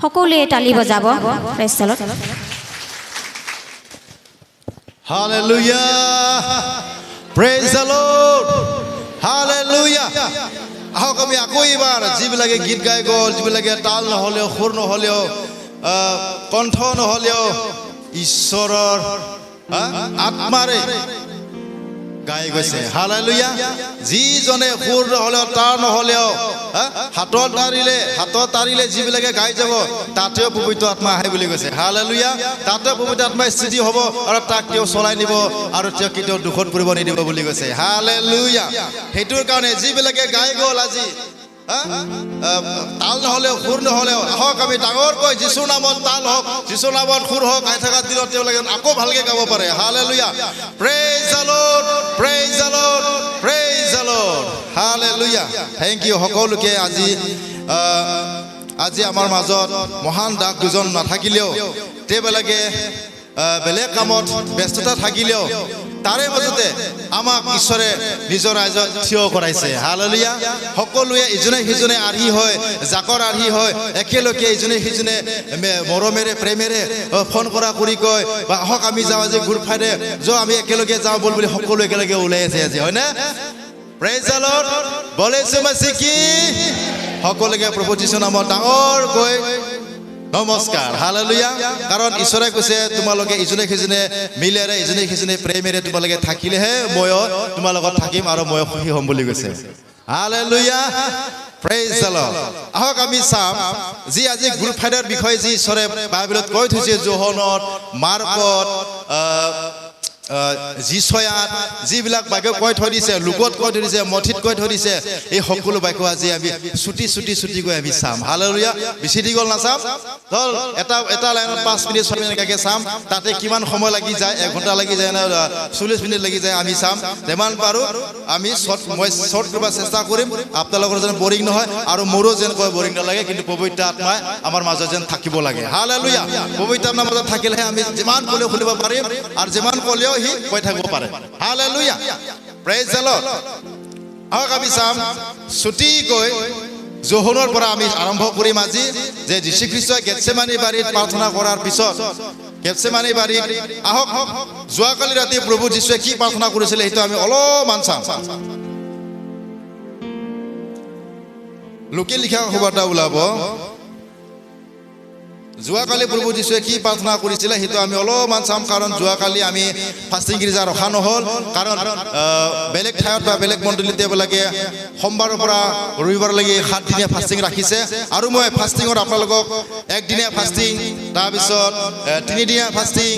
সকলোৱে তালি বজাব। Praise the Lord। Hallelujah. Praise the Lord. Hallelujah. আহক আমি আকৌ এবাৰ যিবিলাকে গীত গাই গ'ল, যিবিলাকে তাল নহ'লেও সুৰ নহ'লেও কণ্ঠ নহ'লেও ঈশ্বৰৰ আত্মাৰে গাই গৈছে। হালেলুয়া। যিজনে সুৰ নহ'লেও তাৰ নহ'লেও হাতত তাৰিলে যিবিলাকে গাই যাব তাতেও পবিত্ৰ আত্মা আহে বুলি কৈছে। হালেলুয়া। তাতেও পবিত্ৰ আত্মাই স্থিতি হ'ব আৰু তাক তেওঁ চলাই নিব আৰু তেওঁ কেতিয়াও দুখত পৰিব নিদিব বুলি কৈছে। হালেলুয়া। সেইটোৰ কাৰণে যিবিলাকে গাই গ'ল আজি তাল নহ'লেও সুৰ নহ'লেও আহক আমি ডাঙৰকৈ যীশুৰ নামত তাল হওক, যীশুৰ নামত সুৰ হওক, গাই থকা দিনত তেওঁলোকে আকৌ ভালকে গাব পাৰে। Hallelujah. Praise the Lord, praise the Lord, praise the Lord. Hallelujah. Thank you সকলোকে। আজি আমাৰ মাজত মহান দাস দুজন নাথাকিলেও তেওঁবিলাকে বেলেগ কামত ব্যস্ততা থাকিলেও তাৰে মাজতে আমাক ঈশ্বৰে নিজৰ ৰাইজত থিয় কৰাইছে। হালেলুয়া। সকলোৱে ইজনে সিজনে আৰ্হি হয়, জাকৰ আৰ্হি হয়, একেলগে ইজনে সিজনে মৰমেৰে প্ৰেমেৰে ফোন কৰি কয় বা আহক আমি যাওঁ আজি গুড ফ্ৰাইডে, আমি একেলগে যাওঁ বল বুলি সকলো একেলগে ওলাই আছে আজি, হয়নে? Praise the lord. বলে যীশু মসীহ কি। সকলোকে প্ৰভু যীশুৰ নামত ডাঙৰকৈ নমস্কাৰ। হালেলুয়া। কাৰণ ঈশ্বৰে কৈছে তোমালোকে ইজনে সিজনে মিলেৰে ইজনে সিজনে প্ৰেমেৰে তোমালোকে থাকিলেহে ময়ো তোমাৰ লগত থাকিম আৰু ময়ো সুখী হ'ম বুলি কৈছে। হালেলুয়া। Praise the lord. আহক আমি চাম যি আজি গুড ফ্ৰাইডেৰ বিষয়ে যি ঈশ্বৰে বাইবেলত কৈ থৈছে, যোহনত, মাৰ্কত, যিছয়াত যিবিলাক বাক্য কৈ থৈ দিছে, লোকত কৈ থৈ দিছে, মঠিত কৈ থৈ দিছে, এই সকলো বাক্য আজি আমি চুটিকৈ আমি চাম। হালেলুয়া। বেছি দীঘল নাচাম, ধৰ এটা লাইনত 5 মিনিট 6 মিনিট এনেকৈ চাম। তাতে কিমান সময় লাগি যায়, 1 ঘণ্টা লাগি যায় না 40 মিনিট লাগি যায়, আমি চাম। যিমান পাৰোঁ আমি মই শ্বৰ্ট কৰিব চেষ্টা কৰিম, আপোনালোকৰ যেন বৰিং নহয় আৰু মোৰো যেন কৈ বৰিং নালাগে, কিন্তু পবিত্ৰ আত্মাই আমাৰ মাজত যেন থাকিব লাগে। হালেলুয়া। পবিত্ৰ আত্মাৰ মাজত থাকিলেহে আমি যিমান ক'লেও শুনিব পাৰিম আৰু যিমান ক'লেও সি কৈ থাকিব পাৰে। হালেলুয়া। Praise the lord. আহক আমি চাম ছুটিকৈ যোহনৰ পৰা আমি আৰম্ভ কৰিম আজি, যে যীশুখ্ৰীষ্টই গেটছেমানি বাৰীত প্ৰাৰ্থনা কৰাৰ পিছত গেটছেমানি বাৰীত আহক যোৱাকালি ৰাতি প্ৰভু যীশুৱে কি প্ৰাৰ্থনা কৰিছিলে সেইটো আমি অলপমান চাম। লোকে লিখা খবৰ এটা ওলাব। যোৱাকালি প্ৰভু যীশুৱে কি প্ৰাৰ্থনা কৰিছিলে সেইটো আমি অলপমান চাম, কাৰণ যোৱাকালি আমি ফাষ্টিং গীৰ্জা ৰখা নহ'ল, কাৰণ বেলেগ ঠাইত বা বেলেগ মণ্ডলীত তেওঁবিলাকে সোমবাৰৰ পৰা ৰবিবাৰলৈকে 7 দিনীয়া ফাষ্টিং ৰাখিছে, আৰু মই ফাষ্টিঙত আপোনালোকক 1 দিনীয়া ফাষ্টিং, তাৰপিছত 3 দিনীয়া ফাষ্টিং,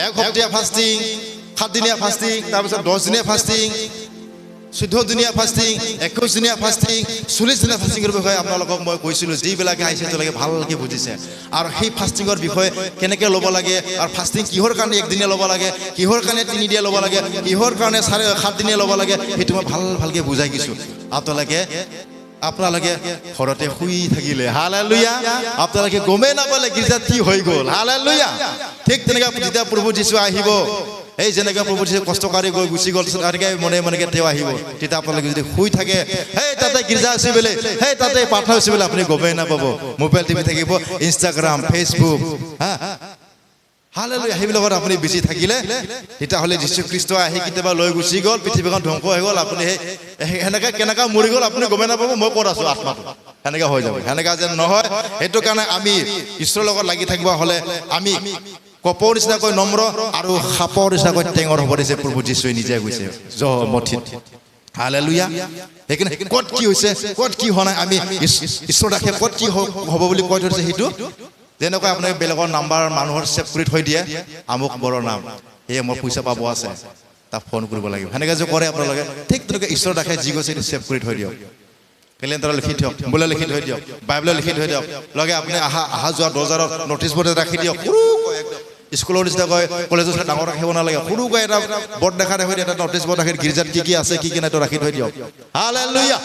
1 সপ্তাহীয়া ফাষ্টিং, 7 দিনীয়া ফাষ্টিং, তাৰপিছত 10 দিনীয়া ফাষ্টিং, 14 দিনীয়া ফাষ্টিং, 21 দিনীয়া ফাষ্টিং, 40 দিনীয়া ফাষ্টিঙৰ বিষয়ে আপোনালোকক মই কৈছিলোঁ। যিবিলাকে আহিছে তেওঁলোকে ভালকৈ বুজিছে, আৰু সেই ফাষ্টিঙৰ বিষয়ে কেনেকৈ ল'ব লাগে, আৰু ফাষ্টিং কিহৰ কাৰণে 1 দিনীয়া ল'ব লাগে, কিহৰ কাৰণে 3 দিনীয়া ল'ব লাগে, কিহৰ কাৰণে 7 দিনীয়া ল'ব লাগে, সেইটো মই ভালকৈ বুজাই দিছোঁ। আপোনালোকে ঘৰতে শুই থাকিলে, হালেলুয়া, আপোনালোকে গমেই নাপালে গীৰ্জাত কি হৈ গ'ল। হালেলুয়া। ঠিক তেনেকৈ যেতিয়া প্ৰভু যীশু আহিব, এই যেনেকৈ প্ৰভু যীশু কষ্টকাৰী গৈ গুচি গ'ল, তেনেকৈ মনে তেওঁ আহিব, তেতিয়া আপোনালোকে যদি শুই থাকে, সেই তাতে গীৰ্জা আছে বোলে, সেই তাতে প্ৰাৰ্থনা হৈছে বোলে, আপুনি গমেই নাপাব। মোবাইল টিভি থাকিব, ইনষ্টাগ্ৰাম, ফেচবুক, হালেলুয়া, সেইবিলাকত আপুনি বেছি থাকিলে তেতিয়াহ'লে যীশুখ্ৰীষ্ট আহি কেতিয়াবা লৈ গুচি গ'ল, পৃথিৱীখন ধ্বংস হৈ গ'ল, আপুনি সেনেকৈ কেনেকৈ মৰি গ'ল আপুনি গমেই নাপাব, মই ক'ত আছোঁ আত্মাটো, সেনেকৈ হৈ যাব। সেনেকৈ যেন নহয়, সেইটো কাৰণে আমি ঈশ্বৰৰ লগত লাগি থাকিব হ'লে আমি কপৰ নিচিনাকৈ নম্ৰ আৰু সাপৰ নিচিনাকৈ টেঙৰ হ'ব দিছে প্ৰভু যীশুৱে নিজে কৈছে মঠিত। হালেলুয়া। সেইকাৰণে ক'ত কি হৈছে, ক'ত কি হোৱা নাই, আমি ঈশ্বৰ ৰাখে ক'ত কি হ'ব বুলি কৈ থৈছে। সেইটো যেনেকৈ আপোনাক বেলেগৰ নাম্বাৰ মানুহৰ ছেভ কৰি থৈ দিয়ে, আমুক বৰ নাম, সেয়ে মোৰ পইচা পাব আছে, তাক ফোন কৰিব লাগিব, সেনেকৈ যে কৰে আপোনালোকে, ঠিক তেনেকৈ ঈশ্বৰ ৰাখে যি কৈছে সেইটো ছেভ কৰি থৈ দিয়ক। কেলেণ্ডাৰত লিখি দিয়ক, মোবাইলত লিখি থৈ দিয়ক, বাইবেলত লিখি থৈ দিয়ক, লগে আপুনি অহা যোৱা দৰ্জাৰত নটিছ বৰ্ড ৰাখি দিয়ক। স্কুলৰ নিচিনাকৈ কলেজৰ ডাঙৰ ৰাখিব নালাগে, সৰুকৈ এটা বৰ্ড দেখা দেখুৱাই এটা নটিছ বৰ্ড ৰাখি গীৰ্জাত কি আছে কি নাই তো ৰাখি থৈ দিয়ক। হালেলুয়া।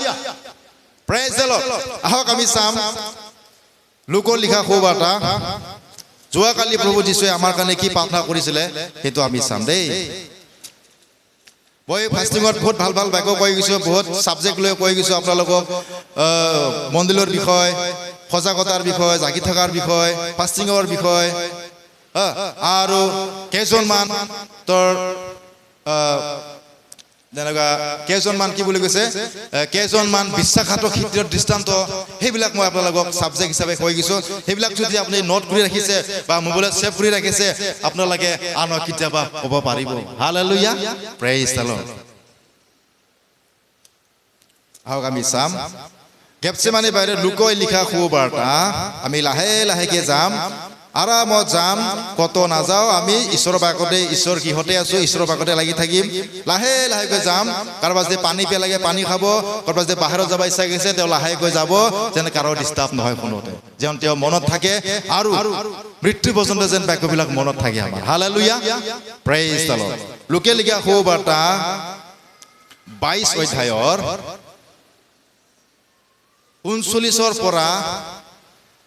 Praise the lord. আহক আমি চাম লোকৰ লিখা সুবাৰ্তা। যোৱাকালি প্ৰভু যীশুৱে আমাৰ কাৰণে কি প্ৰাৰ্থনা কৰিছিলে সেইটো আমি চাম দেই। মই ফাষ্টিঙত বহুত ভাল ভাল বাক্য কৈ গৈছোঁ, বহুত ছাবজেক্ট লৈ কৈ গৈছোঁ আপোনালোকক, মন্দিৰৰ বিষয়, সজাগতাৰ বিষয়, জাগি থকাৰ বিষয়, ফাষ্টিঙৰ বিষয়, আৰু কেইজনমান তোৰ যেনেকুৱা কেইজনমান কি বুলি কৈছে, কেইজনমান বিশ্বাসঘাতক শিক্ষিতৰ দৃষ্টান্ত, সেইবিলাক মই আপোনালোকক ছাবজেক্ট হিচাপে কৈ গৈছোঁ। সেইবিলাক যদি আপুনি নোট কৰি ৰাখিছে বা মোবাইলত ছেভ কৰি ৰাখিছে, আপোনালোকে আনক কেতিয়াবা ক'ব পাৰিব। Hallelujah, praise the lord. আহক আমি চাম গেপছেমানি বাহিৰত লুকাই লিখা সুবাৰ্তা। আমি লাহে লাহেকে যাম, আৰামত যাম, কত নাযাওঁ। আমি ঈশ্বৰৰ বাকতে, ঈশ্বৰ গৃহতে আছো, ঈশ্বৰৰ বাকতে লাগি থাকিম। লাহে লাহেকৈ যাম। কাৰোবাৰ যদি পানী পেলাগে পানী খাব, কাৰোবাৰ যদি বাহিৰত যাব ইচ্ছা গৈছে তেওঁ লাহেকৈ যাব, যেন কাৰো ডিষ্টাৰ্ব নহয় শুনোতে, যেন তেওঁ মনত থাকে আৰু মৃত্যু পৰ্যন্ত যেন বাক্যবিলাক মনত থাকে আমাৰ। Hallelujah, praise the lord. লোকে লিখা সুবাৰ্তা 22 অধ্যায়ৰ 39 পৰা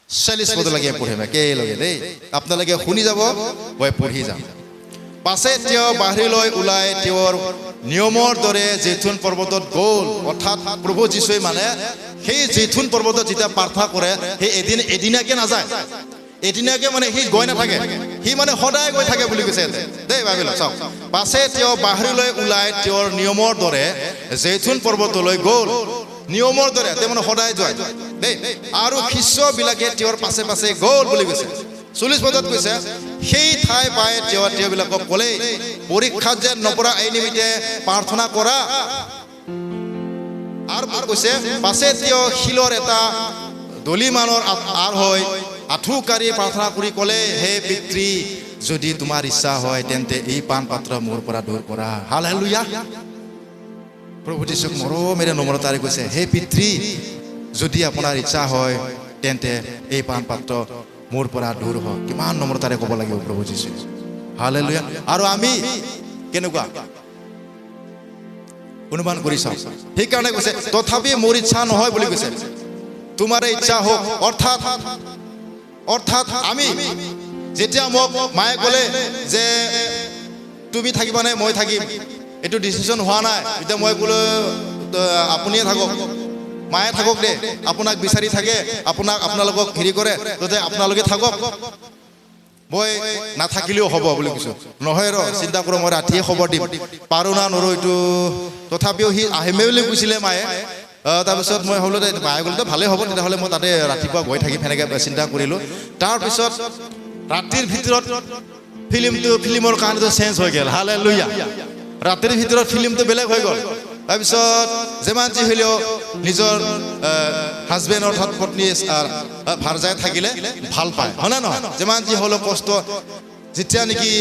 40 পদলৈকে পঢ়িম একেলগে দেই। আপোনালোকে শুনি যাব, মই পঢ়ি যাম। পাছে তেওঁ বাহিৰলৈ ওলাই তেওঁৰ নিয়মৰ দৰে জেতুন পৰ্বতত গ'ল। অৰ্থাৎ প্ৰভু যীশুৱে মানে সেই জেতুন পৰ্বতত যেতিয়া প্ৰাৰ্থনা কৰে, সেই এদিনীয়াকে নাযায়, এদিনীয়াকে মানে সি গৈ নাথাকে, সি মানে সদায় গৈ থাকে বুলি কৈছে দেই বাইবেলত। চাওক, পাছে তেওঁ বাহিৰলৈ ওলাই তেওঁৰ নিয়মৰ দৰে জেতুন পৰ্বতলৈ গ'ল। নিয়মৰ দৰে তেওঁ মানে সদায় যায় দেই। আৰু শিষ্যবিলাকে তেওঁৰ পাছে পাছে গ'ল বুলি কৈছে। 40 পদত কৈছে, সেই ঠাই পাই তেওঁবিলাকক ক'লে, পৰীক্ষাত যেন নপৰা এই নিমিত্তে প্ৰাৰ্থনা কৰা। আৰু কৈছে, পাছে তেওঁ শিলৰ এটা দলিমানৰ আৰ হৈ আঁঠু কাঢ়ি প্ৰাৰ্থনা কৰি ক'লে, হে পিতৃ, যদি তোমাৰ ইচ্ছা হয় তেন্তে এই পান পাত্ৰ মোৰ পৰা দূৰ কৰা। হালেলুয়া, প্ৰভু যীশুক মৰমেৰে নম্ৰতাৰে কৈছে, হে পিতৃ, যদি আপোনাৰ ইচ্ছা হয় তেন্তে এই পান পাত্ৰ মোৰ পৰা দূৰ হওক। কিমান নম্ৰতাৰে ক'ব লাগিব প্ৰভু যীশু। হালেলুয়া। আৰু আমি কেনেকুৱা অনুমান কৰি চাওঁ। সেইকাৰণে কৈছে, তথাপি মোৰ ইচ্ছা নহয় বুলি কৈছে, তোমাৰ ইচ্ছা হওক। অৰ্থাৎ আমি যেতিয়া মোক মায়ে ক'লে যে তুমি থাকিবানে মই থাকিম, এইটো ডিচিশ্যন হোৱা নাই। এতিয়া মই ক'লো আপুনিয়ে থাকক, মায়ে থাকক দে, আপোনাক বিচাৰি থাকে, আপোনালোকক হেৰি কৰে, যাতে আপোনালোকে থাকক, মই নাথাকিলেও হ'ব বুলি কৈছোঁ। নহয় ৰ চিন্তা কৰোঁ, মই ৰাতিয়ে খবৰ দিম, পাৰোঁ না নৰোঁ এইটো। তথাপিও সি আহিমে বুলি কৈছিলে মায়ে। তাৰপিছত মই হ'লো দে, মায়ে ক'লো ভালেই হ'ব, তেতিয়াহ'লে মই তাতে ৰাতিপুৱা গৈ থাকিম, সেনেকৈ চিন্তা কৰিলোঁ। তাৰপিছত ৰাতিৰ ভিতৰত ফিল্মৰ কাহিনীটো চেঞ্জ হৈ গ'ল। হালেলুয়া, ৰাতিৰ ভিতৰত ফিল্মটো বেলেগ হৈ গ'ল। তাৰপিছত যিমান যি হ'লেও নিজৰ হাজবেণ্ড অৰ্থাৎ পত্নী ভাৰজাই থাকিলে ভাল পায়, হয় নে নহয়? যিমান যি হ'লেও কষ্ট, যেতিয়া নেকি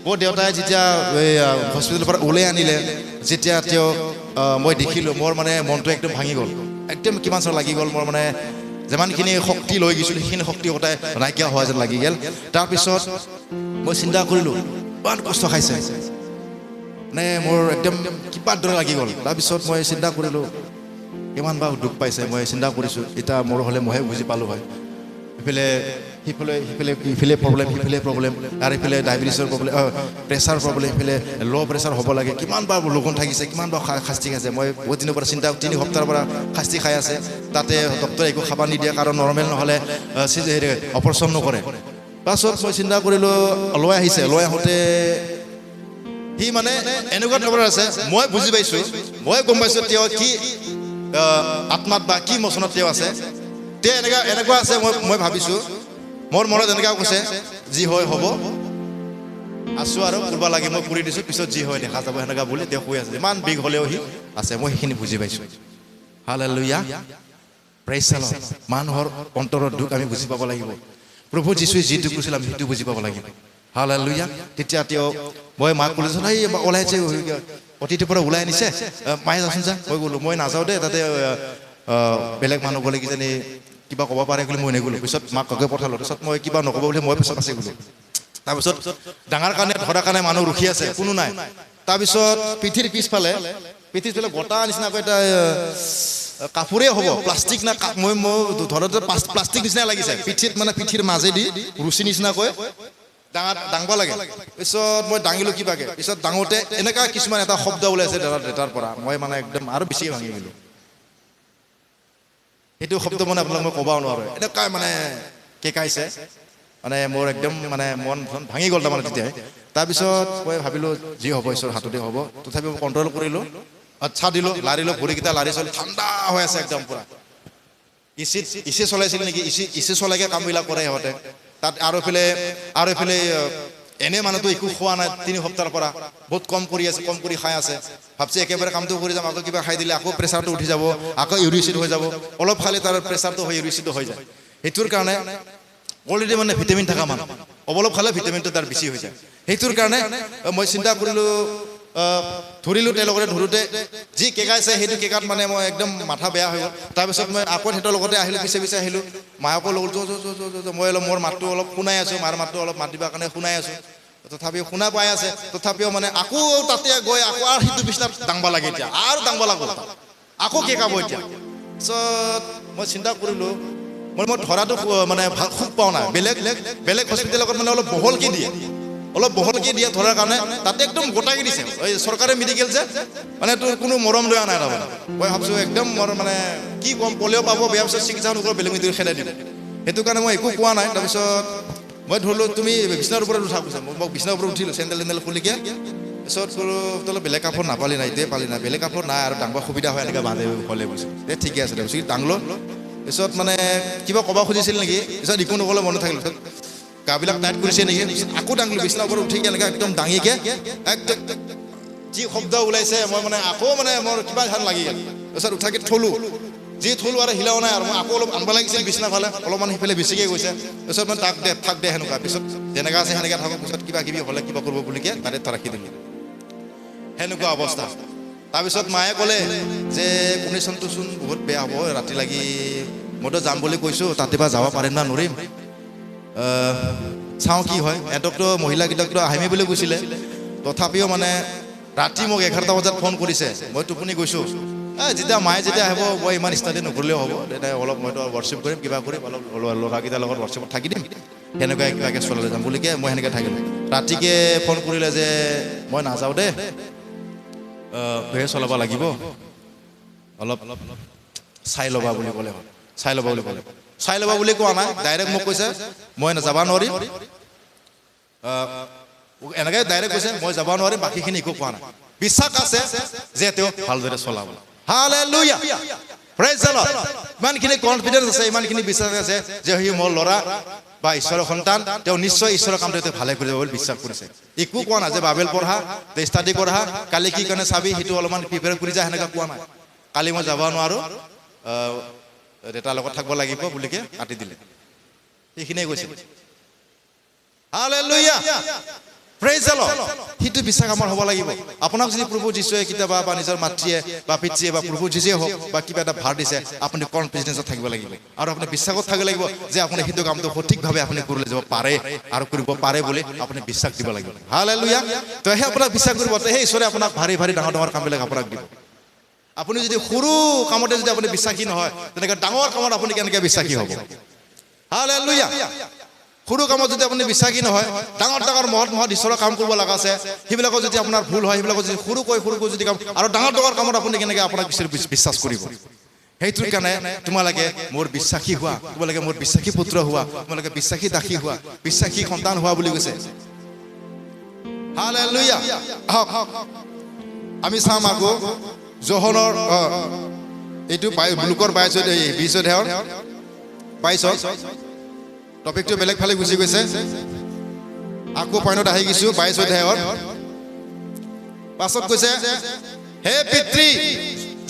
মোৰ দেউতাই যেতিয়া হস্পিটেলৰ পৰা ওলাই আনিলে, যেতিয়া তেওঁ মই দেখিলোঁ, মোৰ মানে মনটো একদম ভাঙি গ'ল, একদম কিমান চৰ লাগি গ'ল। মোৰ মানে যিমানখিনি শক্তি লৈ গৈছিলোঁ সেইখিনি শক্তি সদায় নাইকিয়া হোৱা যেন লাগি গ'ল। তাৰপিছত মই চিন্তা কৰিলোঁ, ইমান কষ্ট খাইছে, মানে মোৰ একদম কিবাৰ দৰে লাগি গ'ল। তাৰপিছত মই চিন্তা কৰিলোঁ, কিমান বা দুখ পাইছে। মই চিন্তা কৰিছোঁ, এতিয়া মোৰ হ'লে মইহে বুজি পালোঁ হয়। ইফালে প্ৰব্লেম, সিফালে প্ৰব্লেম, আৰু ইফালে ডায়েবেটিছৰ প্ৰব্লেম, প্ৰেছাৰ প্ৰব্লেম, ইফালে ল' প্ৰেছাৰ হ'ব লাগে, কিমান বাৰ লঘোণ থাকিছে, কিমান বাৰ শাস্তি খাইছে। মই বহুত দিনৰ পৰা চিন্তা, 3 সপ্তাহৰ পৰা শাস্তি খাই আছে। তাতে ডক্টৰে একো খাব নিদিয়ে, কাৰণ নৰ্মেল নহ'লে অপাৰেশ্যন নকৰে। তাৰপাছত মই চিন্তা কৰিলোঁ, লৈ আহিছে, লৈ আহোঁতে সি মানে এনেকুৱা ধৰণৰ আছে, মই বুজি পাইছোঁ, মই গম পাইছোঁ তেওঁ কি আত্মাত বা কি মচনত তেওঁ আছে। তেওঁ এনেকুৱা আছে, মই ভাবিছোঁ, মোৰ মনত এনেকুৱা কৈছে, যি হয় হ'ব, আছোঁ আৰু কৰিব লাগে মই কৰি দিছোঁ, পিছত যি হয় দেখা যাব, সেনেকুৱা বুলি তেওঁ কৈ আছে। ইমান বিগ হ'লেও সি আছে, মই সেইখিনি বুজি পাইছোঁ। Hallelujah, praise the lord. মানুহৰ অন্তৰৰ দুখ আমি বুজি পাব লাগিব। প্ৰভু যীশুৱে যিটো কৈছিল আমি সেইটো বুজি পাব লাগিব। হালেলুয়া। তেতিয়া মই মাক ক'লো, এই ওলাইছে, অতিথিৰ পৰা ওলাই আনিছে, মায়ে যাচোন যা। মই গ'লোঁ, মই নাযাওঁ দেই, তাতে বেলেগ মানুহ গ'লে কিজানি কিবা ক'ব পাৰে বুলি মই নগ'লোঁ। পিছত মাক কাকে পঠালোঁ। তাৰপিছত মই কিবা নক'ব বুলি মই পিছত আছে গ'লোঁ। তাৰপিছত ডাঙৰ কাৰণে ধৰাৰ কাৰণে মানুহ ৰখি আছে, কোনো নাই। তাৰপিছত পিঠিৰ পিছফালে গোটা নিচিনাকৈ এটা কাপোৰে হ'ব, প্লাষ্টিক না, মই ধৰোঁতে প্লাষ্টিক নিচিনা লাগিছে পিঠিত, মানে পিঠিৰ মাজেদি ৰুচি নিচিনাকৈ দাঙব লাগে। পিছত মই দাঙিলোঁ কিবাকে। পিছত দাঙোতে এনেকুৱা কিছুমান এটা শব্দ ওলাইছে দেউতাৰ পৰা, মই মানে একদম আৰু বেছি ভাঙি গ'লোঁ। সেইটো শব্দ মানে আপোনাক মই ক'ব নোৱাৰোঁ এনেকুৱা মানে কেকাইছে মানে মোৰ একদম মানে মন ভাঙি গ'ল তাৰমানে তেতিয়াই তাৰপিছত মই ভাবিলোঁ যি হ'ব ঈশ্বৰৰ হাততে হ'ব তথাপিও মই কণ্ট্ৰল কৰিলোঁ আচ্ছা দিলোঁ লাৰিলোঁ ভৰিকেইটা লাৰি চলি ঠাণ্ডা হৈ আছে একদম পূৰা ইচি চলাইছিল নেকি ইচি চলাইকে কামবিলাক কৰে সিহঁতে তাত আৰু এইফালে এনে মানুহটো একো খোৱা নাই 3 সপ্তাহৰ পৰা বহুত কম কৰি খাই আছে ভাবছি একেবাৰে কামটো কৰি যাম আকৌ কিবা খাই দিলে আকৌ প্ৰেছাৰটো উঠি যাব আকৌ ইউৰিক হৈ যাব অলপ খালে তাৰ প্ৰেছাৰটো হৈ ইউৰিক হৈ যায় সেইটোৰ কাৰণে অলৰেডি মানে ভিটামিন থকা মানুহ অলপ খালে ভিটামিনটো তাৰ বেছি হৈ যায় সেইটোৰ কাৰণে মই চিন্তা কৰিলোঁ ধৰিলোঁ তেওঁলোকে ধৰোঁতে যি কেকাইছে সেইটো কেকাত মানে মই একদম মাথা বেয়া হৈ গ'ল তাৰপিছত মই আকৌ সিহঁতৰ লগতে আহিলোঁ পিছে আহিলোঁ মায়াকো লগত মই অলপ মোৰ মাতটো অলপ শুনাই আছোঁ মাৰ মাতটো অলপ মাত দিবৰ কাৰণে শুনাই আছোঁ তথাপিও শুনা পাই আছে তথাপিও মানে আকৌ তাতে গৈ আকৌ আৰু সিটো বিচনাত দাংব লাগে এতিয়া আৰু দাংব লাগিব আকৌ কেকাব এতিয়া তাৰপিছত মই চিন্তা কৰিলোঁ মই ধৰাটো মানে ভাল খুব পোৱা নাই বেলেগ হস্পিটেলৰ লগত মানে অলপ বহলকৈ দিয়ে ধৰাৰ কাৰণে তাতে একদম গোটাকৈ দিছে এই চৰকাৰী মেডিকেল যে মানে তোৰ কোনো মৰম দয়া নাই তাৰমানে মই ভাবিছোঁ একদম মোৰ মানে কি ক'ম পলিঅ' পাব বেয়া পিছত চিকিৎসা নকৰোঁ বেলেগ মেডিকেল খেদাই দিব সেইটো কাৰণে মই একো কোৱা নাই তাৰপিছত মই ধৰিলোঁ তুমি বিচনাৰ ওপৰত উঠা কৈছা মই বিচনাৰ ওপৰত উঠিলোঁ চেণ্ডেল খুলিকে পিছত ক'লোঁ তলত বেলেগ কাপোৰ নাপালি নাই এতিয়া পালি নাই বেলেগ কাপোৰ নাই আৰু ডাঙৰ সুবিধা হয় এনেকৈ বান্ধে হ'লে কৈছোঁ ঠিকে আছে তাৰপিছত ডাঙলোঁ পিছত মানে কিবা ক'ব খুজিছিল নেকি পিছত একো নক'লে মনত থাকিল পিছত গাবিলাক টাইট কৰিছে নেকি আকৌ দাঙিলোঁ বিচনাৰ ওপৰত উঠি এনেকৈ একদম দাঙিকে একদম যি শব্দ ওলাইছে মই মানে আকৌ মানে মোৰ কিবা ধান লাগি গ'ল তাৰপিছত উঠাকে থলোঁ আৰু হিলাও নাই আৰু মই আকৌ অলপ আনব লাগিছিল বিচনা ফালে অলপমান সিফালে বেছিকৈ গৈছে তাৰপিছত মই থাক দে সেনেকুৱা পিছত যেনেকৈ আছে সেনেকৈ থাকক পিছত কিবা কিবি হ'লে কিবা কৰিব বুলিকে তাতে ৰাখি দিলোঁ সেনেকুৱা অৱস্থা তাৰপিছত মায়ে ক'লে যে কণ্ডিশ্যনটোচোন বহুত বেয়া হ'ব ৰাতি লাগি মইতো যাম বুলি কৈছোঁ তাতে বা যাব পাৰিম না নোৱাৰিম চাওঁ কি হয় এহঁতকতো মহিলাকেইটাকতো আহিমে বুলি কৈছিলে তথাপিও মানে ৰাতি মোক 11টা বজাত ফোন কৰিছে মই টোপনি গৈছোঁ যেতিয়া মায়ে যেতিয়া আহিব মই ইমান ষ্টাডি নকৰিলেও হ'ব তেতিয়া অলপ মইতো ৱৰ্কশ্বপ কৰিম কিবা কৰিম অলপ ল'ৰাকেইটাৰ লগত ৱৰ্কশ্বপত থাকি দিম সেনেকুৱাই কিবাকৈ চলালে যাম বুলিকে মই সেনেকৈ থাকিলোঁ ৰাতিকে ফোন কৰিলে যে মই নাযাওঁ দেই তইহে চলাব লাগিব অলপ চাই ল'বা বুলি ক'লে চাই ল'বা বুলি কোৱা নাই ডাইৰেক্ট মোক কৈছে মই যাব নোৱাৰিম এনেকৈ ডাইৰেক্ট কৈছে মই যাব নোৱাৰিম বাকীখিনি একো কোৱা নাই বিশ্বাস আছে যে তেওঁ ভালদৰে চলাব হালেলুয়া প্ৰেইজ দ্য লৰ্ড ইমানখিনি কনফিডেন্স আছে ইমানখিনি বিশ্বাস আছে যে সি মোৰ ল'ৰা বা ঈশ্বৰৰ সন্তান তেওঁ নিশ্চয় ঈশ্বৰৰ কামটো তেওঁ ভালে কৰি যাব বুলি বিশ্বাস কৰিছে একো কোৱা নাই যে বাইবেল পঢ়া ষ্টাডি কৰা কালি কি কাৰণে চাবি সেইটো অলপমান প্ৰিপেয়াৰ কৰি যা সেনেকৈ কোৱা নাই কালি মই যাব নোৱাৰোঁ দেউতাৰ লগত থাকিব লাগিব বুলিকে কাটি দিলে সেইখিনিয়ে কৈছে হালেলুয়া প্ৰেইজ দ্য লৰ্ড সেইটো বিশ্বাস আমাৰ হ'ব লাগিব আপোনাক যদি প্ৰভু যীশুৱে কেতিয়াবা বা নিজৰ মাতৃয়ে বা পিতৃয়ে বা প্ৰভু যীশুৱে হওক বা কিবা এটা ভাৰ দিছে আপুনি কনফিডেন্সত থাকিব লাগিব আৰু আপুনি বিশ্বাসত থাকিব লাগিব যে আপুনি সেইটো কামটো সঠিকভাৱে আপুনি কৰি যাব পাৰে আৰু কৰিব পাৰে বুলি আপুনি বিশ্বাস দিব লাগিব হালেলুয়া তো সেই আপোনাক বিশ্বাস কৰিব সেই ঈশ্বৰে আপোনাক ভাৰী ডাঙৰ কামবিলাক আপোনাক দিব আপুনি যদি সৰু কামতে যদি আপুনি বিশ্বাসী নহয় তেনেকৈ ডাঙৰ কামত আপুনি কেনেকৈ বিশ্বাসী হ'ব হালেলুয়া সৰু কামত যদি আপুনি বিশ্বাসী নহয় ডাঙৰ মহৎ ঈশ্বৰৰ কাম কৰিব লগা আছে সেইবিলাকত যদি আপোনাৰ ভুল হয় সেইবিলাকত যদি সৰুকৈ যদি কাম আৰু ডাঙৰ কামত আপুনি কেনেকৈ আপোনাক বিশ্বাস কৰিব সেইটোৰ কাৰণে তোমালোকে মোৰ বিশ্বাসী হোৱা তোমালোকে মোৰ বিশ্বাসী পুত্ৰ হোৱা তোমালোকে বিশ্বাসী দাসী হোৱা বিশ্বাসী সন্তান হোৱা বুলি কৈছে হালেলুয়া আমি চাম আকৌ যোহনৰ এইটো লোকৰ 20 টপিকটো বেলেগ ফালে গুচি গৈছে আকৌ পইণ্টত আহি গৈছোঁ 22 অধ্যায়ত পাছত কৈছে হে পিতৃ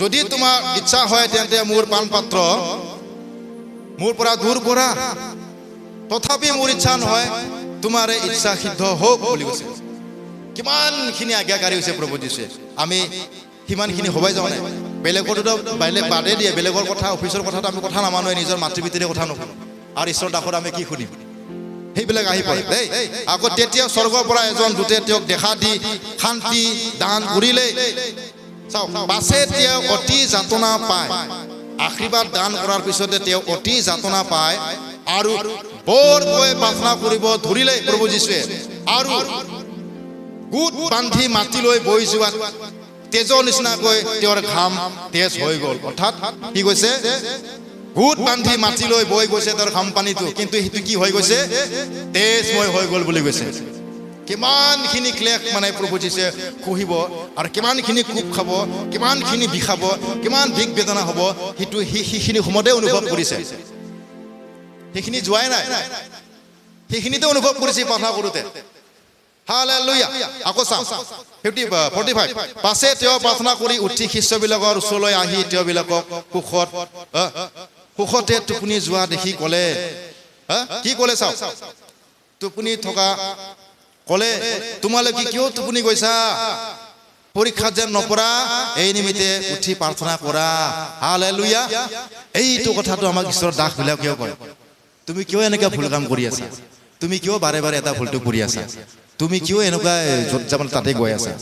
যদি তোমাৰ ইচ্ছা হয় তেন্তে মোৰ পান পাত্ৰ মোৰ পৰা দূৰ কৰা তথাপি মোৰ ইচ্ছা নহয় তোমাৰ ইচ্ছা সিদ্ধ হওক বুলি কৈছে কিমানখিনি আজ্ঞাকাৰী হৈছে প্ৰভু যীশুৱে আমি সিমানখিনি হবাই যাওঁ নাই বেলেগতো বেলেগ বাদে দিয়ে বেলেগৰ কথা অফিচৰ কথাটো আমি কথা নামানোৱে নিজৰ মাতৃ পিতৃৰ কথা নুশুনো আৰু ঈশ্বৰৰ ডাকত আমি কি শুনিম সেইবিলাক আহি পৰে দেই আকৌ তেতিয়া স্বৰ্গৰ পৰা এজন দূতে তেওঁক দেখা দি শান্তি দান কৰিলে চাওক পাছে তেওঁ অতি যাতনা পায় আশীৰ্বাদ দান কৰাৰ পিছতে তেওঁ অতি যাতনা পায় আৰু বৰকৈ প্ৰাৰ্থনা কৰিব ধৰিলে প্ৰভু যীশুৱে আৰু গোট বান্ধি মাটিলৈ বৈ যোৱাত তেজৰ নিচিনাকৈ তেওঁৰ ঘাম তেজ হৈ গ'ল অৰ্থাৎ কি কৈছে গোট বান্ধি মাটি লৈ বৈ গৈছে তেওঁৰ খামপানীটো, কিন্তু সেইটো কি হৈ গৈছে? তেজময় হৈ গ'ল বুলি কৈছে। কিমানখিনি ক্লেশ মানে প্ৰভু যীশুৱে খহিব আৰু কিমানখিনি কোব খাব, কিমানখিনি বিষাব, কিমান বিষ বেদনা হ'ব, সেইটো সেইখিনি সময়তে অনুভৱ কৰিছে। সেইখিনি যোৱাই নাই, সেইখিনিতে অনুভৱ কৰিছে প্ৰাৰ্থনা কৰোঁতে। হালেলুয়া। আকৌ চাওঁ 45 পাছে তেওঁ প্ৰাৰ্থনা কৰি উঠি শিষ্যবিলাকৰ ওচৰলৈ আহি তেওঁবিলাকক সুখতে টোপনি যোৱা দেখি ক'লে, কি ক'লে চাওঁ, টোপনি থকা ক'লে, তোমালোকে কিয় টোপনি গৈছা? পৰীক্ষাত যেন নপৰা এই নিমিত্তে উঠি প্ৰাৰ্থনা কৰা। হালেলুয়া। এইটো কথাটো আমাক ঈশ্বৰৰ দাসবিলাক কিয় কয়? তুমি কিয় এনেকুৱা ভুল কাম কৰি আছা? তুমি কিয় বাৰে বাৰে এটা ভুলটো কৰি আছা? তুমি কিয় এনেকুৱা য'ত যাব তাতে গৈ আছা?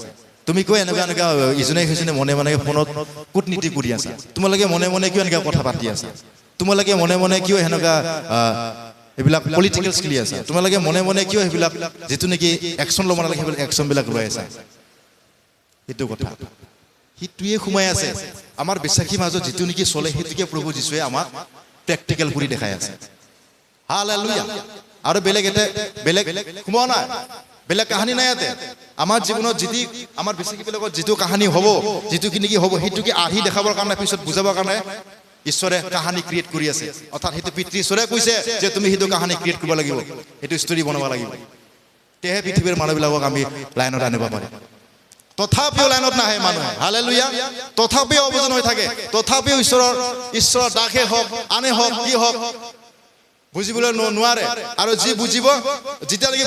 তুমি কিয় এনেকুৱা ইজনে সিজনে মনে মনে ফোনত কূটনীতি কৰি আছা? তোমালোকে মনে মনে কিয় এনেকুৱা কথা পাতি আছা? তোমালোকে মনে মনে কিয় সেনেকুৱা এইবিলাক পলিটিকেল খেলি আছা? তোমালোকে মনে মনে কিয় সেইবিলাক যিটো নেকি একশ্যন ল'ব নালাগে সেইবিলাক একশ্যনবিলাক লৈ আছা? সেইটো কথা, সেইটোৱে সোমাই আছে আমাৰ বিশ্বাসীৰ মাজত। যিটো নেকি চলে সেইটোকে প্ৰভু যীশুৱে আমাক প্ৰেক্টিকেল কৰি দেখাই আছে। হালেলুয়া। আৰু বেলেগ সোমোৱা নাই, বেলেগ কাহানী নাই ইয়াতে। আমাৰ জীৱনত যিটো আমাৰ বিশ্বাসীবিলাকত যিটো কাহানী হ'ব, যিটো নেকি হ'ব, সেইটোকে আহি দেখাবৰ কাৰণে, পিছত বুজাবৰ কাৰণে ঈশ্বৰে কাহানী ক্ৰিয়েট কৰি আছে। অৰ্থাৎ সেইটো পিতৃ ঈশ্বৰে কৈছে যে তুমি সেইটো কাহানী ক্ৰিয়েট কৰিব লাগিব, সেইটো ষ্টৰি বনাব লাগিব, তেহে পৃথিৱীৰ মানুহবিলাকক আমি লাইনত আনিব পাৰিম। তথাপিও লাইনত নাহে মানুহে। হালেলুয়া। তথাপিও অবজন হৈ থাকে, তথাপিও ঈশ্বৰৰ দাসে হওক, আনে হওক, কি হওক, বুজিবলৈ নোৱাৰে। আৰু যি বুজিব, যেতিয়ালৈকে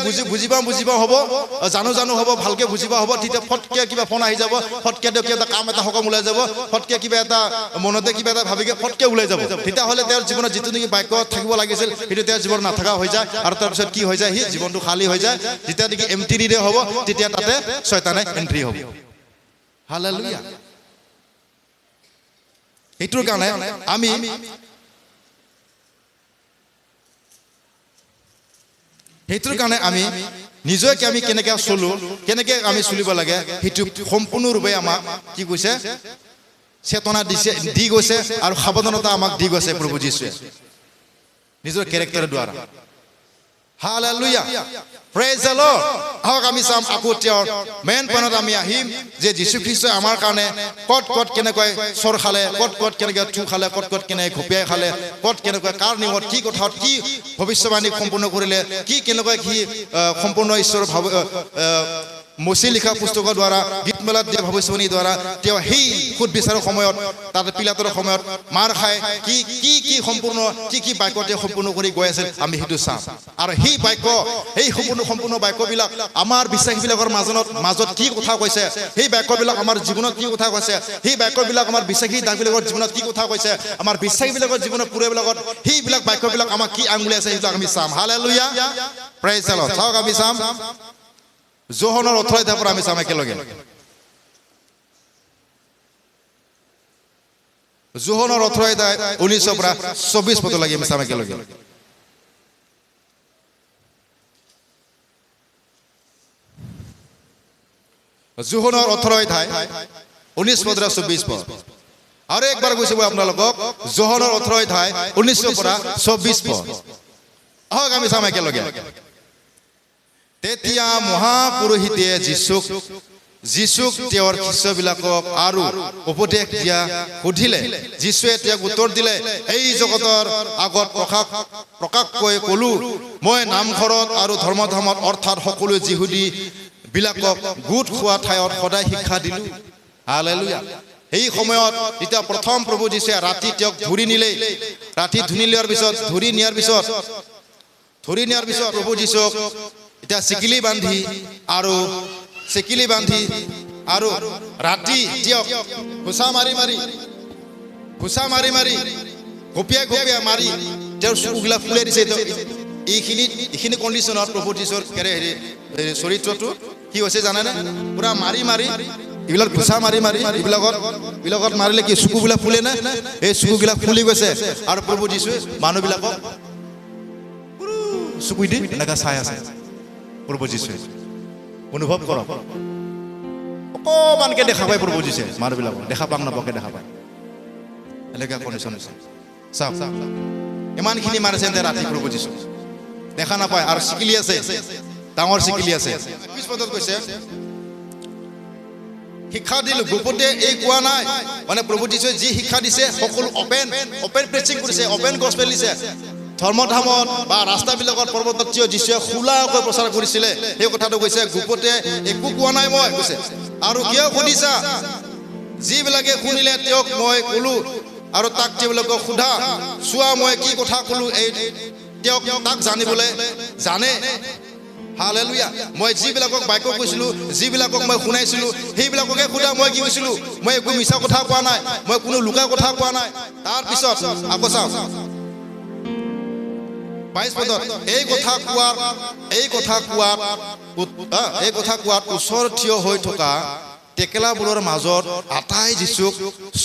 বুজিব হ'ব, জানো হ'ব, ভালকে বুজিব হ'ব, তেতিয়া ফটকে কিবা ফোন আহি যাব, ফটকে কিবা এটা কাম এটা সকাম ওলাই যাব, ফটকে কিবা এটা মনতে কিবা এটা ভাবিকে ফটকে ওলাই যাব। তেতিয়াহ'লে তেওঁৰ জীৱনত যিটো নেকি বাক্য থাকিব লাগিছিল সেইটো তেওঁৰ জীৱনত নাথাকা হৈ যায়। আৰু তাৰপিছত কি হৈ যায়? সি জীৱনটো খালী হৈ যায়। যেতিয়া নেকি এমটি হ'ব, তেতিয়া তাতে শয়তানে এন্ট্ৰি হ'ব। হালেলুয়া। সেইটোৰ কাৰণে আমি নিজকে আমি কেনেকৈ চলো, কেনেকৈ আমি চলিব লাগে, সেইটো সম্পূৰ্ণৰূপে আমাক কি কৈছে? চেতনা দি গৈছে আৰু সাৱধানতা আমাক দি গৈছে প্ৰভু যীশুৱে নিজৰ কেৰেক্টাৰৰ দ্বাৰা। হালেলুয়া। Praise the lord. আহক আমি চাম আকৌ তেওঁৰ মেইন পইণ্টত আমি আহিম যে যীশু খ্ৰীষ্টই আমাৰ কাৰণে ক'ত কেনেকৈ চৰ খালে, ক'ত কেনেকৈ থু খালে, ক'ত কেনেকৈ ঘপিয়াই খালে, ক'ত কেনেকৈ কাৰ নিমত কি কথাত কি ভৱিষ্যবাণী সম্পূৰ্ণ কৰিলে, কি কেনেকৈ কি সম্পূৰ্ণ ঈশ্বৰৰ মচি লিখা পুস্তকৰ দ্বাৰা, গীতমালাত দিয়া ভৱিষ্যবাণীৰ দ্বাৰা তেওঁ সেই সুদ বিচাৰৰ সময়ত, তাতে পিলাতৰ সময়ত মাৰ খাই কি সম্পূৰ্ণ কি বাক্য তেওঁ সম্পূৰ্ণ কৰি গৈ আছিল, আমি সেইটো চাম। আৰু সেই বাক্য, সেই সম্পূৰ্ণ বাক্যবিলাক আমাৰ বিশ্বাসীবিলাকৰ মাজত কি কথা কৈছে, সেই বাক্যবিলাক আমাৰ জীৱনত কি কথা কৈছে, সেই বাক্যবিলাক আমাৰ বিশ্বাসী দাসবিলাকৰ জীৱনত কি কথা কৈছে, আমাৰ বিশ্বাসীবিলাকৰ জীৱনত পুৰেবিলাকত সেইবিলাক বাক্যবিলাক আমাক কি আঙুলি আছে, সেইবিলাক আমি চাম। হালেলুয়া। Praise the lord. চাওক আমি চাম যোহনৰ 18 অধ্যায়ৰ পৰা আমি চাম একেলগে। যোহনৰ 18 অধ্যায় 19 পৰা 24 পদলৈকে আমি চাম একেলগে। যোহনৰ 18 অধ্যায় 19 পদ পৰা 24 পদ। আৰু একবাৰ কৈছো মই আপোনালোকক, যোহনৰ 18 অধ্যায় 19 পৰা 24 পদ। আহক আমি চাম একেলগে। তেতিয়া মহাপুৰোহিতে যীশুক তেওঁৰ শিষ্যবিলাকক আৰু উপদেশ দিয়া সুধিলে। যীশুৱে তেওঁক উত্তৰ দিলে, এই জগতৰ আগত প্ৰকাশকৈ ক'লো, মই নামঘৰত আৰু ধৰ্মধামত অৰ্থাৎ সকলো যিহুদী বিলাকক গোট খোৱা ঠাইত সদায় শিক্ষা দিলো। হালেলুয়া। এই সময়ত যেতিয়া প্ৰথম প্ৰভু যীশুৱে ৰাতি তেওঁক ধৰি নিলে, ৰাতি ধৰি নিয়াৰ পিছত প্ৰভু যীশুক এতিয়া চিকিলি বান্ধি আৰু ৰাতি তেওঁক ঘোচা মাৰি ঘপিয়াই মাৰি তেওঁৰ চকুবিলাক ফুলাই দিছে। এইখিনি কণ্ডিশ্যনত প্ৰভু যীশুৰ চৰিত্ৰটো কি হৈছে জানেনে? পুৰা মাৰি এইবিলাক ঘোচা মাৰি এইবিলাকত মাৰিলে কি চকুবিলাক ফুলে নে? এই চকুবিলাক ফুলি গৈছে। আৰু প্ৰভু যীশুৱে মানুহবিলাকক চকু দি এনেকৈ চাই আছে। প্ৰভু যীশুৱে অনুভৱ কৰক, অকণমানকে দেখা পায় প্ৰভু যীশুৱে মানুহবিলাকক, দেখা পাক নাপাকে দেখা পায়। এনেকুৱা কণ্ডিশ্যন হৈছে। চাওক ইমানখিনি মাৰিছে ৰাতি প্ৰভু যীশু দেখা নাপায় আৰু চিকিলি আছে ডাঙৰ চিকিলি আছে 21 পদত কৈছে শিক্ষা দিলো গুপতে এই কোৱা নাই মানে প্ৰভু যীশুৱে যি শিক্ষা দিছে সকলো অপেন প্ৰিচিং কৰিছে অপেন গস্পেল দিছে ধৰ্মধামত বা ৰাস্তাবিলাকত পৰ্বতত যীশুৱে খোলাকৈ প্ৰচাৰ কৰিছিলে সেই কথাটো কৈছে গুপতে একো কোৱা নাই মই কৈছে আৰু কিয় সুধিছা যিবিলাকে শুনিলে তেওঁক মই ক'লো আৰু তাক তেওঁলোকক সোধা চোৱা মই কি কথা ক'লো এই তেওঁক তাক জানিবলৈ জানে হালেলুয়া মই যিবিলাকক বাক্য কৈছিলোঁ যিবিলাকক মই শুনাইছিলোঁ সেইবিলাককে সোধা মই কি কৈছিলোঁ মই একো মিছা কথা কোৱা নাই মই কোনো লুকা কথা কোৱা নাই তাৰপিছত আকৌ চাওক 22 পদত এই কথা কোৱাত ওচৰ থিয় হৈ থকা টেকেলাবোৰৰ মাজত আটাই যীশুক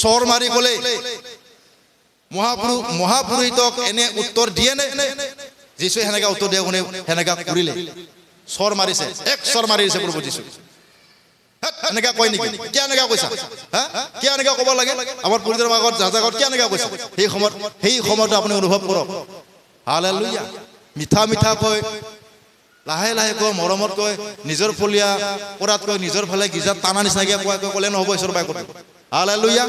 চৰ মাৰি ক'লে মহাপুৰোহিতক এনে উত্তৰ দিয়ে নে যীশুৱে সেনেকা উত্তৰ দিয়া কোনে সেনেকা কৰিলে চৰ মাৰিছে এক চৰ মাৰিছে প্ৰভু যীশু এনেকা কয় নেকি কিয় এনেকা কৈছা কিয় এনেকা ক'ব লাগে আমাৰ পুৰোহিতৰ আগত জাজাগত কিয় এনেকা কৈছা সেই সময়ত আপুনি অনুভৱ কৰক হালেলুয়া মিঠা কৈ লাহে কৈ মৰমত কৈ নিজৰ ফলীয়া কৰাতকৈ নিজৰ ফালে গিজাত টানা নিচিনাকৈ ক'লে নহ'ব ঈশ্বৰৰ বাক্যত হালেলুয়া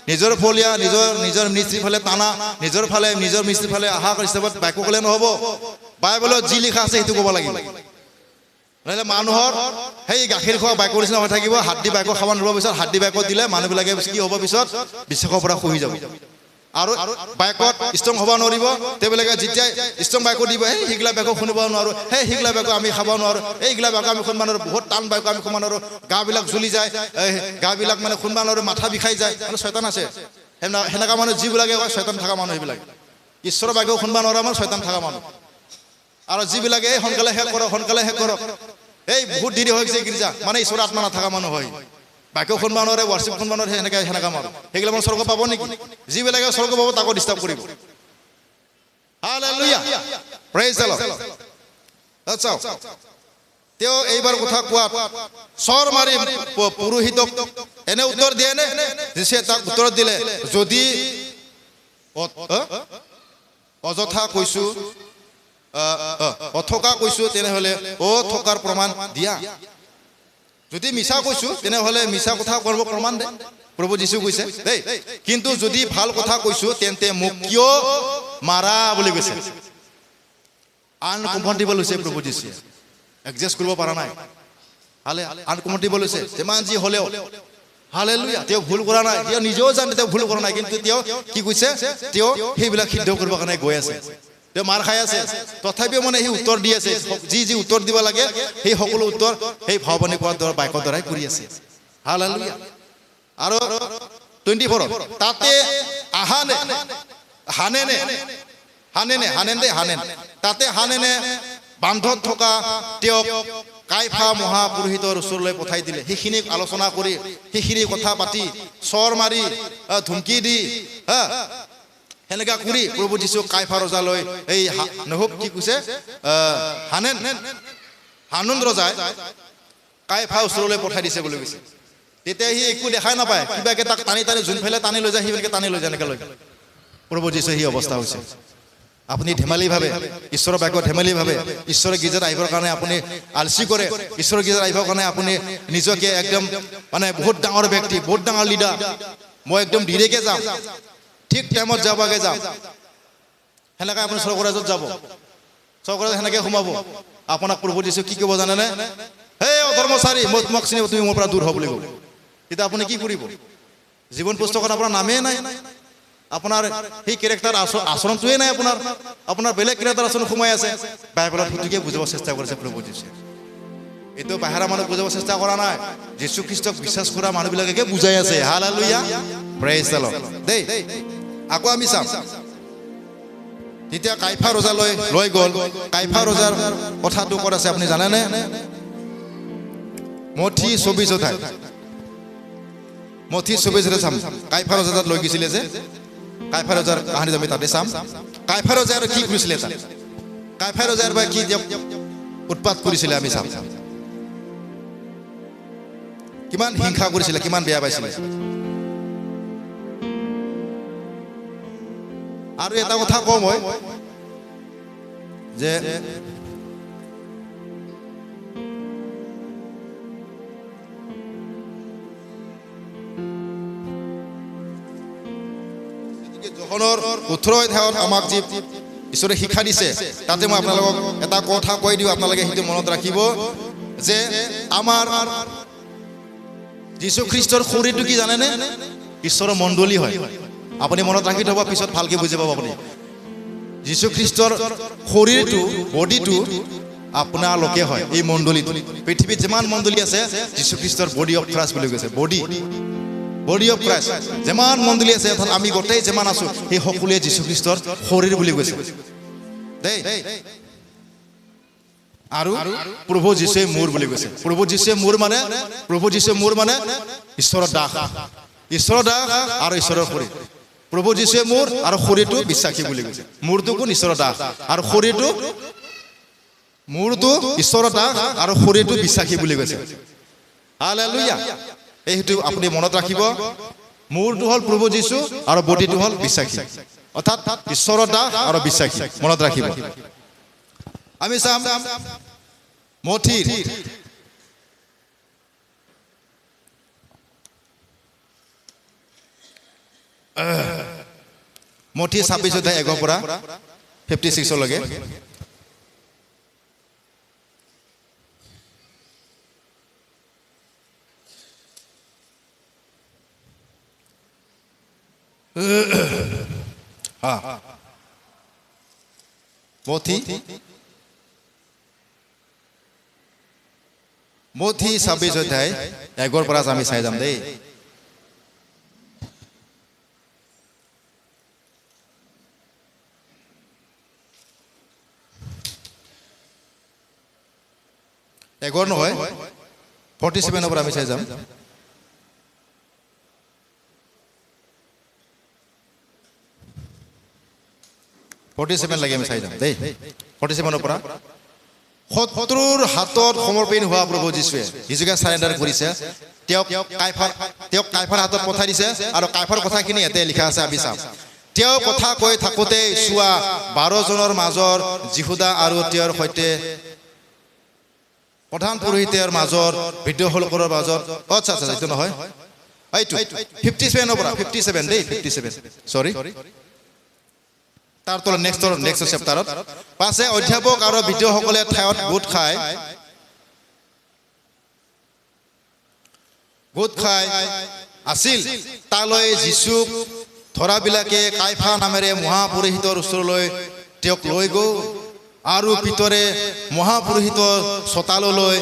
নিজৰ ফলীয়া নিজৰ মিস্ত্ৰী ফালে টানা নিজৰ মিস্ত্ৰী ফালে আশা হিচাপত বাক্য ক'লে নহ'ব বাইবেলত যি লিখা আছে সেইটো ক'ব লাগিব নহ'লে মানুহৰ সেই গাখীৰ খোৱা বাক্যৰ নিচিনা হৈ থাকিব হাত দি বাক্য খাব নোৱাৰিব পিছত হাত দি বাক্য দিলে মানুহবিলাকে কি হ'ব পিছত বিশ্বাসৰ পৰা খহি যাব আৰু বাক্যত ষ্ট্ৰং হ'ব নোৱাৰিব তেওঁলোকে যেতিয়া ষ্ট্ৰং বাক্য দিব সেইগিলা বাক্য শুনিব নোৱাৰোঁ সেইগিলা বাক্য আমি খাব নোৱাৰোঁ এইগিলা বাক্য আমি শুনিব নোৱাৰোঁ বহুত টান বাক্য আমি শুনিব নোৱাৰোঁ গাবিলাক জ্বলি যায় গাবিলাক মানে শুনিব নোৱাৰোঁ মাথা বিষাই যায় মানে শয়তান আছে সেনেকা মানুহ যিবিলাকে কয় শয়তান থকা মানুহ সেইবিলাক ঈশ্বৰৰ বাক্য শুনিব নোৱাৰা মানুহ শয়তান থকা মানুহ আৰু যিবিলাকে সোনকালে শেষ কৰক এই বহুত দেৰি হৈ গৈছে গীৰ্জা মানে ঈশ্বৰৰ আত্মা নাথাকা মানুহ হয় বাক্য শুনিব নোৱাৰে ৱৰ্শ্বিপ শুনিব নোৱাৰে সেনেকা মানুহ সেইগিলা মানুহ স্বৰ্গ পাব নেকি যিবিলাকে স্বৰ্গ পাব তাকো ডিষ্টাৰ্ব কৰিব হালেলুয়া প্ৰেইজ দ্য লৰ্ড আচ্ছা তেওঁ এইবাৰ কথা কোৱাত চৰ মাৰি পুৰোহিতক এনে উত্তৰ দিয়ে নে যিয়ে তাক উত্তৰ দিলে যদি অযথা কৈছো অথকা কৈছো তেনেহ'লে থকাৰ প্ৰমাণ দিয়া যদি মিছা কৈছো তেনেহ'লে মিছা কথা কৰিব প্ৰমাণ দে প্ৰভু যীশু কৈছে দেই কিন্তু যদি ভাল কথা কৈছো তেন্তে মোক কিয় মাৰা বুলি কৈছে আনকমফৰ্টেবল হৈছে প্ৰভু যীশুৱে এডজাষ্ট কৰিব পৰা নাই আনকমফৰ্টেবল হৈছে যিমান যি হ'লেও হালেলুয়া তেওঁ ভুল কৰা নাই তেওঁ নিজেও জানে তেওঁ ভুল কৰা নাই কিন্তু তেওঁ কি কৈছে তেওঁ সেইবিলাক সিদ্ধ কৰিবৰ কাৰণে গৈ আছে তেওঁ মাৰ খাই আছে তথাপিও মানে সেই উত্তৰ দি আছে যি উত্তৰ দিব লাগে সেই সকলো উত্তৰ সেই ভাৱবাণী কোৱাৰ দ্বাৰা বাক্যৰ দ্বাৰাই কৰি আছে হালেলুয়া আৰু 24 তাতে তাতে হানেনে বান্ধত থকা তেওঁক কাইফা মহাপুৰোহিতৰ ওচৰলৈ পঠাই দিলে সেইখিনি আলোচনা কৰি সেইখিনি কথা পাতি চৰ মাৰি ধুমকি দি সেনেকা কৰি প্ৰভু যীশু কাইফা ৰজালৈ এই নহওক কি কৈছে হানুন ৰজাই কাইফা ওচৰলৈ পঠাই দিছে বুলি কৈছে তেতিয়া সি একো দেখাই নাপায় কিবাকে তাক টানি যোনফালে টানি লৈ যায় সেইবিলাকে টানি লৈ যায় এনেকৈ লৈ প্ৰভু যীশু সেই অৱস্থা হৈছে আপুনি ধেমালি ভাবে ঈশ্বৰৰ বাক্য ধেমালি ভাবে ঈশ্বৰৰ গীৰ্জাত আহিবৰ কাৰণে আপুনি আলচি কৰে ঈশ্বৰৰ গীৰ্জাত আহিবৰ কাৰণে আপুনি নিজকে একদম মানে বহুত ডাঙৰ ব্যক্তি বহুত ডাঙৰ লিডাৰ মই একদম ধীৰেকে যাম ঠিক টাইমত যাবাগে যাম সেনেকৈ আপুনি স্বৰ্গৰাজত যাব স্বৰ্গৰাজত সেনেকৈ সোমাব আপোনাক প্ৰভু যীশু কি ক'ব জানেনে হেই অধৰ্মচাৰী মই তোমাক চিনি তুমি মোৰ পৰা দূৰ হ'ব বুলি ক'ব তেতিয়া আপুনি কি কৰিব জীৱন পুস্তকত আপোনাৰ নামেই নাই আপোনাৰ সেই কেৰেক্টাৰ আচৰণটোৱে নাই আপোনাৰ বেলেগ কেৰেক্টাৰ আচৰণ সোমাই আছে বাইবেলত সেইটোকে বুজাব চেষ্টা কৰিছে প্ৰভু যীশুৱে এইটো বাহিৰা মানুহ বুজাব চেষ্টা কৰা নাই যীশু খ্ৰীষ্টক বিশ্বাস কৰা মানুহবিলাকে বুজাই আছে হালেলুয়া প্ৰেইজ দ্য লৰ্ড দেই আকৌ আমি চাম যেতিয়া কাইফা ৰজালৈ লৈ গ'ল কাইফা ৰজাৰ কথাটো ক'ত আছে আপুনি জানেনে মঠি 24 চাম কাইফা ৰজা তাত লৈ গৈছিলে যে কাইফা ৰজাৰ কাহিনী আমি তাতে চাম কাইফা ৰজাই আৰু কি কৰিছিলে তাত কাইফা ৰজাৰ বা কি উৎপাত কৰিছিলে আমি চাম কিমান হিংসা কৰিছিলে কিমান বেয়া পাইছিলে আৰু এটা কথা কওঁ মই যে যোহনৰ 18 অধ্যায়ত আমাক যি ঈশ্বৰে শিক্ষা দিছে তাতে মই আপোনালোকক এটা কথা কৈ দিওঁ আপোনালোকে সেইটো মনত ৰাখিব যে আমাৰ যীশু খ্ৰীষ্টৰ শৰীৰটো কি জানেনে ঈশ্বৰৰ মণ্ডলী হয় আপুনি মনত ৰাখি থব পিছত ভালকে বুজি পাব আপুনি যীশু খ্ৰীষ্টৰ শৰীৰটো বডিটো আপোনালোকে হয় এই মণ্ডলীটো পৃথিৱীত যিমান মণ্ডলী আছে যীশু খ্ৰীষ্টৰ বডি অফ ক্ৰাইষ্ট বুলি কৈছে বডি অফ ক্ৰাইষ্ট যিমান মণ্ডলী আছে অৰ্থাৎ আমি গোটেই যিমান আছো সেই সকলোৱে যীশু খ্ৰীষ্টৰ শৰীৰ বুলি কৈছে দেই আৰু প্ৰভু যীশুৱে মোৰ বুলি কৈছে প্ৰভু যীশুৱে মোৰ মানে ঈশ্বৰৰ দাস আৰু ঈশ্বৰৰ শৰীৰ প্ৰভু যীশুৱে মোৰ আৰু শৰীৰটো বিশ্বাসী বুলি কৈছে মোৰটো কোন ঈশ্বৰৰ দাস আৰু শৰীৰটো মোৰটো ঈশ্বৰৰ দাস আৰু শৰীৰটো বিশ্বাসী বুলি কৈছে হালেলুয়া এইটো আপুনি মনত ৰাখিব মোৰটো হ'ল প্ৰভু যীশু আৰু বডিটো হ'ল বিশ্বাসী অৰ্থাৎ ঈশ্বৰৰ দাস আৰু বিশ্বাসী মনত ৰাখিব আমি চাম মথিৰ মথি 26 অধ্যায় 1 পৰা 56 লৈকে মথি 26 অধ্যায় 1 পৰা আমি চাই যাম দেই এগৰ নহয় 47 পৰা আমি চাই যাম লাগে আমি চাই যাম দেই 47 পৰা শত্ৰুৰ হাতত সমৰ্পণ হোৱা প্ৰভু যীশুৱে নিজকে সাৰেণ্ডাৰ কৰিছে তেওঁক কাইফাৰ হাতত পঠাই দিছে আৰু কাইফাৰ কথাখিনি ইয়াতে লিখা আছে আমি চাম তেওঁ কথা কৈ থাকোতে চোৱা 12 জনৰ মাজৰ যিহুদা আৰু তেওঁৰ সৈতে প্ৰধান পুৰোহিতৰ মাজৰ বিদ্ৰোহীসকলৰ মাজৰ আচ্ছা এইটো নহয় এইটো 57 পৰা 57 দেই 57 সৰি তাৰ তলত নেক্সট চেপ্টাৰত পাছে অধ্যাপক আৰু বিদ্ৰোহীসকলে ঠাইত গোট খাই আছিল তালৈ যীশুক ধৰাবিলাকে কাইফা নামেৰে মহাপুৰোহিতৰ ওচৰলৈ তেওঁক লৈ গ'ল আৰু পিতৰে মহাপুৰোহিতৰ চোতাললৈ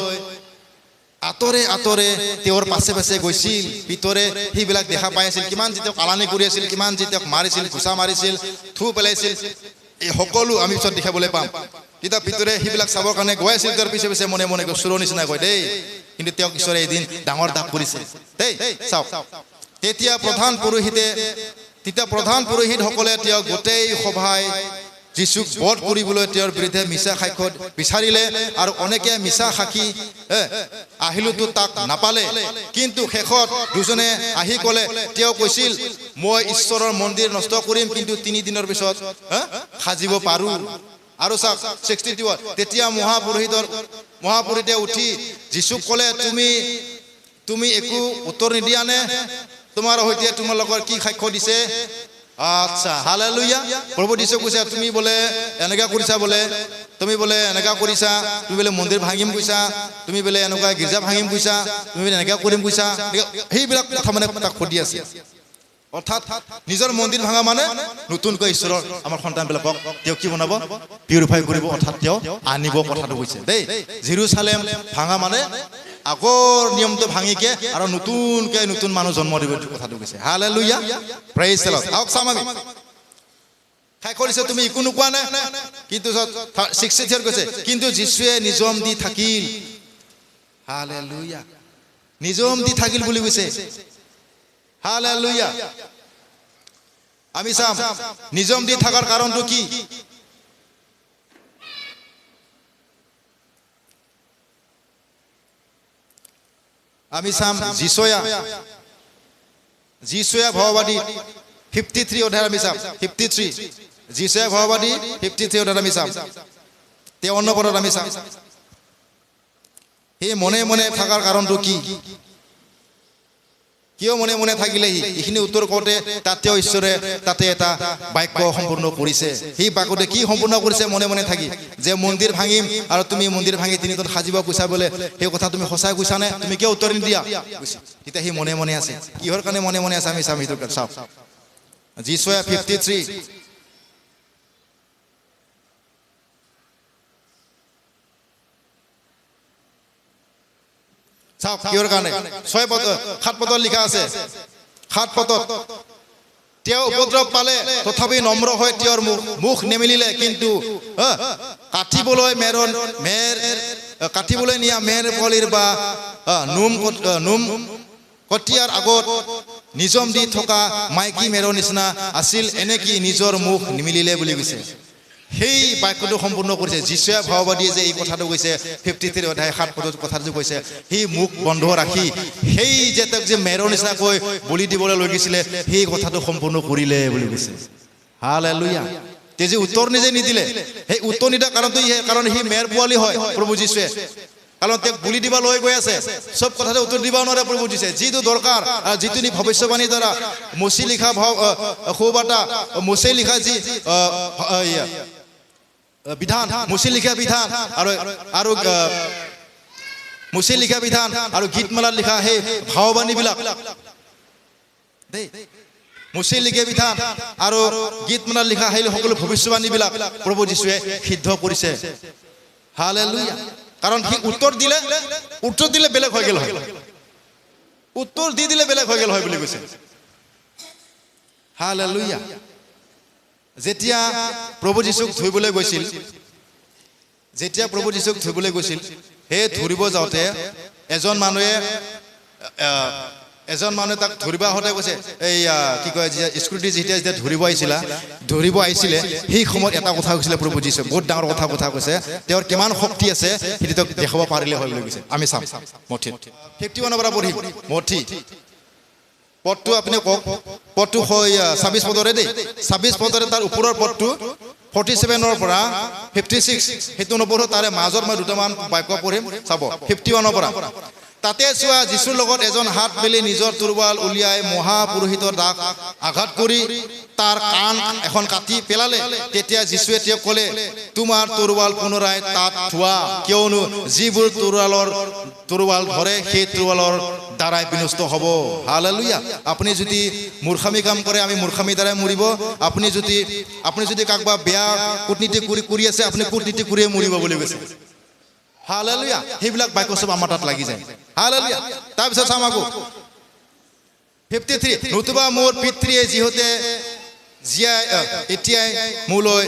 আঁতৰে তেওঁৰ পাছে গৈছিল পিতৰে সেইবিলাক দেখা পাই আছিল কিমান যে তেওঁক আলানি কৰি আছিল কিমান যে তেওঁক মাৰিছিল ঘুচা মাৰিছিল থু পেলাইছিল এই সকলো আমি পিছত দেখাবলৈ পাম তেতিয়া পিতৰে সেইবিলাক চাবৰ কাৰণে গৈ আছিল তেওঁৰ পিছে মনে চুৰৰ নিচিনা কয় দেই কিন্তু তেওঁক ঈশ্বৰে এদিন ডাঙৰ দাগ কৰিছে দেই চাওক তেতিয়া প্ৰধান পুৰোহিতসকলে তেওঁক গোটেই সভাই যীশুক বধ কৰিবলৈ তেওঁৰ বিৰুদ্ধে মিছা সাক্ষ্য বিচাৰিলে আৰু অনেকে মিছা সাক্ষী আহিলোতো তাক নাপালে কিন্তু শেষত দুজনে আহি ক'লে তেওঁ কৈছিল মই ঈশ্বৰৰ মন্দিৰ নষ্ট কৰিম কিন্তু 3 দিনৰ পিছত সাজিব পাৰো আৰু চাওক 62 তেতিয়া মহাপুৰোহিতে উঠি যীশুক ক'লে তুমি একো উত্তৰ নিদিয়ানে তোমাৰ সৈতে তোমাৰ লগৰ কি সাক্ষ্য দিছে আচ্ছা হালেলুয়া প্ৰভু যীশু কৈছে তুমি বোলে এনেকা কৰিছা তুমি বোলে মন্দিৰ ভাঙিম কৈছা তুমি বোলে এনেকা গিৰ্জা ভাঙিম কৈছা তুমি বোলে এনেকা কৰিম কৈছা সেইবিলাক কথা মানে তাক সুধি আছে অৰ্থাৎ নিজৰ মন্দিৰ ভাঙা মানে নতুনকৈ ঈশ্বৰৰ আমাৰ সন্তানবিলাকক তেওঁ কি বনাব পিউৰিফাই কৰিব অৰ্থাৎ তেওঁ আনিব কথাটো কৈছে দেই জেৰুজালেম ভাঙা মানে আগৰ নিয়মটো ভাঙিকে আৰু নতুন মানুহ জন্ম দিব কথাটো কৈছে হালেলুয়া প্ৰেইজ দ্য লৰ্ড আওক চাম আমি খাই কৰিছে তুমি একো নোকোৱা নে কিন্তু 60 কৈছে কিন্তু যীশুৱে নিয়ম দি থাকিল হালেলুয়া নিয়ম দি থাকিল বুলি কৈছে হালেলুয়া আমি চাম নিয়ম দি থাকাৰ কাৰণটো কি আমি চাম যিচয়া ভগবাদী 53 অধ্যায় আমি চাম 53 যিশুৱে ভয়বাদী 53 অধ্যায় আমি চাম 53 পদত আমি চাম সেই মনে মনে থকাৰ কাৰণটো কি কিয় মনে মনে থাকিলে এইখিনি উত্তৰ কৰোঁতে তাতে ঈশ্বৰে তাতে এটা বাক্য সম্পূৰ্ণ কৰিছে সেই বাক্যতে কি সম্পূৰ্ণ কৰিছে মনে মনে থাকি যে মন্দিৰ ভাঙিম আৰু তুমি মন্দিৰ ভাঙি তিনিজন সাজিব কৈছা বোলে সেই কথা তুমি সঁচাই কৈছা নে তুমি কিয় উত্তৰ নিদিয়া তেতিয়া সি মনে মনে আছে কিহৰ কাৰণে মনে মনে আছে আমি চাম সেইটো চাওক যিশুৱে 53 চাওক কিহৰ কাৰণে 6 পদ 7 পদত লিখা আছে 7 পদত তেওঁ উপদ্ৰৱ পালে তথাপি নম্ৰ হৈ তেওঁৰ মুখ নেমেলিলে কিন্তু কাটিবলৈ নিয়া মেৰ পলিৰ বা নোম কটিয়াৰ আগত নিজম দি থকা মাইকী মেৰৰ নিচিনা আছিল এনেকি নিজৰ মুখ নিমিলিলে বুলি কৈছে সেই বাক্যটো সম্পূৰ্ণ কৰিছে যিশুৱে ভাৱবাদীয়ে যে এই কথাটো কৈছে 53 অধ্যায় 7 পদত কথাটো কৈছে সি মুখ বন্ধ ৰাখি সেই যে তেওঁক যে মেৰৰ নিচিনাকৈ বলি দিবলৈ লৈ গৈছিলে সেই কথাটো সম্পূৰ্ণ কৰিলে বুলি কৈছে হালেলুয়া তে যে উত্তৰ নিজে নিদিলে সেই উত্তৰ নিদিয়া কাৰণটো কাৰণ সি মেৰ পোৱালি হয় প্ৰভু যিশুৱে কাৰণ তেওঁক বলি দিব লৈ গৈ আছে সব কথাতে উত্তৰ দিব নোৱাৰে প্ৰভু যিশুৱে যিটো দৰকাৰ যিটো নি ভৱিষ্যবাণীৰ দ্বাৰা মুচি লিখা খুবাটা মুচি লিখা যি বিধান মুচি লিখা বিধান আৰু মুচি লিখা বিধান আৰু গীতমালাত লিখা সেই ভাৱবাণীবিলাক দেই মুচি লিখা বিধান আৰু গীতমালাত লিখা সেই সকলো ভৱিষ্যবাণীবিলাক প্ৰভু যিশুৱে সিদ্ধ কৰিছে হালেলুয়া কাৰণ সি উত্তৰ দিলে বেলেগ হৈ গ'ল হয় উত্তৰ দি দিলে বেলেগ হৈ গ'ল হয় বুলি কৈছে হালেলুয়া যেতিয়া প্ৰভু যীশুক ধুইবলৈ গৈছিল সেই ধৰিব যাওঁতে এজন মানুহে তাক ধৰিব আহোঁতে কৈছে এই কি কয় স্কুটি যেতিয়া ধৰিব আহিছিলে সেই সময়ত এটা কথা কৈছিলে প্ৰভু যীশু বহুত ডাঙৰ কথা কৈছে তেওঁৰ কিমান শক্তি আছে সেইটো তেওঁক দেখাব পাৰিলে হয় বুলি কৈছে আমি চাম মঠিত 51 পৰা পঢ়িম মঠি পদটো আপুনি কওক পদটো 26 পদৰে দেই 26 পদৰে তাৰ ওপৰৰ পদটো 47 পৰা 56 সেইটো নপঢ়ো তাৰে মাজত মই দুটামান বাক্য পঢ়িম চাব 51 পৰা তাতে চোৱা যিশুৰ লগত এজন হাত মেলি নিজৰ তৰোৱাল উলিয়াই মহাপুৰোহিতৰ দাগ আঘাত কৰি তাৰ কাণ এখন কাটি পেলালে তেতিয়া যিশুৱে তেওঁক ক'লে তোমাৰ তৰোৱাল পুনৰাই তাত থোৱা কিয়নো যিবোৰ তৰোৱাল ধৰে সেই তৰোৱালৰ দ্বাৰাই বিনষ্ট হ'ব হালেলুয়া আপুনি যদি মূৰ্খামি কাম কৰে আমি মূৰ্খামিৰ দ্বাৰাই মৰিব আপুনি যদি কাকবা বেয়া কূটনীতি কৰি আছে আপুনি কূটনীতি কৰিয়ে মৰিব বুলি কৈছে হালেলুয়া সেইবিলাক বাক্য সব আমাৰ তাত লাগি যায় হালেলুয়া তাৰপিছত চাম আকৌ 53 নতুবা মোৰ পিতৃয়ে যিহতে এতিয়াই মোলৈ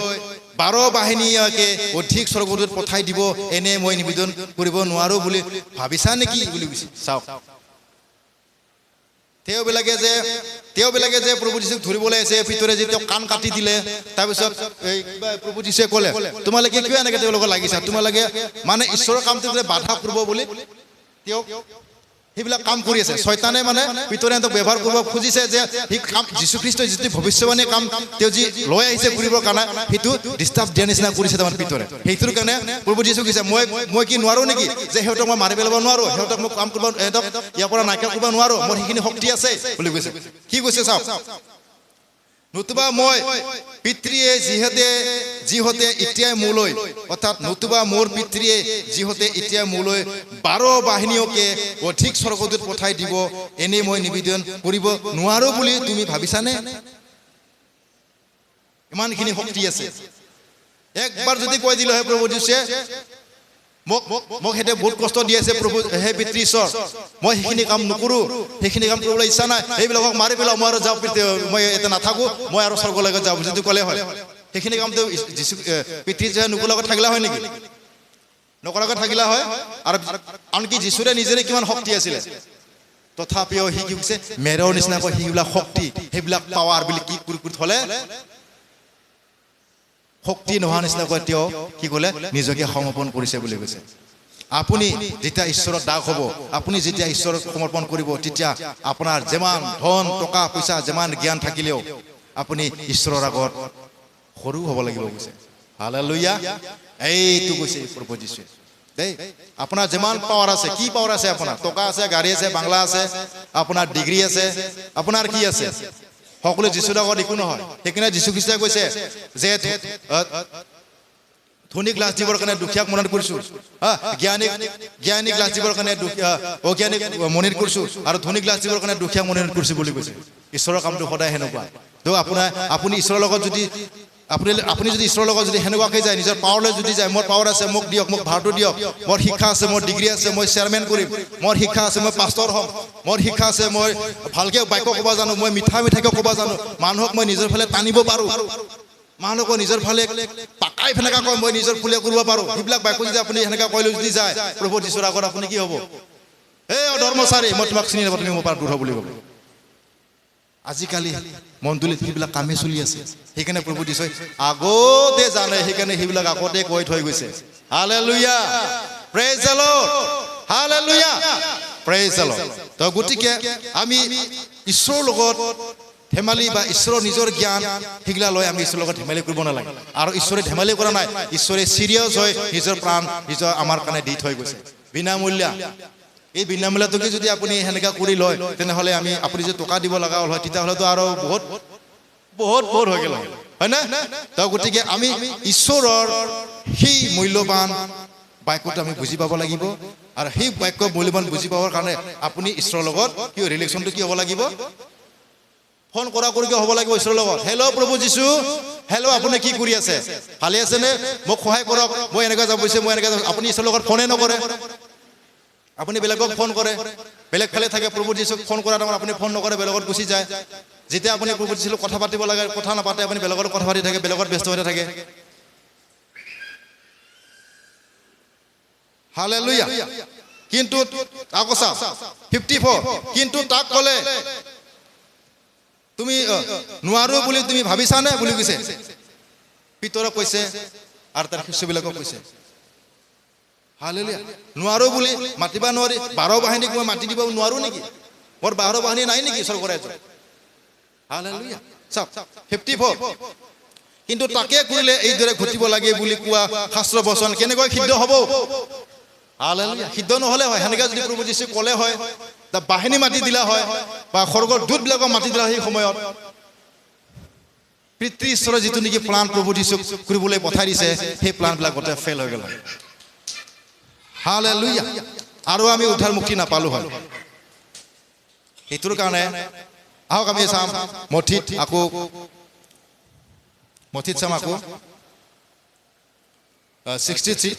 12 বাহিনীকে অধিক স্বৰ্গদূত পঠাই দিব এনে মই নিবেদন কৰিব নোৱাৰো বুলি ভাবিছা নেকি বুলি কৈছে চাওক তেওঁবিলাকে যে প্ৰভু যীশুক ধৰিবলৈ আছে ভিতৰে যে তেওঁ কাণ কাটি দিলে তাৰপিছত প্ৰভু যীশুৱে ক'লে তোমালোকে কিয় এনেকৈ তেওঁলোকক লাগিছা তোমালোকে মানে ঈশ্বৰৰ কামটো বাধা কৰিব বুলি তেওঁ সেইবিলাক কাম কৰি আছে শয়তানে মানে ভিতৰে তেওঁক ব্যৱহাৰ কৰিব খুজিছে যে সেই কাম যীশুখ্ৰীষ্টই যিটো ভৱিষ্যবাণী কাম তেওঁ যি লৈ আহিছে কৰিবৰ কাৰণে সেইটো ডিষ্টাৰ্ব দিয়া নিচিনা কৰিছে তাৰ ভিতৰে সেইটোৰ কাৰণে প্ৰভু যীশু কৈছে মই কি নোৱাৰো নেকি যে সিহঁতক মই মাৰি পেলাব নোৱাৰো সিহঁতক মই কাম কৰিব সিহঁতক ইয়াৰ পৰা নাইকিয়া কৰিব নোৱাৰো মোৰ সেইখিনি শক্তি আছে বুলি কৈছে কি কৈছে চাওক নতুবা মই পিতৃয়ে যিহতে এতিয়াই মোলৈ অৰ্থাৎ নতুবা মোৰ পিতৃয়ে যিহতে এতিয়াই মোলৈ 12 বাহিনীকে অধিক স্বৰ্গদূত পঠাই দিব এনে মই নিবেদন কৰিব নোৱাৰো বুলি তুমি ভাবিছানে ইমানখিনি শক্তি আছে একবাৰ যদি কৈ দিলে হয় প্ৰভু যীশুৱে মোক হেতে বহুত কষ্ট দি আছে প্ৰভু হে পিতৃ ঈশ্বৰ মই সেইখিনি কাম নকৰো সেইখিনি কাম কৰিবলৈ ইচ্ছা নাই এইবিলাকক মাৰি পেলাও মই আৰু যাওঁ মই এটা নাথাকো মই আৰু স্বৰ্গলৈকে যাওঁ যদি ক'লে হয় সেইখিনি কামটো যীশু পিতৃ যে নকৰাকৈ থাকিলা হয় নেকি নকৰাকৈ থাকিলা হয় আৰু আনকি যীশুৰে নিজৰে কিমান শক্তি আছিলে তথাপিও সি কি কৈছে মেৰৰ নিচিনাকৈ সেইবিলাক শক্তি সেইবিলাক পাৱাৰ বুলি কি কৰি থলে শক্তি নোহোৱা নিচিনাকৈ তেওঁ কি ক'লে নিজকে সমৰ্পণ কৰিছে বুলি কৈছে আপুনি যেতিয়া ঈশ্বৰৰ দাস হ'ব আপুনি যেতিয়া ঈশ্বৰক সমৰ্পণ কৰিব তেতিয়া আপোনাৰ যিমান ধন টকা পইচা যিমান জ্ঞান থাকিলেও আপুনি ঈশ্বৰৰ আগত সৰু হ'ব লাগিব কৈছে হালেলুয়া এইটো কৈছে প্ৰভু যীশুৱে দেই আপোনাৰ যিমান পাৱাৰ আছে কি পাৱাৰ আছে আপোনাৰ টকা আছে গাড়ী আছে বাংলা আছে আপোনাৰ ডিগ্ৰী আছে আপোনাৰ কি আছে সকলো যীশুৰ আগত একো নহয় সেইকাৰণে যীশু খ্ৰীষ্টই কৈছে যে ধনীক লাজ দিবৰ কাৰণে দুখীয়াক মনত কৰিছোঁ জ্ঞানীক লাজ দিবৰ কাৰণে অজ্ঞানীক মনিত কৰিছোঁ আৰু ধনীক লাজ দিবৰ কাৰণে দুখীয়াক মনিত কৰিছোঁ বুলি কৈছে ঈশ্বৰৰ কামটো সদায় সেনেকুৱা তো আপুনি ঈশ্বৰৰ লগত যদি আপুনি যদি ঈশ্বৰৰ লগত যদি সেনেকুৱাকৈ যায় নিজৰ পাৱাৰলৈ যদি যায় মোৰ পাৱাৰ আছে মোক দিয়ক মোক ভাৰটো দিয়ক মোৰ শিক্ষা আছে মোৰ ডিগ্ৰী আছে মই চেয়াৰমেন কৰিম মোৰ শিক্ষা আছে মই পাষ্টৰ হ'ম মোৰ শিক্ষা আছে মই ভালকৈ বাক্য ক'ব জানো মই মিঠাকৈ ক'ব জানো মানুহক মই নিজৰ ফালে টানিব পাৰোঁ মানুহক নিজৰ ফালে পাকাই ফেনেকা কয় মই নিজৰ ফুলে কৰিব পাৰোঁ সেইবিলাক বাক্য যদি আপুনি সেনেকা কৈ লৈ যদি যায় প্ৰভু যীশুৰ আগত আপুনি কি হ'ব এই ধৰ্মচাৰী মই তোমাক চিনি নাপাওঁ তুমি মোৰ পৰা দূৰ হ'ব বুলি ক'ব আজিকালি মণ্ডলীত সেইবিলাক কামেই চলি আছে সেইকাৰণে প্ৰভু যীশুৱে আগতে জানে সেইকাৰণে সেইবিলাক আগতে কৈ থৈ গৈছে hallelujah praise the Lord hallelujah praise the lord তো গতিকে আমি ঈশ্বৰৰ লগত ধেমালি বা ঈশ্বৰৰ নিজৰ জ্ঞান সেইগিলা লৈ আমি ঈশ্বৰৰ লগত ধেমালি কৰিব নালাগে আৰু ঈশ্বৰে ধেমালি কৰা নাই ঈশ্বৰে চিৰিয়াছ হৈ নিজৰ প্ৰাণ নিজৰ আমাৰ কাৰণে দি থৈ গৈছে বিনামূলীয়া এই বিনামূলীয়াটোকে যদি আপুনি সেনেকা কৰি লয় তেনেহ'লে আপুনি যদি টকা দিব লগা হ'ল হয় তেতিয়াহ'লেতো আৰু বহুত হৈ গ'ল হয় না তো গতিকে আমি ঈশ্বৰৰ সেই মূল্যৱান বাক্যটো আমি বুজি পাব লাগিব আৰু সেই বাক্য মূল্যৱান বুজি পাবৰ কাৰণে আপুনি ঈশ্বৰৰ লগত কি ৰিলেশ্যনটো কি হ'ব লাগিব ফোন কৰাকৈ হ'ব লাগিব ঈশ্বৰৰ লগত হেল্ল' প্ৰভু যীশু হেল্ল' আপুনি কি কৰি আছে ভালে আছেনে মোক সহায় কৰক মই এনেকৈ যাব বিচাৰিছোঁ মই এনেকৈ আপুনি ঈশ্বৰৰ লগত ফোনে নকৰে আপুনি বেলেগক ফোন কৰে বেলেগ ফালে থাকে প্ৰভু যীশুক ফোন কৰাৰ টাইমত আপুনি ফোন নকৰে বেলেগত গুচি যায় যেতিয়া আপুনি প্ৰভু যীশুক কথা পাতিব লাগে কথা নাপাতে আপুনি বেলেগত কথা পাতি থাকে বেলেগত ব্যস্ত হৈ থাকে হালেলুয়া কিন্তু আকৌ চাওক 54 কিন্তু তাক ক'লে তুমি নোৱাৰো বুলি তুমি ভাবিছানে বুলি কৈছে পিতৰক কৈছে আৰু তাৰ শিষ্যবিলাকক কৈছে হালেলুয়া নোৱাৰো বুলি মাতিবা নোৱাৰি 12 বাহিনীক মই মাতি দিব নোৱাৰো নেকি মোৰ 12 বাহিনী নাই নেকি স্বৰ্গৰ ৰাজ্যত হালেলুয়া চাওক 54 কিন্তু তাকে কৰিলে এইদৰে ঘটিব লাগে বুলি কোৱা শাস্ত্ৰ বচন কেনেকৈ সিদ্ধ হ'ব হালেলুয়া সিদ্ধ নহ'লে হয় সেনেকৈ যদি প্ৰভু যীশু ক'লে হয় তা বাহিনী মাতি দিলা হয় বা স্বৰ্গৰ দূতবিলাকক মাতি দিলা সেই সময়ত পিতৃ ঈশ্বৰৰ যিটো নেকি প্লান প্ৰভু যীশুক কৰিবলৈ পঠাই দিছে সেই প্লানবিলাক গোটেই ফেইল হৈ গ'ল হালেলুয়া আৰু আমি উদ্ধাৰ মুক্তি নাপালো হয় সেইটোৰ কাৰণে আহক আমি চাম মথিত চাম আকৌ 63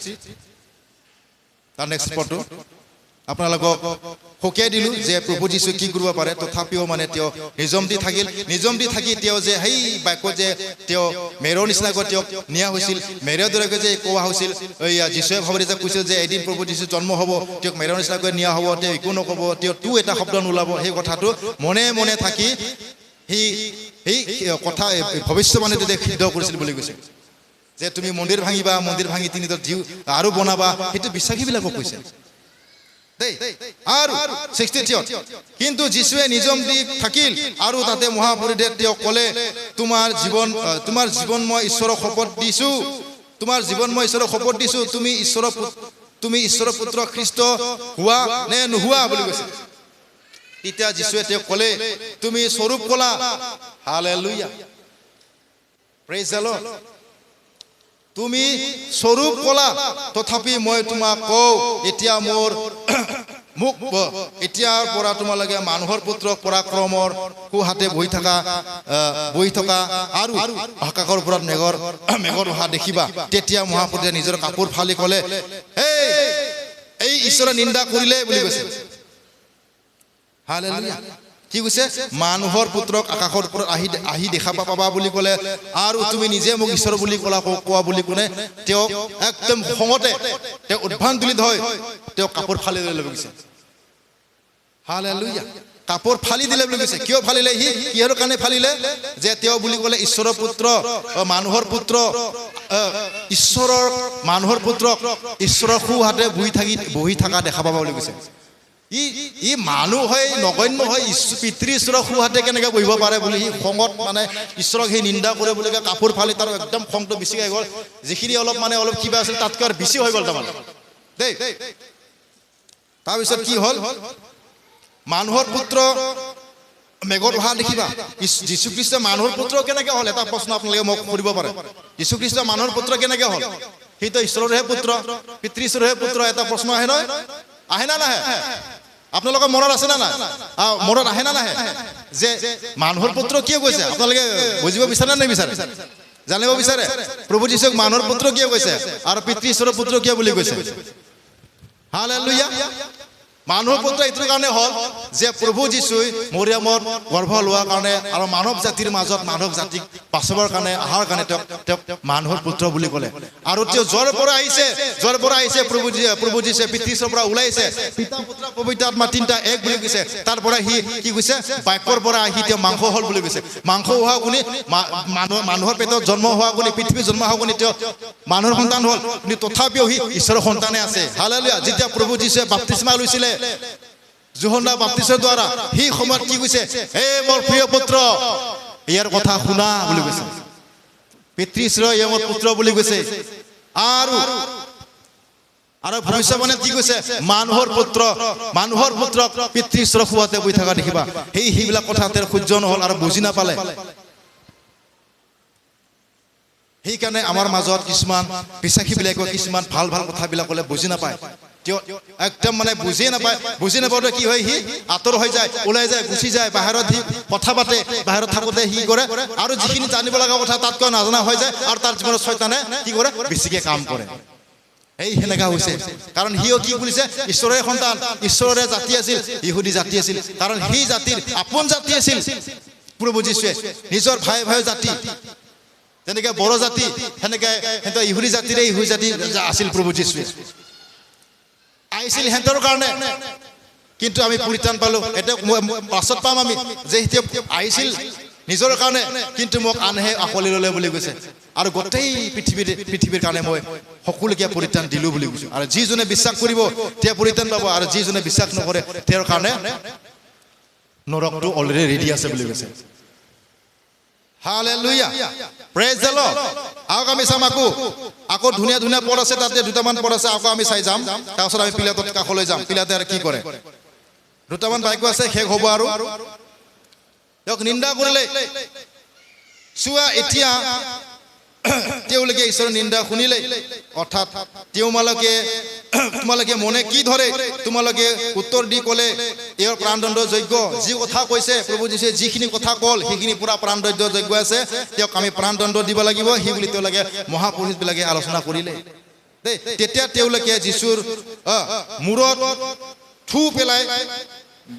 তাৰ নেক্সট পদটো আপোনালোকক সকীয়াই দিলোঁ যে প্ৰভু যীশুৱে কি কৰিব পাৰে তথাপিও মানে তেওঁ নিজম দি থাকি তেওঁ যে সেই বাক্য যে তেওঁ মেৰৰ নিচিনাকৈ তেওঁক নিয়া হৈছিল মেৰৰ দৰেকৈ যে কোৱা হৈছিল যীশুৱে ভাবি যে কৈছিল যে এদিন প্ৰভু যীশু জন্ম হ'ব তেওঁক মেৰৰ নিচিনাকৈ নিয়া হ'ব তেওঁ একো নক'ব তেওঁ এটা শব্দ নোলাব সেই কথাটো মনে থাকি সেই কথা ভৱিষ্যবাণীটো সিদ্ধ কৰিছিল বুলি কৈছে যে তুমি মন্দিৰ ভাঙি তিনি জীৱ আৰু বনাবা সেইটো বিশ্বাসীবিলাকক কৈছে আৰু 63 কিন্তু যীশুৱে নিজম দি থাকিল আৰু তাতে মহাপুৰুষে তেওঁ ক'লে তোমাৰ জীৱন মই ঈশ্বৰক শপত দিছোঁ তুমি ঈশ্বৰৰ পুত্ৰ খ্ৰীষ্ট হোৱা নে নোহোৱা বুলি কৈছে তেতিয়া যীশুৱে তেওঁ ক'লে তুমি স্বৰূপ ক'লা হালেলুয়া প্ৰেইজ দ্য লৰ্ড তুমি স্বৰূপ ক'লা তথাপি মই তোমাক কওঁ এতিয়া মোক এতিয়াৰ পৰা তোমালোকে মানুহৰ পুত্ৰক পৰাক্ৰমৰ সোঁহাতে বহি থকা আৰু আকাশৰ ওপৰত মেঘৰ অহা দেখিবা তেতিয়া মহাপুৰুষে নিজৰ কাপোৰ ফালি ক'লে এই ঈশ্বৰে নিন্দা কৰিলে বুলি কৈছে হালেলুয়া কি কৈছে মানুহৰ পুত্ৰক আকাশৰ ওপৰত আহি দেখা পাবা বুলি ক'লে আৰু তুমি নিজে মোক ঈশ্বৰ বুলি কোৱা বুলি কোনে তেওঁ একদম খঙতে তেওঁ উদ্ভ্ৰান্তিত হৈ তেওঁ কাপোৰ ফালি দিলে বুলি কৈছে হালেলুয়া কাপোৰ ফালি দিলে বুলি কৈছে কিয় ফালিলে কিহৰ কাৰণে ফালিলে যে তেওঁ বুলি ক'লে ঈশ্বৰৰ পুত্ৰ মানুহৰ পুত্ৰ ঈশ্বৰৰ পুত্ৰক ঈশ্বৰৰ সোঁহাতে বহি থকা দেখা পাবা বুলি কৈছে ই মানুহ হয় নগণ্য হয় পিতৃ ঈশ্বৰক সোঁহাতে কেনেকৈ বহিব পাৰে বুলি সি খঙত মানে ঈশ্বৰক সেই নিন্দা কৰে বুলি কাপোৰ ফালি তাৰ একদম খংটো বেছি হৈ গ'ল যিখিনি অলপ কিবা আছিল তাতকৈ আৰু বেছি হৈ গ'ল তাৰমানে দেই তাৰপিছত কি হ'ল মানুহৰ পুত্ৰ মেঘত অহা দেখিবা যীশুখ্ৰীষ্ট মানুহৰ পুত্ৰ কেনেকৈ হ'ল এটা প্ৰশ্ন আপোনালোকে মোক সুধিব পাৰে যীশুখ্ৰীষ্ট মানুহৰ পুত্ৰ কেনেকৈ হ'ল সিটো ঈশ্বৰৰহে পুত্ৰ পিতৃ ঈশ্বৰৰহে পুত্ৰ এটা প্ৰশ্ন আহে নহয় আহে না নাহে আপোনালোকৰ মনত আছে না নাই মনত আহে না নাহে যে মানুহৰ পুত্ৰ কিয় কৈছে আপোনালোকে বুজিব বিচাৰে নে নিবিচাৰে জানিব বিচাৰে প্ৰভু যীশুক মানুহৰ পুত্ৰ কিয় কৈছে আৰু পিতৃ ঈশ্বৰৰ পুত্ৰ কিয় বুলি কৈছে হালেলুয়া মানুহৰ পুত্ৰ এইটোৰ কাৰণে হ'ল যে প্ৰভু যীশুই মৰিয়মৰ গৰ্ভ লোৱাৰ কাৰণে আৰু মানৱ জাতিৰ মাজত মানৱ জাতিক বাচাবৰ কাৰণে আহাৰ কাৰণে তেওঁক মানুহৰ পুত্ৰ বুলি ক'লে আৰু তেওঁ য'ৰ পৰা আহিছে প্ৰভু যীশুৱে পিতৃৰ পৰা ওলাইছে পিতা পুত্ৰ পবিত্ৰ আত্মা তিনিটা এক বুলি কৈছে তাৰ পৰা সি কি কৈছে বাক্যৰ পৰা আহি তেওঁ মাংস হ'ল বুলি কৈছে মাংস হোৱা গুণি মানুহৰ পেটত জন্ম হোৱা গুণি পৃথিৱীত জন্ম হোৱা গুণি তেওঁ মানুহৰ সন্তান হ'ল কিন্তু তথাপিও সি ঈশ্বৰৰ সন্তানে আছে হালেলুয়া যেতিয়া প্ৰভু যীশুৱে বাপ্তিস্মা লৈছিলে যোহন্না বাপ্তিস্মৰ দ্বাৰা সেই সময়ত কি কৈছে হে মোৰ প্ৰিয় পুত্ৰ ইয়াৰ কথা শুনা বুলি কৈছে পিতৃ ঈশ্বৰ ইয়ে মোৰ পুত্ৰ বুলি কৈছে আৰু ভৱিষ্যতবাণীত কি কৈছে মানুহৰ পুত্ৰক পিতৃ ঈশ্বৰৰ সোঁহাতে বহি থকা দেখিবা সেইবিলাক কথা তেওঁৰ সহ্য নহ'ল আৰু বুজি নাপালে সেইকাৰণে আমাৰ মাজত কিছুমান বিশ্বাসীবিলাকে কিছুমান ভাল কথাবিলাক ক'লে বুজি নাপায় তেওঁ একদম মানে বুজিয়ে নাপাওঁতে কি হয় সি আঁতৰ হৈ যায় ওলাই যায় গুচি যায় বাহিৰত সি কথা পাতে বাহিৰত থাকোঁতে সি কৰে আৰু যিখিনি জানিব লগা কথা তাতকৈ নাজনা হৈ যায় আৰু তাৰ জীৱনত শয়তানে কি কৰে বেছিকৈ কাম কৰে সেনেকা হৈছে কাৰণ সিও কি কৰিছে ঈশ্বৰৰে সন্তান ঈশ্বৰৰে জাতি আছিল ইহুদী জাতি আছিল কাৰণ সেই জাতিৰ আপোন জাতি আছিল প্ৰভু যীশুৱে নিজৰ ভাই জাতি যেনেকৈ বড়ো জাতি সেনেকৈ সিহঁতৰ ইহুদী জাতি আছিল প্ৰভু যীশুৱে আহিছিল সিহঁতৰ কাৰণে কিন্তু আমি পৰিত্ৰাণ পালোঁ এতিয়া পাছত পাম আমি যে এতিয়া আহিছিল নিজৰ কাৰণে কিন্তু মোক আনহে আঁকোৱালি ল'লে বুলি কৈছে আৰু গোটেই পৃথিৱীৰ কাৰণে মই সকলোকে পৰিত্ৰাণ দিলোঁ বুলি কৈছোঁ আৰু যিজনে বিশ্বাস কৰিব তেওঁ পৰিত্ৰাণ পাব আৰু যিজনে বিশ্বাস নকৰে তেওঁৰ কাৰণে নৰকটো অলৰেডি ৰেডি আছে বুলি কৈছে হালেলুয়া প্ৰেজ দ্য লৰ্ড আহক আমি চাম আকৌ ধুনীয়া পদ আছে তাতে দুটামান পদ আছে আকৌ আমি চাই যাম তাৰপিছত আমি পিলাতত কাষলৈ যাম পিলাতে আৰু কি কৰে দুটামান বাক্য আছে শেষ হ'ব আৰু তেওঁক নিন্দা কৰিলে চোৱা এতিয়া তেওঁলোকে ঈশ্বৰৰ নিন্দা শুনিলে অৰ্থাৎ তোমালোকে মনে কি ধৰে তোমালোকে উত্তৰ দি ক'লে এওঁৰ প্ৰাণদণ্ড যোগ্য যি কথা কৈছে প্ৰভু যীশুৱে যিখিনি কথা ক'ল সেইখিনি পুৰা প্ৰাণদণ্ড যোগ্য আছে তেওঁক আমি প্ৰাণদণ্ড দিব লাগিব সেই বুলি তেওঁলোকে মহাপুৰুষবিলাকে আলোচনা কৰিলে দেই তেতিয়া তেওঁলোকে যীশুৰ মূৰত থু পেলাই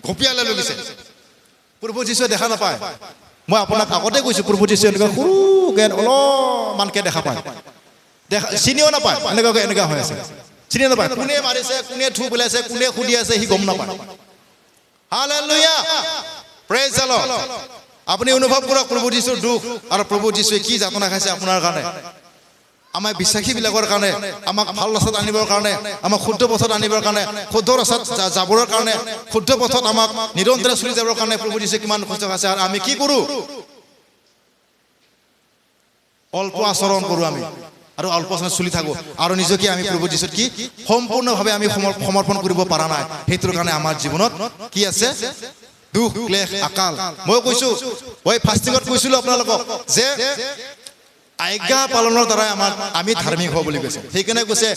ঘপিয়ালে লৈ গৈছে প্ৰভু যীশুৱে দেখা নাপায় মই আপোনাক আগতে কৈছোঁ প্ৰভু যীশুৱে এনেকুৱা সৰুকৈ অলপমানকৈ দেখা পায় চিনিও নাপায় এনেকুৱা হৈ আছে চিনি নাপায় কোনে মাৰিছে কোনে থু পেলাইছে কোনে সুধি আছে সি গম নাপায় হালেলুয়া প্ৰেজ দ্য লৰ্ড আপুনি অনুভৱ কৰক প্ৰভু যীশুৰ দুখ আৰু প্ৰভু যীশুৱে কি যাতনা খাইছে আপোনাৰ কাৰণে আমাৰ বিশ্বাসীবিলাকৰ কাৰণে আমাক ভাল ৰাস্তাত আনিবৰ কাৰণে আমাক শুদ্ধ পথত আনিবৰ কাৰণে শুদ্ধ ৰাস্তাত যাবৰ কাৰণে শুদ্ধ পথত আমাক নিৰন্তৰে চলি যাবৰ কাৰণে প্ৰভু যীশুৱে কিমান কষ্ট আছে আৰু আমি কি কৰোঁ অল্প আচৰণ কৰোঁ আমি আৰু অল্প আচৰণ চলি থাকোঁ আৰু নিজকে আমি প্ৰভু যীশুত কি সম্পূৰ্ণভাৱে আমি সমৰ্পণ কৰিব পৰা নাই সেইটোৰ কাৰণে আমাৰ জীৱনত কি আছে দুখ ক্লেশ আকাল মই কৈছোঁ ফাষ্টিঙত কৈছিলোঁ আপোনালোকক যে আজ্ঞা পালনৰ দ্বাৰাই আমি ধাৰ্মিক হ'ব বুলি কৈছে সেইকাৰণে কৈছে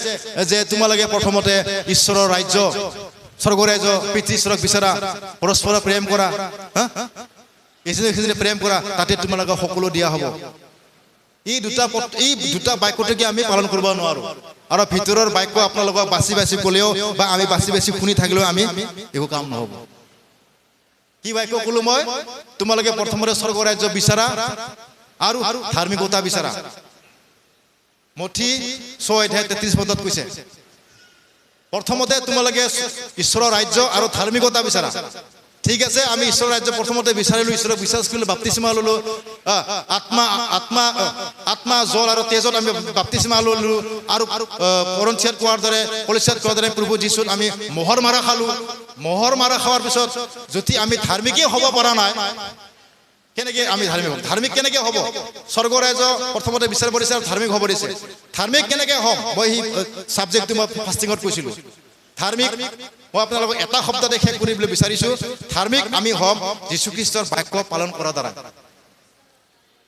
যে তোমালোকে প্ৰথমতে ঈশ্বৰৰ ৰাজ্য স্বৰ্গ ৰাজ্য পিতৃ ঈশ্বৰক বিচৰা পৰস্পৰ প্ৰেম কৰা ইজনে প্ৰেম কৰা তাতে তোমালোকক সকলো দিয়া হ'ব এই দুটা বাক্যটোকে আমি পালন কৰিব নোৱাৰোঁ আৰু ভিতৰৰ বাক্য আপোনালোকক বাছি ক'লেও বা আমি বাছি শুনি থাকিলেও আমি একো কাম নহ'ব কি বাক্য ক'লো মই তোমালোকে প্ৰথমতে স্বৰ্গ ৰাজ্য বিচাৰা আৰু ধাৰ্মিকতা বিচাৰা মঠি 6:33 পদত কৈছে প্ৰথমতে তোমালোকে ঈশ্বৰৰ ৰাজ্য আৰু ধাৰ্মিকতা বিচাৰা ঠিক আছে আমি ঈশ্বৰৰ ৰাজ্য প্ৰথমতে বিচাৰিলোঁ ঈশ্বৰক বিশ্বাস কৰিলোঁ বাপ্তিস্মা ল'লোঁ আত্মা জল আৰু তেজত আমি বাপ্তিস্মা ল'লোঁ আৰু কলিচিয়াত কোৱাৰ দৰে প্ৰভু যীশুত আমি মোহৰ মাৰা খালোঁ মহৰ মাৰা খাৱাৰ পিছত যদি আমি ধাৰ্মিকেই হ'ব পৰা নাই কেনেকৈ আমি ধাৰ্মিক হ'ম ধাৰ্মিক কেনেকৈ হ'ব স্বৰ্গ ৰাজ্য প্ৰথমতে বিচাৰ কৰিছে আৰু ধাৰ্মিক হ'ব দিছে ধাৰ্মিক কেনেকৈ হ'ম মই সেই ছাবজেক্টটো মই ফাষ্টিঙত কৈছিলোঁ ধাৰ্মিক মই আপোনালোকক এটা শব্দতে শেষ কৰিবলৈ বিচাৰিছোঁ ধাৰ্মিক আমি হ'ম যীশুখ্ৰীষ্টৰ বাক্য পালন কৰাৰ দ্বাৰা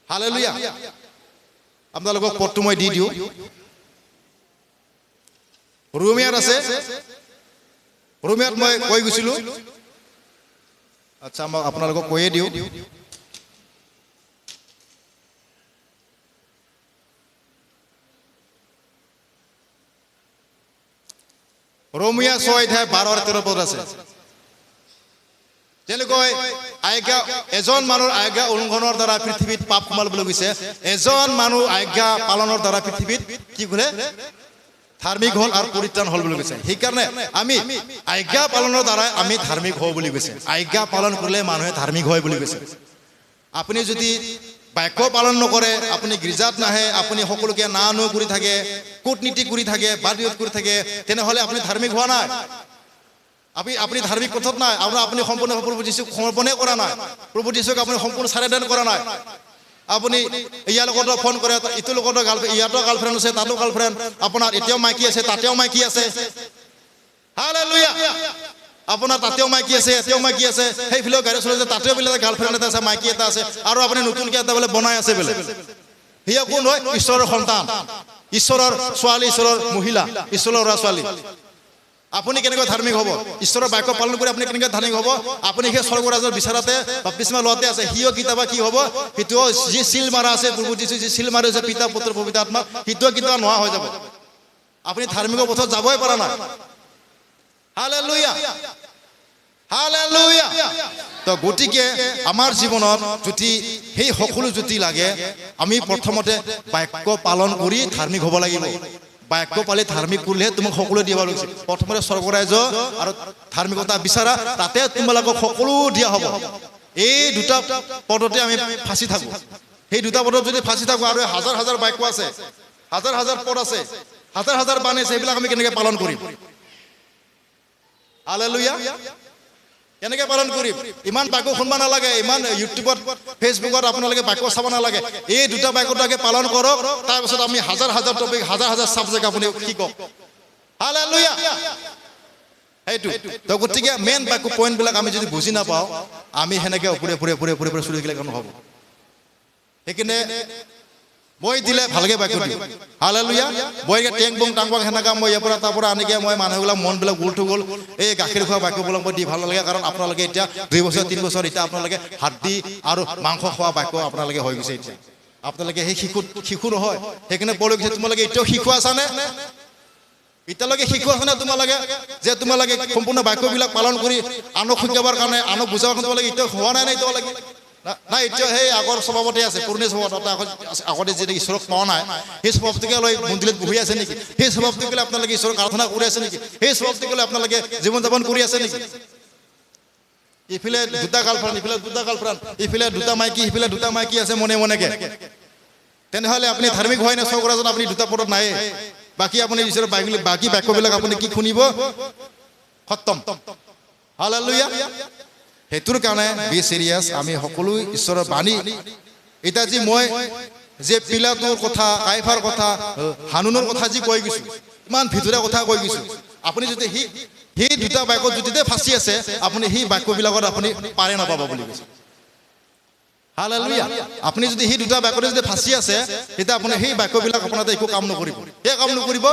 হালেলুয়া আপোনালোকক পদটো মই দি দিওঁ ৰোমিয়াত আছে ৰোমিয়াত মই কৈ গৈছিলোঁ আচ্ছা মই আপোনালোকক কৈয়ে দিওঁ ৰোমিয়া 6:12-13 পদ আছে যেনেকৈ আজ্ঞা এজন মানুহৰ আজ্ঞা উলংঘনৰ দ্বাৰা পৃথিৱীত পাপ সোমাবলৈ গৈছে এজন মানুহ আজ্ঞা পালনৰ দ্বাৰা পৃথিৱীত কি কৰে ধাৰ্মিক হ'ল আৰু পৰিত্ৰাণ হ'ল বুলি কৈছে সেইকাৰণে আমি আজ্ঞা পালনৰ দ্বাৰা আমি ধাৰ্মিক হওঁ বুলি কৈছে আজ্ঞা পালন কৰিলে মানুহে ধাৰ্মিক হয় বুলি কৈছে আপুনি যদি বাক্য পালন নকৰে আপুনি গীৰ্জাত নাহে আপুনি সকলোকে না নো কৰি থাকে কূটনীতি কৰি থাকে বাদ বিৰোধ কৰি থাকে তেনেহ'লে আপুনি ধাৰ্মিক হোৱা নাই আপুনি ধাৰ্মিক পথত নাই আৰু আপুনি সম্পূৰ্ণ প্ৰভু যীশুক সমৰ্পণে কৰা নাই প্ৰভু যীশুক আপুনি সম্পূৰ্ণ চাৰেণ্ডাৰ কৰা নাই আপুনি ইয়াৰ লগতো ফোন কৰে ইটোৰ লগতো ইয়াতো গাৰ্লফ্ৰেণ্ড আছে তাতো গাৰ্লফ্ৰেণ্ড আপোনাৰ এতিয়াও মাইকী আছে তাতেও মাইকী আছে হালেলুয়া আপোনাৰ তাতেও মাইকী আছে এতিয়াও মাইকী আছে সেইফালেও গাড়ী চলাইছে তাতেও বোলে গাৰ্লফ্ৰেণ্ড এটা আছে মাইকী এটা আছে আৰু আপুনি নতুনকৈ এটা বোলে বনাই আছে বোলে সেয়া কোন হয় ঈশ্বৰৰ সন্তান ঈশ্বৰৰ ছোৱালী ঈশ্বৰৰ মহিলা ঈশ্বৰৰ ল'ৰা ছোৱালী আপুনি কেনেকৈ ধাৰ্মিক হ'ব ঈশ্বৰৰ বাক্য পালন কৰি আপুনি কেনেকৈ ধাৰ্মিক হ'ব আপুনি সেই স্বৰ্গ ৰাজ্যৰ বিচাৰতে বাপ্তিস্মা লোৱাতে আছে সিও কিতাবা কি হ'ব সিটোও যি চিল মাৰা আছে প্ৰভু যীশু যি চিল মাৰি আছে পিতা পুত্ৰ পবিত্ৰ আত্মা সিটোও কিতাবা নোহোৱা হৈ যাব আপুনি ধাৰ্মিকৰ পথত যাবই পৰা নাই হালেলুয়া হালেলুয়া তো গতিকে আমাৰ জীৱনত যদি সেই সকলো যদি লাগে আমি প্ৰথমতে বাক্য পালন কৰি ধাৰ্মিক হ'ব লাগিব বাক্য পালে ধাৰ্মিক কৰিলেহে তোমাক সকলো দিব লাগিছে প্ৰথমতে স্বৰ্গ ৰাজ্য আৰু ধাৰ্মিকতা বিচাৰা তাতে তোমালোকক সকলো দিয়া হ'ব এই দুটা পদতে আমি ফাঁচি থাকোঁ সেই দুটা পদত যদি ফাঁচি থাকোঁ আৰু হাজাৰ হাজাৰ বাক্য আছে হাজাৰ হাজাৰ পদ আছে হাজাৰ হাজাৰ বাণ আছে সেইবিলাক আমি কেনেকৈ পালন কৰিম হালেলুয়া কেনেকৈ পালন কৰিম ইমান বাক্য শুনিব নালাগে ইমান ইউটিউবত ফেচবুকত আপোনালোকে বাক্য চাব নালাগে এই দুটা বাক্যটাকে পালন কৰক তাৰপিছত আমি হাজাৰ হাজাৰ টপিক হাজাৰ হাজাৰ ছাবজেক্ট আপুনি শিকক হালেলুয়া সেইটো তো গতিকে মেইন বাক্য পইণ্টবিলাক আমি যদি বুজি নাপাওঁ আমি সেনেকৈ ফুৰে ফুৰে ফুৰে ফুৰে ফুৰে চলি থাকিলে নহ'ব সেইকাৰণে মই দিলে ভালকৈ বাক্য দিওঁ হালেলুয়া মই টেং বং টাং বং সেনেকা মই ইয়াৰ পৰা তাৰ পৰা আনিকে মই মানুহবিলাক মনবিলাক গোল থৈ গ'ল এই গাখীৰ খোৱা বাক্যবিলাক মই দি ভাল নালাগে কাৰণ আপোনালোকে এতিয়া 2 বছৰ 3 বছৰ এতিয়া আপোনালোকে হাড্ডি আৰু মাংস খোৱা বাক্য আপোনালোকে হৈ গৈছে এতিয়া আপোনালোকে সেই শিশু নহয় সেইকাৰণে পঢ়ি গৈছে তোমালোকে এতিয়াও শিশু আছানে এতিয়ালৈকে শিশু আছানে তোমালোকে যে তোমালোকে সম্পূৰ্ণ বাক্যবিলাক পালন কৰি আনক শিকাবৰ কাৰণে আনক বুজাবৰ কাৰণে তোমালোকে এতিয়াও হোৱা নাই নাই তোমালোকে নাই এতিয়া সেই আগৰ স্বভাৱতে আছে পুৰণি স্বভাৱত আগতে যেতিয়া ঈশ্বৰক পোৱা নাই সেই স্বভাৱটোকে লৈ মন্দিৰত বহি আছে নেকি সেই স্বভাৱটোকে লৈ আপোনালোকে ঈশ্বৰক আৰাধনা কৰি আছে নেকি সেই স্বভাৱটোকে লৈ আপোনালোকে জীৱন যাপন কৰি আছে নেকি ইফালে দুটা গাৰ্লফ্ৰেণ্ড ইফালে দুটা গাৰ্লফ্ৰেণ্ড ইফালে দুটা মাইকী সিফালে দুটা মাইকী আছে মনে মনেকে তেনেহ'লে আপুনি ধাৰ্মিক হয় নে স্বৰ্গ ৰাজ্যত আপুনি দুটা পদত নায়ে বাকী আপুনি ঈশ্বৰৰ বাকী বাক্যবিলাক আপুনি কি শুনিব খতম হালেলুয়া সেইটোৰ কাৰণে বি চিৰিয়াছ আমি সকলো ঈশ্বৰৰ বাণী এতিয়া যি মই যে পিলাটোৰ কথা কাইফাৰ কথা হানুনৰ কথা যি কৈ গৈছোঁ ইমান ভিতৰীয়া কথা কৈ গৈছোঁ আপুনি যদি সেই দুটা বাক্যত যদি ফাঁচি আছে আপুনি সেই বাক্যবিলাকত আপুনি পাৰে নাপাব বুলি কৈছে হালেলুয়া আপুনি যদি সেই দুটা বাক্যতে যদি ফাঁচি আছে তেতিয়া আপুনি সেই বাক্যবিলাক আপোনাৰ একো কাম নকৰিব সেই কাম নকৰিব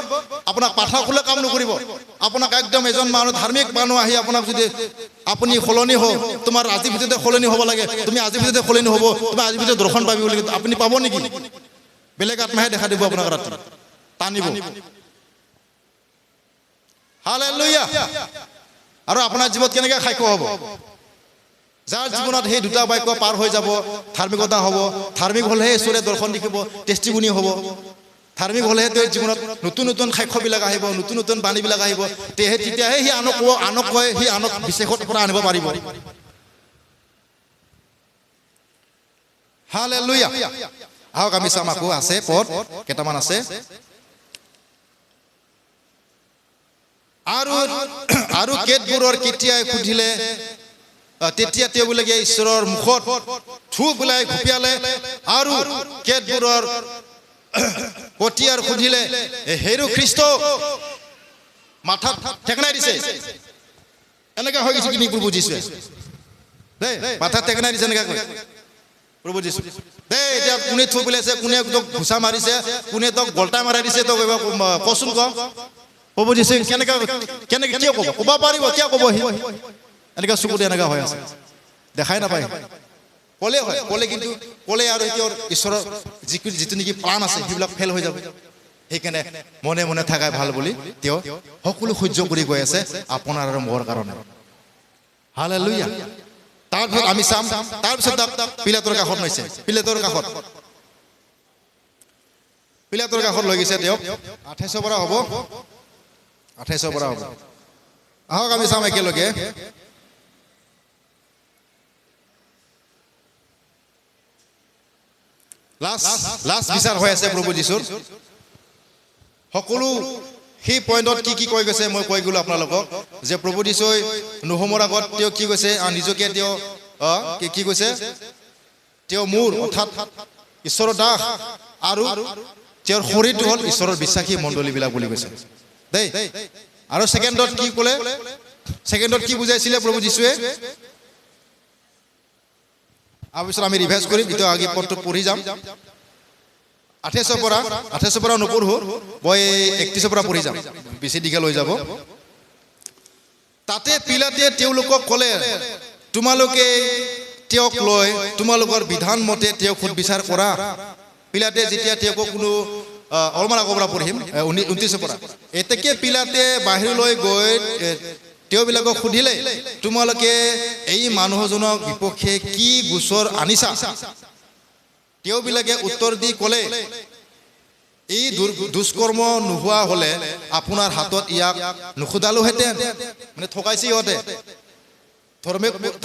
আপোনাক পাঠকসকলে কাম নকৰিব আপোনাক একদম এজন মানুহ ধাৰ্মিক মানুহ আহি আপোনাক যদি আপুনি সলনি হওক তোমাৰ আজিৰ ভিতৰতে সলনি হ'ব লাগে তুমি আজিৰ ভিতৰতে সলনি হ'ব তুমি আজিৰ ভিতৰতে দৰ্শন পাবি বুলি আপুনি পাব নেকি বেলেগ আত্মাহে দেখা দিব আপোনাক ৰাতি টানিব হালেলুয়া আৰু আপোনাৰ জীৱনত কেনেকৈ সাক্ষ্য হ'ব যাৰ জীৱনত সেই দুটা বাক্য পাৰ হৈ যাব ধাৰ্মিকতা হ'ব ধাৰ্মিক হ'লেহে ঈশ্বৰে দৰ্শন দেখিব টেষ্টিমনি হ'ব ধাৰ্মিক হ'লেহে তেওঁৰ জীৱনত নতুন নতুন সাক্ষ্যবিলাক আহিব নতুন নতুন বাণীবিলাক আহিব তেতিয়াহে সি আনক কয় সি আনক বিশেষৰ পৰা আনিব পাৰিব হালেলুয়া আহক আমি চাম আকৌ আছে পদ কেইটামান আছে আৰু কেতবোৰৰ কেতিয়াই সুধিলে তেতিয়া তেওঁবিলাকে ঈশ্বৰৰ মুখত থু পেলাই ঘুপিয়ালে আৰু কেতবোৰৰ কটিয়াৰ সুধিলে হেৰু খ্ৰীষ্ট মাথাত ঠেকনাই দিছে এনেকা হৈ গৈছে কি প্ৰভু যীশুৱে দেই মাথাত ঠেকনাই দিছে এনেকা কৈ প্ৰভু যীশু দেই এতিয়া কোনে থু পেলাইছে কোনে তোক ঘুচা মাৰিছে কোনে তোক গল্টা মাৰাই দিছে তোক কচোন ক প্ৰভু যীশু কেনেকা কিয় ক'ব পাৰিব কিয় ক'ব সি এনেকা চকুতে এনেকা হৈ আছে দেখাই নাপায় ক'লে কিন্তু ক'লে আৰু তেওঁৰ ঈশ্বৰৰ যিটো নেকি প্লান আছে সেইবিলাক ফেল হৈ যাব সেইকাৰণে মনে মনে থাকাই ভাল বুলি তেওঁ সকলো সহ্য কৰি গৈ আছে আপোনাৰ আৰু মোৰ কাৰণে হালেলুয়া তাৰপিছত আমি চাম তাৰপিছত পিলাতৰ কাষত লৈছে পিলাতৰ কাষত লৈ গৈছে তেওঁক 28 পৰা হ'ব 28 পৰা হ'ব আহক আমি চাম একেলগে লাষ্ট বিচাৰ হৈ আছে প্ৰভু যীশুৰ সকলো সেই পইণ্টত কি কৈ গৈছে মই কৈ গ'লো আপোনালোকক যে প্ৰভু যীশুই নহমৰ আগত তেওঁ কি কৈছে নিজকে তেওঁ কি কৈছে তেওঁ মোৰ অৰ্থাৎ ঈশ্বৰৰ দাস আৰু তেওঁৰ শৰীৰটো হ'ল ঈশ্বৰৰ বিশ্বাসী মণ্ডলীবিলাক বুলি কৈছে দেই আৰু ছেকেণ্ডত কি ক'লে ছেকেণ্ডত কি বুজাইছিলে প্ৰভু যীশুৱে তাৰপিছত আমি ৰিভাইজ কৰিম এইটো আগে পদটো পঢ়ি যাম 28 পৰা নপঢ়ো মই 31 পৰা পঢ়ি যাম বেছি দীঘল হৈ যাব তাতে পিলাতে তেওঁলোকক ক'লে তোমালোকে তেওঁক লৈ তোমালোকৰ বিধান মতে তেওঁক সুধবিচাৰ কৰা পিলাতে যেতিয়া তেওঁক কোনো অলপমান আগৰ পৰা পঢ়িম 29 পৰা এতেকে পিলাতে বাহিৰলৈ গৈ তেওঁবিলাকক সুধিলে তোমালোকে এই মানুহজনৰ বিপক্ষে কি গোচৰ আনিছা তেওঁবিলাকে উত্তৰ দি ক'লে এই দুষ্কৰ্ম নোহোৱা হ'লে আপোনাৰ হাতত ইয়াক নুখুদালোহেঁতেন মানে ঠকাইছে ইহঁতে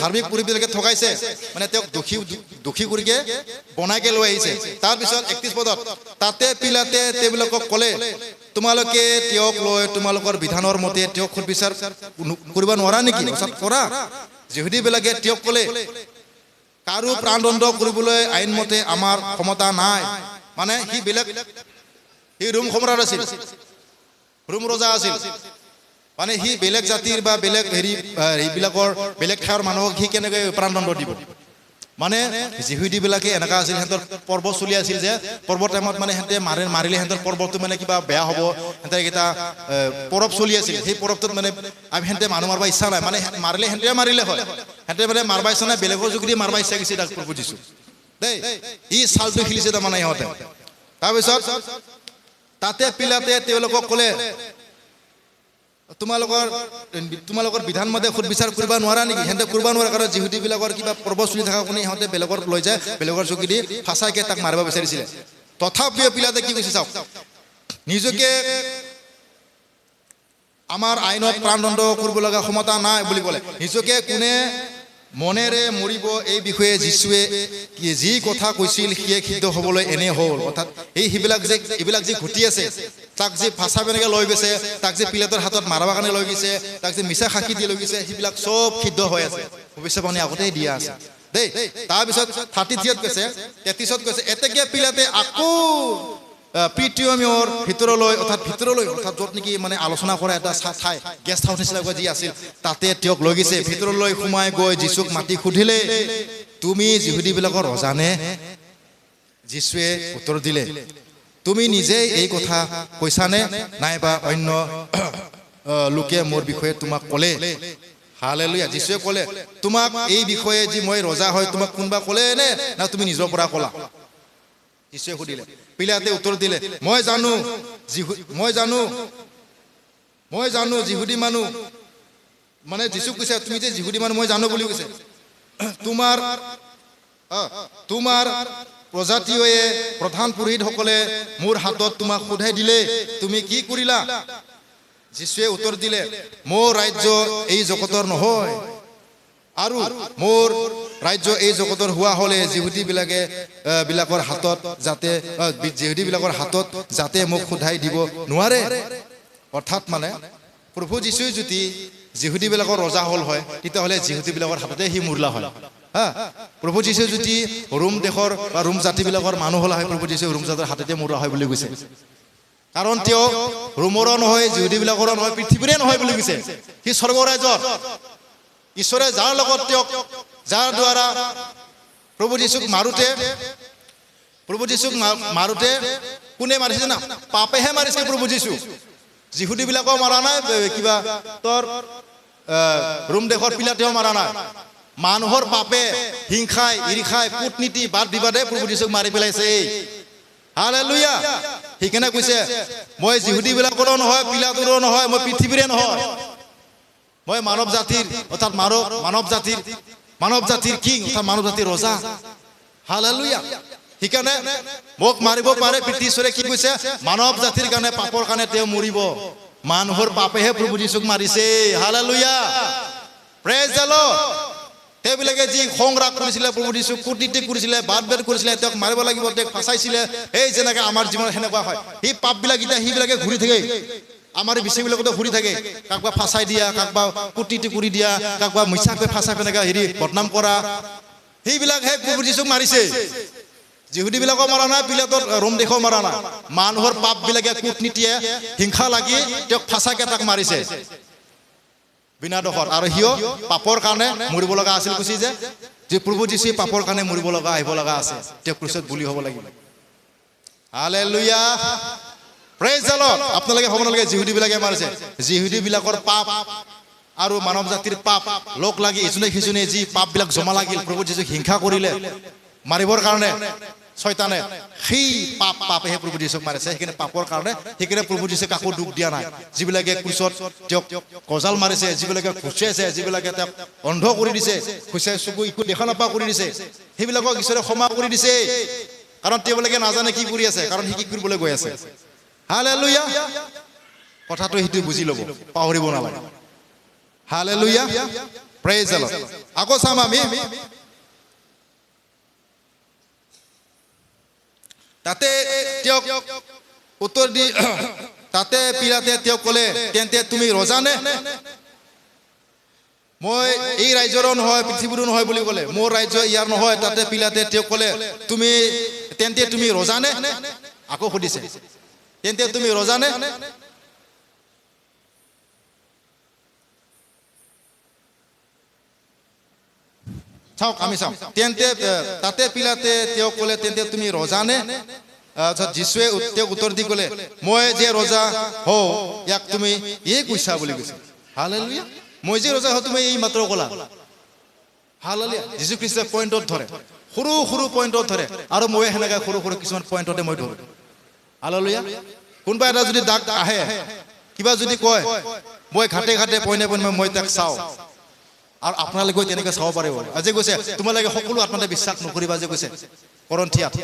ধাৰ্মিক পুৰুষবিলাকে ঠকাইছে মানে তেওঁক দোষী কৰিকে বনাইকে লৈ আহিছে তাৰপিছত 31 পদত তাতে পিলাতে তেওঁবিলাকক ক'লে তোমালোকে তেওঁক লৈ তোমালোকৰ বিধানৰ মতে তেওঁক সুধবিচাৰ কৰিব নোৱাৰা নেকি কৰা যিহুদীবিলাকে তেওঁক ক'লে কাৰো প্ৰাণদণ্ড কৰিবলৈ আইন মতে আমাৰ ক্ষমতা নাই মানে সি বেলেগ সি ৰোম সম্ৰাট আছিল ৰোম ৰজা আছিল মানে সি বেলেগ জাতিৰ বা বেলেগ এইবিলাকৰ বেলেগ ঠাইৰ মানুহক সি কেনেকৈ প্ৰাণদণ্ড দিব মানে যিহুদীবিলাকে এনেকা আছিল সিহঁতৰ পৰ্ব চলি আছিল যে পৰ্বৰ টাইমত মানে সিহঁতে মাৰিলে সিহঁতৰ পৰ্বটো মানে কিবা বেয়া হ'ব সিহঁতে এটা পৰৱ চলি আছিল সেই পৰৱটোত মানে আমি সিহঁতে মানুহ মাৰিব ইচ্ছা নাই মানে মাৰিলে সিহঁতে মাৰিলে হয় সিহঁতে মানে মাৰিব ইচ্ছা নাই বেলেগৰ যোগেদি মাৰিব ইচ্ছা গৈছে তাক প্ৰভু যীশু দেই ই চালটো খেলিছে তাৰমানে ইহঁতে তাৰপিছত তাতে পিলাতে তেওঁলোকক ক'লে তোমালোকৰ বিধান মতে সুধবিচাৰ কৰিব নোৱাৰা নেকি সিহঁতে কৰিব নোৱাৰে কাৰণ যিহুদীবিলাকৰ কিবা পৰ্ব চলি থকা কাৰণে সিহঁতে বেলেগৰ লৈ যায় বেলেগৰ যোগেদি ফাঁচাইকে তাক মাৰিব বিচাৰিছিলে তথাপিও পিলাতে কি কৈছে চাওক নিজকে আমাৰ আইনত প্ৰাণদণ্ড কৰিব লগা ক্ষমতা নাই বুলি ক'লে নিজকে কোনে মনেৰে মৰিব এই বিষয়ে যীশুৱে যি কথা কৈছিল সিয়ে সিদ্ধ হ'বলৈ এনে হ'ল অৰ্থাৎ এইবিলাক যে ঘটি আছে তাক যে ফাঁচা বেনেকে লৈ গৈছে তাক যে পিলাতৰ হাতত মাৰিবৰ কাৰণে লৈ গৈছে তাক যে মিছা সাক্ষী দি লৈ গৈছে সেইবিলাক চব সিদ্ধ হৈ আছে ভৱিষ্যতবাণী আগতেই দিয়া আছে দেই তাৰপিছত 33ত কৈছে 33ত কৈছে এতেকে পিলাতে আকৌ পিটিয়মৰ ভিতৰলৈ অৰ্থাৎ য'ত নেকি মানে আলোচনা কৰা এটা ঠাই গেষ্ট হাউচ নিচিনাকৈ যি আছিল তাতে তেওঁক লৈ গৈছে ভিতৰলৈ সোমাই গৈ যীশুক মাতি সুধিলে তুমি যিহুদীবিলাকৰ ৰজানে যীশুৱে উত্তৰ দিলে তুমি নিজে এই কথা কৈছানে নাইবা অন্য লোকে মোৰ বিষয়ে তোমাক ক'লে হালেলুয়া যীশুৱে ক'লে তোমাক এই বিষয়ে যি মই ৰজা হয় তোমাক কোনোবা ক'লে নে না তুমি নিজৰ পৰা ক'লা যীশুৱে সুধিলে পিলাতে উত্তৰ দিলে মই জানো যিহুদী মানুহ মানে যীশুক কৈছে তুমি যে যিহুদী মানুহ মই জানো বুলি কৈছে তোমাৰ প্ৰজাতিয়ে প্ৰধান পুৰোহিতসকলে মোৰ হাতত তোমাক সোধাই দিলে তুমি কি কৰিলা যীশুৱে উত্তৰ দিলে মোৰ ৰাজ্য এই জগতৰ নহয় আৰু মোৰ ৰাজ্য এই জগতৰ হোৱা হ'লে যিহুদীবিলাকৰ হাতত যাতে মোক সোধাই দিব নোৱাৰে অৰ্থাৎ মানে প্ৰভু যীশুৱে যদি যিহুদীবিলাকৰ ৰজা হ'ল হয় তেতিয়াহ'লে যিহুদীবিলাকৰ হাততে সি মৰিলা হয় হা প্ৰভু যীশুৱে যদি ৰোম দেশৰ বা ৰোম জাতিবিলাকৰ মানুহ হ'লা হয় প্ৰভু যীশুৱে ৰোম জাতিৰ হাততে মৰা হয় বুলি কৈছে কাৰণ তেওঁ ৰোমৰো নহয় যিহুদীবিলাকৰো নহয় পৃথিৱীৰে নহয় বুলি কৈছে সি স্বৰ্গৰ ৰাজ্যত ঈশ্বৰে যাৰ লগত তেওঁক যাৰ দ্বাৰা প্ৰভু যীশুক মাৰোতে কোনে মাৰিছে না পাপেহে মাৰিছে প্ৰভু যীশু যিহুদীবিলাকো মাৰা নাই কিবা তোৰ ৰোম দেশৰ পিলাতেও মাৰা নাই মানুহৰ পাপে হিংসাই ঈৰ্ষাই কূটনীতি বাদ বিবাদে প্ৰভু যীশুক মাৰি পেলাইছে হালেলুয়া সেইকাৰণে কৈছে মই যিহুদীবিলাকৰো নহয় পিলাতৰো নহয় মই পৃথিৱীৰে নহয় মই মানৱ জাতিৰ অৰ্থাৎ মানৱ জাতিৰ কিং অৰ্থাৎ মানৱ জাতিৰ ৰজা হালেলুয়া সেইকাৰণে মোক মাৰিব পাৰে পিতৃশ্বৰে কি কৈছে মানৱ জাতিৰ কাৰণে পাপৰ কাৰণে তেওঁ মৰিব মানুহৰ পাপেহে প্ৰভু যীশুক মাৰিছে হালেলুয়া প্ৰেজ দ্য লৰ্ড সেইবিলাকে যি সংগ্ৰাম কৰিছিলে প্ৰভু যীশুক কূটনীতি কৰিছিলে বাদ বেদ কৰিছিলে তেওঁক মাৰিব লাগিব তেওঁক ফাঁচাইছিলে এই যেনেকৈ আমাৰ জীৱনত সেনেকুৱা হয় সেই পাপবিলাক এতিয়া সেইবিলাকে ঘূৰি থাকে আমাৰ বিশ্ববিলাকতো ঘূৰি থাকে কাকবা ফাঁচাই দিয়া কাকবা কূটনীতি কৰি দিয়া কাকবা মিছাকৈ ফাঁচাই এনেকৈ বদনাম কৰা সেইবিলাকহে প্ৰভু যীশুক মাৰিছে যিহুদীবিলাকো মৰা নাই পিলাতৰ ৰোম দেশো মৰা নাই মানুহৰ পাপবিলাকে কূটনীতিয়ে হিংসা লাগি তেওঁক ফাঁচাকে তাক মাৰিছে বিনা দোষত আৰু সিও পাপৰ কাৰণে মৰিব লগা আছিল কৈছে যে প্ৰভু যীশুৱে পাপৰ কাৰণে মৰিব লগা আহিব লগা আছে তেওঁ ক্ৰুচত বলি হ'ব লাগিব হালেলুয়া প্ৰেজ দ্য লৰ্ড আপোনালোকে হ'ব নালাগে যিহুদীবিলাকে মাৰিছে যিহুদীবিলাকৰ পাপ আৰু মানৱ জাতিৰ পাপ লগ লাগি ইজনে সিজনে যি পাপবিলাক জমা লাগিল প্ৰভু যীশুক হিংসা কৰিলে মাৰিবৰ কাৰণে শয়তানে সেই পাপেহে প্ৰভু যীশুক মাৰিছে সেইকাৰণে পাপৰ কাৰণে সেইকাৰণে প্ৰভু যীশুক কাকো দুখ দিয়া নাই যিবিলাকে ক্ৰুচত তেওঁক কঁজাল মাৰিছে যিবিলাকে খুচিয়াইছে যিবিলাকে তেওঁক অন্ধ কৰি দিছে খুচিয়াই চকু একো দেখা নাপা কৰি দিছে সেইবিলাকক ঈশ্বৰে ক্ষমা কৰি দিছে কাৰণ তেওঁলোকে নাজানে কি কৰি আছে কাৰণ সি কি কৰিবলৈ গৈ আছে হালেলুয়া কথাটো সেইটো বুজি ল'ব পাহৰিব নালাগে হালেলুয়া প্ৰেজ দ্য লৰ্ড আকৌ চাম আমি তাতে তেওঁক উত্তৰ দি তাতে পিলাতে তেওঁক ক'লে তেন্তে তুমি ৰজা নে মই এই ৰাজ্যৰো নহয় পৃথিৱীৰো নহয় বুলি ক'লে মোৰ ৰাজ্য ইয়াৰ নহয় তাতে পিলাতে তেওঁক ক'লে তেন্তে তুমি ৰজা নে আকৌ সুধিছে তেন্তে তুমি ৰজা নে চাওক আমি চাওঁ তেন্তে তাতে পিলাতে তেওঁক ক'লে তেন্তে তুমি ৰজা নে যীশুৱে তেওঁক উত্তৰ দি ক'লে মই যে ৰজা হওঁ ইয়াক তুমি এই কৈছা বুলি কৈছে হালেলুয়া মই যে ৰজা হওঁ তুমি এই মাত্ৰ ক'লা হালেলুয়া যীশু খ্ৰীষ্টই পইণ্টত ধৰে সৰু সৰু পইণ্টত ধৰে আৰু মই সেনেকৈ সৰু সৰু কিছুমান পইণ্টতে মই ধৰোঁ হালেলুয়া কোনোবা এটা যদি দাগ আহে কিবা যদি কয় মই ঘাটে ঘাটে পইনে মই তাক চাওঁ আৰু আপোনালোকে তেনেকৈ চাব পাৰিব আজি কৈছে তোমালোকে সকলো আত্মাতে বিশ্বাস নকৰিবা যে কৈছে কৰন্থিয়াত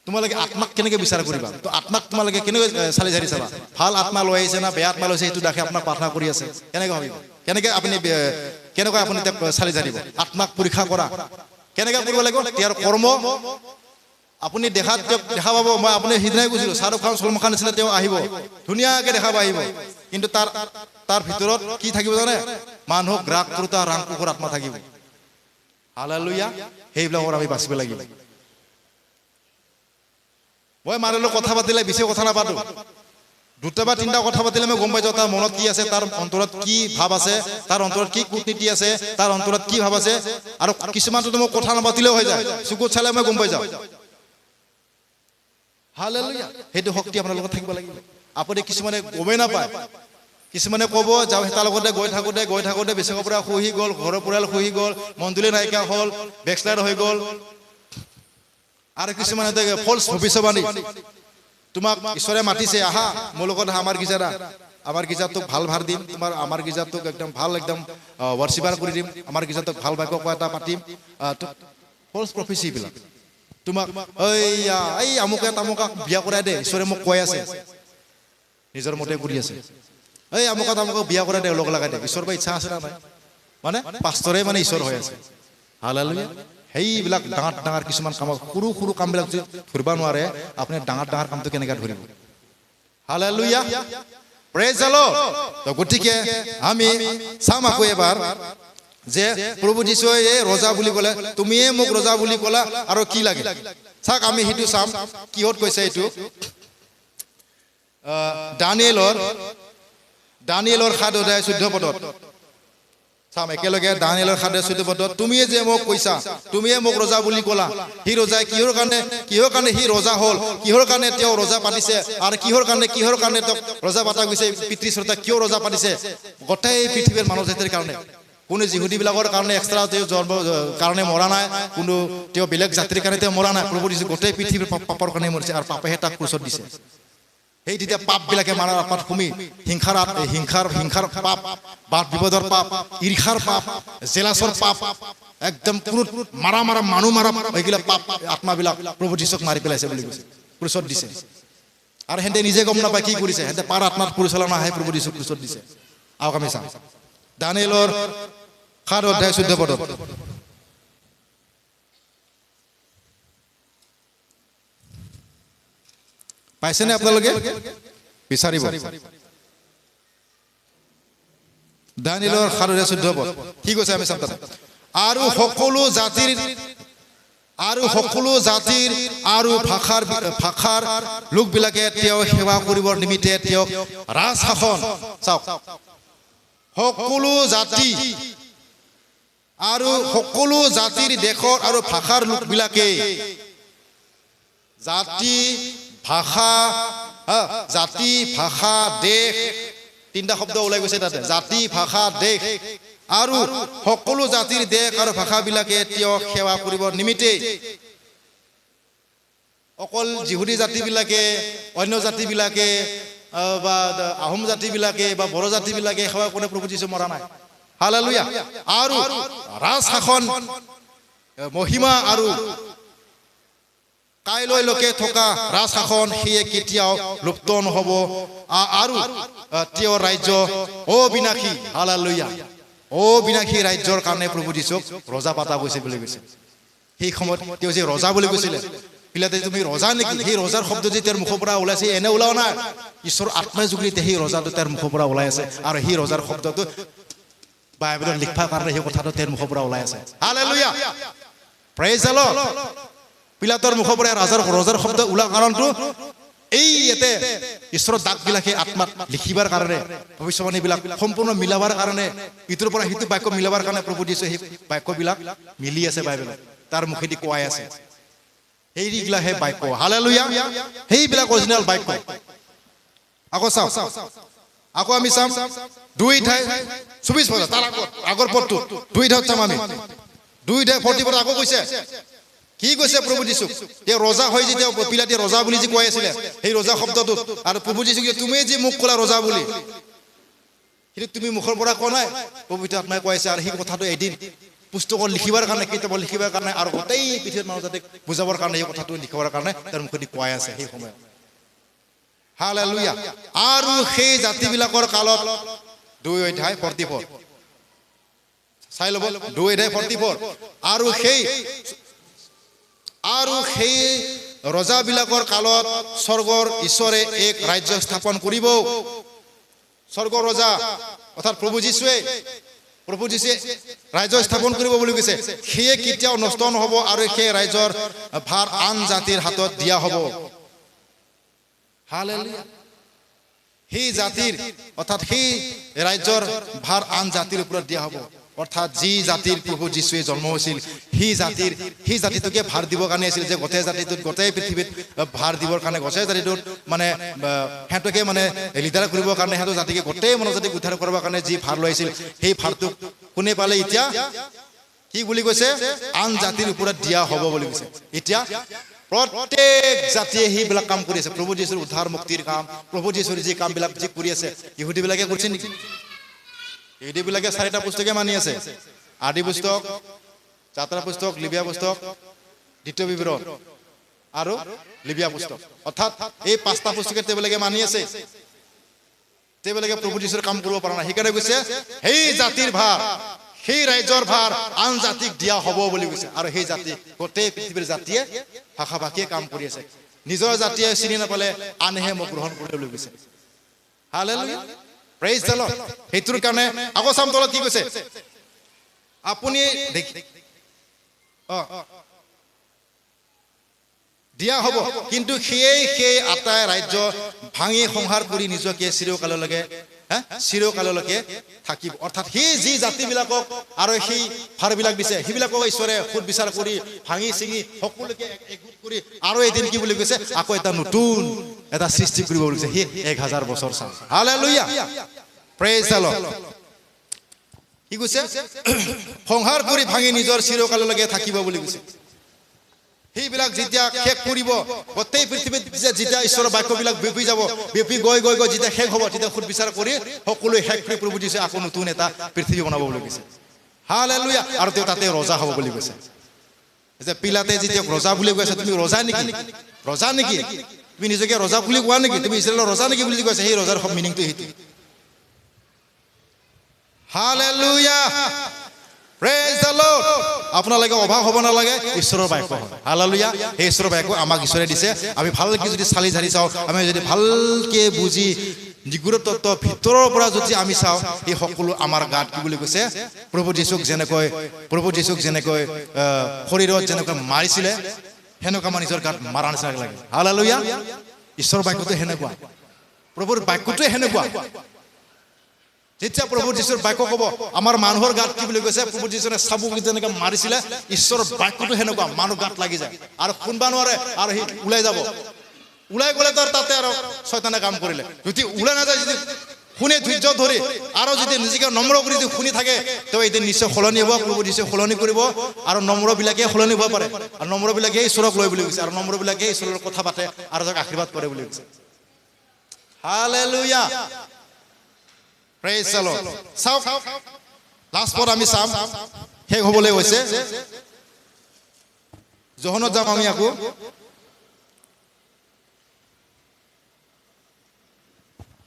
তোমালোকে আত্মাক কেনেকৈ বিচাৰ কৰিবা তো আত্মাক তোমালোকে কেনেকৈ চালি জাৰি চাবা ভাল আত্মা লৈ আহিছে না বেয়া আত্মা লৈছে সেইটো দেখে আপোনাক প্ৰাৰ্থনা কৰি আছে কেনেকৈ ভাবিব কেনেকৈ আপুনি চালি জাৰিব আত্মাক পৰীক্ষা কৰা কেনেকৈ কৰিব লাগিব তেওঁৰ কৰ্ম আপুনি দেখা পাব মই আপুনি সিদিনাই কৈছিলোঁ শ্বাহৰুখ খান চলমান খান নিচিনা তেওঁ আহিব ধুনীয়াকৈ দেখা আহিব কিন্তু তাৰ ভিতৰত কি থাকিব জানে মানুহক ৰাগ কৰোঁতা ৰাং কুকুৰ আত্মা থাকিব হালেলুয়া সেইবিলাকৰ আমি বাচিব লাগিব মই মানুহৰ লগত কথা পাতিলে বেছি কথা নাপাতো দুটা বা তিনিটা কথা পাতিলে মই গম পাই যাওঁ তাৰ মনত কি আছে তাৰ অন্তৰত কি ভাৱ আছে তাৰ অন্তৰত কি কূটনীতি আছে তাৰ অন্তৰত কি ভাৱ আছে আৰু কিছুমানতো মই কথা নাপাতিলেও হৈ যায় চকুত চালে মই গম পাই যাওঁ হালেলুয়া সেইটো শক্তি আপোনাৰ লগত থাকিব লাগিব আপুনি কিছুমানে গমেই নাপায় কিছুমানে ক'ব যাওঁ তাৰ লগতে গৈ থাকোঁতে বেচকৰ পৰা শুহি গ'ল ঘৰৰ পৰিয়াল শুহি গ'ল মন্দিৰলৈ নাইকিয়া হ'ল বেকশ্লাইড হৈ গ'ল আৰু কিছুমানে ফলছ ভৱিষ্যবাণী তোমাক ঈশ্বৰে মাতিছে আহা মোৰ লগত আমাৰ গীৰ্জাত তোক ভাল ভাৰ দিম আমাৰ গীৰ্জাত তোক একদম ভাল একদম ৱৰ্চিপাৰ কৰি দিম আমাৰ গীৰ্জাত তোক ভাল বাক্য এটা পাতিম ফলছ প্ৰফেচিবিলাক তোমাক এই আমুকে তামুকাক বিয়া কৰাই দে ঈশ্বৰে মোক কৈ আছে নিজৰ মতে কৰি আছে এই আমুকা তামুকক বিয়া কৰাই দে লগ লগাই দে ঈশ্বৰ বা ইচ্ছা আছে না নাই মানে পাষ্টৰে মানে ঈশ্বৰ হৈ আছে হালেলুয়া সেইবিলাক ডাঙৰ কিছুমান কামত সৰু সৰু কামবিলাক যদি ধৰিব নোৱাৰে আপুনি ডাঙৰ কামটো কেনেকৈ ধৰিব হালেলুয়া প্ৰেজ দ্য লৰ্ড। তো গতিকে আমি চাম আকৌ এবাৰ যে প্ৰভু যীশুৱে এই ৰজা বুলি ক'লে, তুমিয়ে মোক ৰজা বুলি ক'লা আৰু কি লাগে চাওক। আমি সেইটো চাম কিহত কৈছে এইটো। দানিয়েলৰ 7:14 চাম একেলগে। দানিয়েলৰ 7:14 তুমিয়ে যে মোক কৈছা, তুমিয়ে মোক ৰজা বুলি ক'লা। সি ৰজাই কিহৰ কাৰণে সি ৰজা হ'ল, কিহৰ কাৰণে তেওঁ ৰজা পাতিছে, আৰু কিহৰ কাৰণে তেওঁক ৰজা পাতা গৈছে, পিতৃ শ্ৰোতা কিয় ৰজা পাতিছে, গোটেই পৃথিৱীৰ মানৱ জাতিৰ কাৰণে। কোনো যিহুদীবিলাকৰ কাৰণে এক্সট্ৰা তেওঁ জন্ম কাৰণে মৰা নাই, কোনো তেওঁ বেলেগ জাতিৰ কাৰণে তেওঁ মৰা নাই। প্ৰভু যীশু গোটেই পৃথিৱীৰ পাপৰ কাৰণে মৰিছে, আৰু পাপেহে তাক ক্ৰুচত দিছে। সেই তেতিয়া পাপবিলাকে মাৰাৰ আপাত সুমি হিংসাৰ পাপ, বাদ বিবাদৰ পাপ, ঈৰ্ষাৰ পাপ, জেলাছৰ পাপ, একদম কোনো মাৰা মানুহ মাৰা এইবিলাক পাপ আত্মাবিলাক প্ৰভু যীশুক মাৰি পেলাইছে বুলি কৈছে, ক্ৰুচত দিছে। আৰু সিহঁতে নিজে গম নাপায় কি কৰিছে, সিহঁতে পাৰ আত্মাত পৰিচালনা আহে প্ৰভু যীশুক ক্ৰুচত দিছে। আহক আমি চাম দানিয়েলৰ 7:14 পাইছেনে আপোনালোকে? বিচাৰিব। দানিয়েলৰ 7:14 কি কৈছে আমি চাম তাতে। আৰু সকলো জাতিৰ আৰু ভাষাৰ লোকবিলাকে তেওঁ সেৱা কৰিবৰ নিমিত্তে তেওঁক ৰাজশাসন, চাওক, সকলো জাতি আৰু সকলো জাতিৰ দেশৰ আৰু ভাষাৰ লোকবিলাকে, জাতি ভাষা দেশ, তিনিটা শব্দ ওলাই গৈছে তাতে। জাতি ভাষা দেশ আৰু সকলো জাতিৰ দেশ আৰু ভাষাবিলাকে তেওঁক সেৱা কৰিবৰ নিমিত্তে, অকল যিহুদী জাতিবিলাকে, অন্য জাতিবিলাকে বা আহোম জাতিবিলাকে বা বড়ো জাতিবিলাকে সেৱা কৰে, প্ৰভু যীশু মৰা নাই। হালেলুয়া। আৰু ৰাজশাসন, মহিমা আৰু কাইলৈকে থকা ৰাজশাসন সেয়ে কেতিয়াও লুপ্ত নহ'ব, আৰু তেওঁৰ ৰাজ্য অবিনাশী। হালেলুয়া। অবিনাশী ৰাজ্যৰ কাৰণে প্ৰভু যীশুক ৰজা পাতা গৈছে বুলি কৈছে। সেই সময়ত তেওঁ যে ৰজা বুলি কৈছিলে, পিলাতে তুমি ৰজা নেকি, সেই ৰজাৰ শব্দ যে তেওঁৰ মুখৰ পৰা ওলাইছে এনে ওলোৱা নাই, ঈশ্বৰৰ আত্মাই যোগেদি সেই ৰজাটো তেওঁৰ মুখৰ পৰা ওলাই আছে। আৰু সেই ৰজাৰ শব্দটো বাইবেলত লিখাৰ কাৰণে সেই কথাটো তেওঁৰ মুখৰ পৰা ওলাই আছে। হালেলুয়া। Praise the lord. পিলাতৰ মুখৰ পৰা ৰজাৰ শব্দ ওলোৱাৰ কাৰণটো এই ইয়াতে ঈশ্বৰৰ দাগবিলাকে আত্মাত লিখিবাৰ কাৰণে, ভৱিষ্যবাণীবিলাক সম্পূৰ্ণ মিলাবাৰ কাৰণে, ইটোৰ পৰা সিটো বাক্য মিলাবাৰ কাৰণে প্ৰভু যীশুৱে সেই বাক্যবিলাক মিলি আছে বাইবেলত, তাৰ মুখেদি কোৱাই আছে। সেইগিলাকহে বাক্য। হালেলুয়া। সেইবিলাক অৰিজিনেল বাক্য। আকৌ চাওঁ, আকৌ আমি চাম 2:24 তাৰ আগৰ পদটো 2:40 চাম আমি। 2:40 আকৌ কৈছে, কি কৈছে প্ৰভু যীশু, তেওঁ ৰজা হৈ যেতিয়া পিলাতে ৰজা বুলি যে কৈ আছিলে, সেই ৰজা শব্দটো, আৰু প্ৰভু যীশু তুমি যে মোক ক'লা ৰজা বুলি, সেইটো তুমি মুখৰ পৰা কোৱা নাই, পবিত্ৰ আত্মাই কৈ আছে। আৰু সেই কথাটো এদিন পুস্তকত লিখিবৰ কাৰণে, কিতাপত লিখিবৰ কাৰণে, আৰু গোটেই পৃথিৱীৰ মানুহ জাতিক বুজাবৰ কাৰণে সেই কথাটো লিখিবৰ কাৰণে তেওঁৰ মুখেদি কোৱাই আছে সেই সময়ত। হালেলুয়া। আৰু সেই জাতিবিলাকৰ কালত 2:44 চাই ল'ব। 2:44 আৰু সেই ৰজাবিলাকৰ কালত স্বৰ্গৰ ঈশ্বৰে এক ৰাজ্য স্থাপন কৰিব। স্বৰ্গৰ ৰজা অৰ্থাৎ প্ৰভু যীশুৱে ৰাজ্য স্থাপন কৰিব বুলি কৈছে। সেয়ে কেতিয়াও নষ্ট নহ'ব, আৰু সেই ৰাজ্যৰ ভাৰ আন জাতিৰ হাতত দিয়া হ'ব। হালেলুয়া। সেই জাতিৰ অৰ্থাৎ সেই ৰাজ্যৰ ভাৰ আন জাতিৰ ওপৰত দিয়া হ'ব। অৰ্থাৎ যি জাতিৰ প্ৰভু যীশুৱে জন্ম হৈছিল, সেই জাতিটোকে ভাৰ দিবৰ কাৰণে আছিল, যে গোটেই জাতিটোত, গোটেই পৃথিৱীত ভাৰ দিবৰ কাৰণে, গোটেই জাতিটোত মানে সিহঁতকে মানে লিডাৰ কৰিবৰ কাৰণে, সিহঁতৰ জাতিকে গোটেই মানৱ জাতিক উদ্ধাৰ কৰিবৰ কাৰণে যি ভাৰ লৈছিল, সেই ভাৰটো কোনে পালে? এতিয়া কি বুলি কৈছে? আন জাতিৰ ওপৰত দিয়া হ'ব বুলি কৈছে। এতিয়া প্ৰত্যেক জাতিয়ে সেইবিলাক কাম কৰি আছে। প্ৰভু যীশুৰ উদ্ধাৰ মুক্তিৰ কাম, প্ৰভু যীশুৰ যি কামবিলাক যি কৰি আছে, ইহুদীবিলাকে কৰিছে নেকি? ইহুদীবিলাকে 4টা পুস্তকে মানি আছে। আদি পুস্তক, যাত্ৰা পুস্তক, লিবিয়া পুস্তক, দ্বিতীয় বিৱৰণ আৰু লিবিয়া পুস্তক। অৰ্থাৎ এই 5টা পুস্তকে তেওঁলোকে মানি আছে। তেওঁলোকে প্ৰভু যীশুৰ কাম কৰিব পৰা নাই। সেইকাৰণে কৈছে সেই জাতিৰ ভাৰ, সেই ৰাজ্যৰ ভাৰ আন জাতিক দিয়া হ'ব বুলি কৈছে। আৰু সেই জাতি, গোটেই পৃথিৱীৰ জাতিয়ে ভাষা ভাষীয়ে কাম কৰি আছে। নিজৰ জাতিয়ে চিনি নাপালে আনহে মোক গ্ৰহণ কৰিবলৈ কৈছে। হালেলুয়া প্ৰেইজ দ্য লৰ্ড সেইটোৰ কাৰণে আকৌ চাম তলত কি কৈছে আপুনি দেখি দিয়া হ'ব কিন্তু সেই আটাই ৰাজ্য ভাঙি সংহাৰ কৰি নিজকে চিৰকাললৈকে থাকিব অৰ্থাৎ সেই যি জাতিবিলাকক আৰু সেই ভাৰবিলাক দিছে সেইবিলাকক ঈশ্বৰে সুদ বিচাৰ কৰি ভাঙি চিঙি সকলোকে একগোট কৰি আৰু এদিন কি বুলি কৈছে আকৌ এটা নতুন এটা সৃষ্টি কৰিব বুলি কৈছে সেই 1000 বছৰ চাম হালেলুয়া প্ৰেইজ দ্য লৰ্ড কি কৈছে সংহাৰ কৰি ভাঙি নিজৰ চিৰকাললৈকে থাকিব বুলি কৈছে সেইবিলাক যেতিয়া শেষ কৰিব গোটেই পৃথিৱীত যেতিয়া ঈশ্বৰৰ বাক্যবিলাক বিয়পি যাব বিয়পি গৈ যেতিয়া শেষ হ'ব তেতিয়া সুদ বিচাৰ কৰি সকলোৱে শেষ কৰি প্ৰভু দিছে আকৌ নতুন এটা পৃথিৱী বনাব বুলি কৈছে হালেলুয়া আৰু তেওঁ তাতে ৰজা হ'ব বুলি কৈছে যে পিলাতে যেতিয়া ৰজা বুলি কৈছে তুমি ৰজা নেকি তুমি নিজকে ৰজা বুলি কোৱা নেকি তুমি ইছৰাইলৰ ৰজা নেকি বুলি কৈছে সেই ৰজাৰ সব মিনিংটো সেইটো হালেলুয়া প্ৰেইজ দ্য লৰ্ড আপোনালোকে অভাৱ হ'ব নালাগে ঈশ্বৰৰ বাক্য হালেলুয়া সেই ঈশ্বৰৰ বাক্য আমাক ঈশ্বৰে দিছে আমি ভালকৈ যদি চালি জাৰি চাওঁ আমি যদি ভালকৈ বুজি নিগুড় তত্ত্ব ভিতৰৰ পৰা যদি আমি চাওঁ এই সকলো আমাৰ গাত কি বুলি কৈছে প্ৰভু যীশুক যেনেকৈ শৰীৰত যেনেকৈ মাৰিছিলে সেনেকুৱা আমাৰ নিজৰ গাত মাৰা নিচিনা লাগে হালেলুয়া ঈশ্বৰৰ বাক্যটো সেনেকুৱা প্ৰভুৰ বাক্যটোৱে সেনেকুৱা যেতিয়া প্ৰভু যীশুৰ বাক্য ক'ব আমাৰ মানুহৰ গাত কি বুলি কৈছে প্ৰভু যীশুৰে চাবুক যেনেকৈ মাৰিছিলে ঈশ্বৰৰ বাক্যটো সেনেকুৱা মানুহ গাত লাগি যায় আৰু কোনবা নোৱাৰে আৰু সি ওলাই গ'লে তাতে আৰু শয়তানে কাম কৰিলে যদি ওলাই নাযায় যদি শুনি ধৈৰ্য ধৰি আৰু যদি নিজকে নম্ৰ কৰি যদি শুনি থাকে তেওঁ এদিন নিশ্চয় সলনি হ'ব প্ৰভু যীশুৱে সলনি কৰিব আৰু নম্ৰবিলাকে সলনি হ'ব পাৰে আৰু নম্ৰবিলাকে ঈশ্বৰক লৈ বুলি কৈছে আৰু নম্ৰবিলাকে ঈশ্বৰৰ কথা পাতে আৰু তেওঁক আশীৰ্বাদ কৰে বুলি কৈছে হালেলুয়া প্ৰেইজ দ্য লৰ্ড চাওক লাষ্ট পদ আমি চাম শেষ হ'বলৈ হৈছে যোহনত যাম আমি আকৌ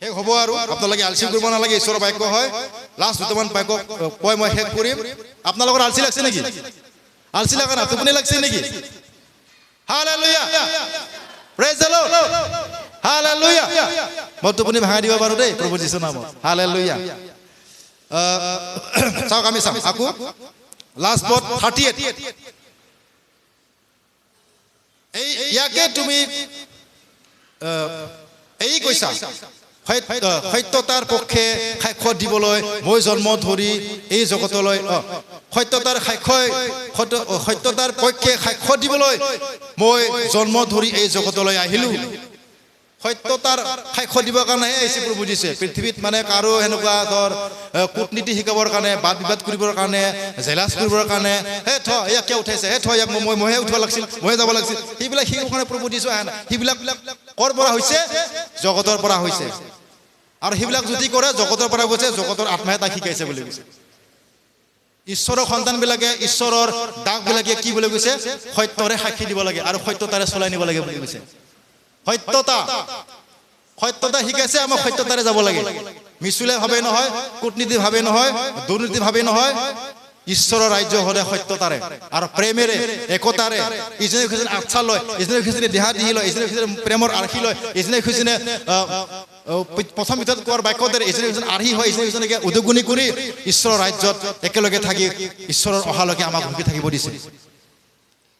শেষ হ'ব আৰু আপোনালোকে আলচি কৰিব নালাগে ঈশ্বৰৰ বাক্য হয় লাষ্ট দুটামান বাক্য কৈ মই শেষ কৰিম আপোনালোকৰ আলচি লাগছে নেকি আলচি লাগা না টোপনি লাগছে নেকি hallelujah praise the Lord hallelujah মই টোপনি ভাঙাই দিব পাৰোঁ দেই প্ৰভু যীশুৰ নামত হালেলুয়া চাওক আমি চাম আকৌ লাষ্ট পদ 38 ইয়াকে তুমি এই কৈছা সত্যতাৰ পক্ষে সাক্ষ্য দিবলৈ মই জন্ম ধৰি এই জগতলৈ সত্যতাৰ পক্ষে সাক্ষ্য দিবলৈ মই জন্ম ধৰি এই জগতলৈ আহিলোঁ সত্যতাৰ সাক্ষ্য দিবৰ কাৰণে আহিছে প্ৰভু দিছে পৃথিৱীত মানে কাৰো সেনেকুৱা ধৰ কূটনীতি শিকাবৰ কাৰণে বাদ বিবাদ কৰিবৰ কাৰণে জেলাছ কৰিবৰ কাৰণে হে থ ইয়াক কিয় উঠাইছে হে থ ইয়াক মইহে উঠিব লাগিছিল মইহে যাব লাগিছিল সেইবিলাক শিকিবৰ কাৰণে প্ৰভু দিছো আহে না সেইবিলাক ক'ৰ পৰা হৈছে জগতৰ পৰা হৈছে আৰু সেইবিলাক যদি কৰে জগতৰ পৰা গৈছে জগতৰ আত্মাই তাক শিকাইছে বুলি কৈছে ঈশ্বৰৰ সন্তানবিলাকে ঈশ্বৰৰ দাসবিলাকে কি বুলি কৈছে সত্যৰে সাক্ষী দিব লাগে আৰু সত্যতাৰে চলাই নিব লাগে বুলি কৈছে সত্যতা শিকাইছে আমাক সত্যতাৰে যাব লাগে মিছুলে ভাবে নহয় কূটনীতি ভাবে নহয় দুৰ্নীতি ভাবে নহয় ঈশ্বৰৰ ৰাজ্য হ'লে সত্যতাৰে আৰু প্ৰেমেৰে একতাৰে ইজনে সিজনে আচ্ছা লয় ইজনে সিজনে দেহা দিহি লয় ইজনে সিজনে প্ৰেমৰ আৰ্হি লয় ইজনে সিজনে প্ৰথম ভিতৰত কোৱাৰ বাক্যৰে ইজনে সিজনে আৰ্হি হয় ইজনে সিজনকে উদগনি কৰি ঈশ্বৰৰ ৰাজ্যত একেলগে থাকি ঈশ্বৰৰ অহালৈকে আমাক ভুগি থাকিব দিছে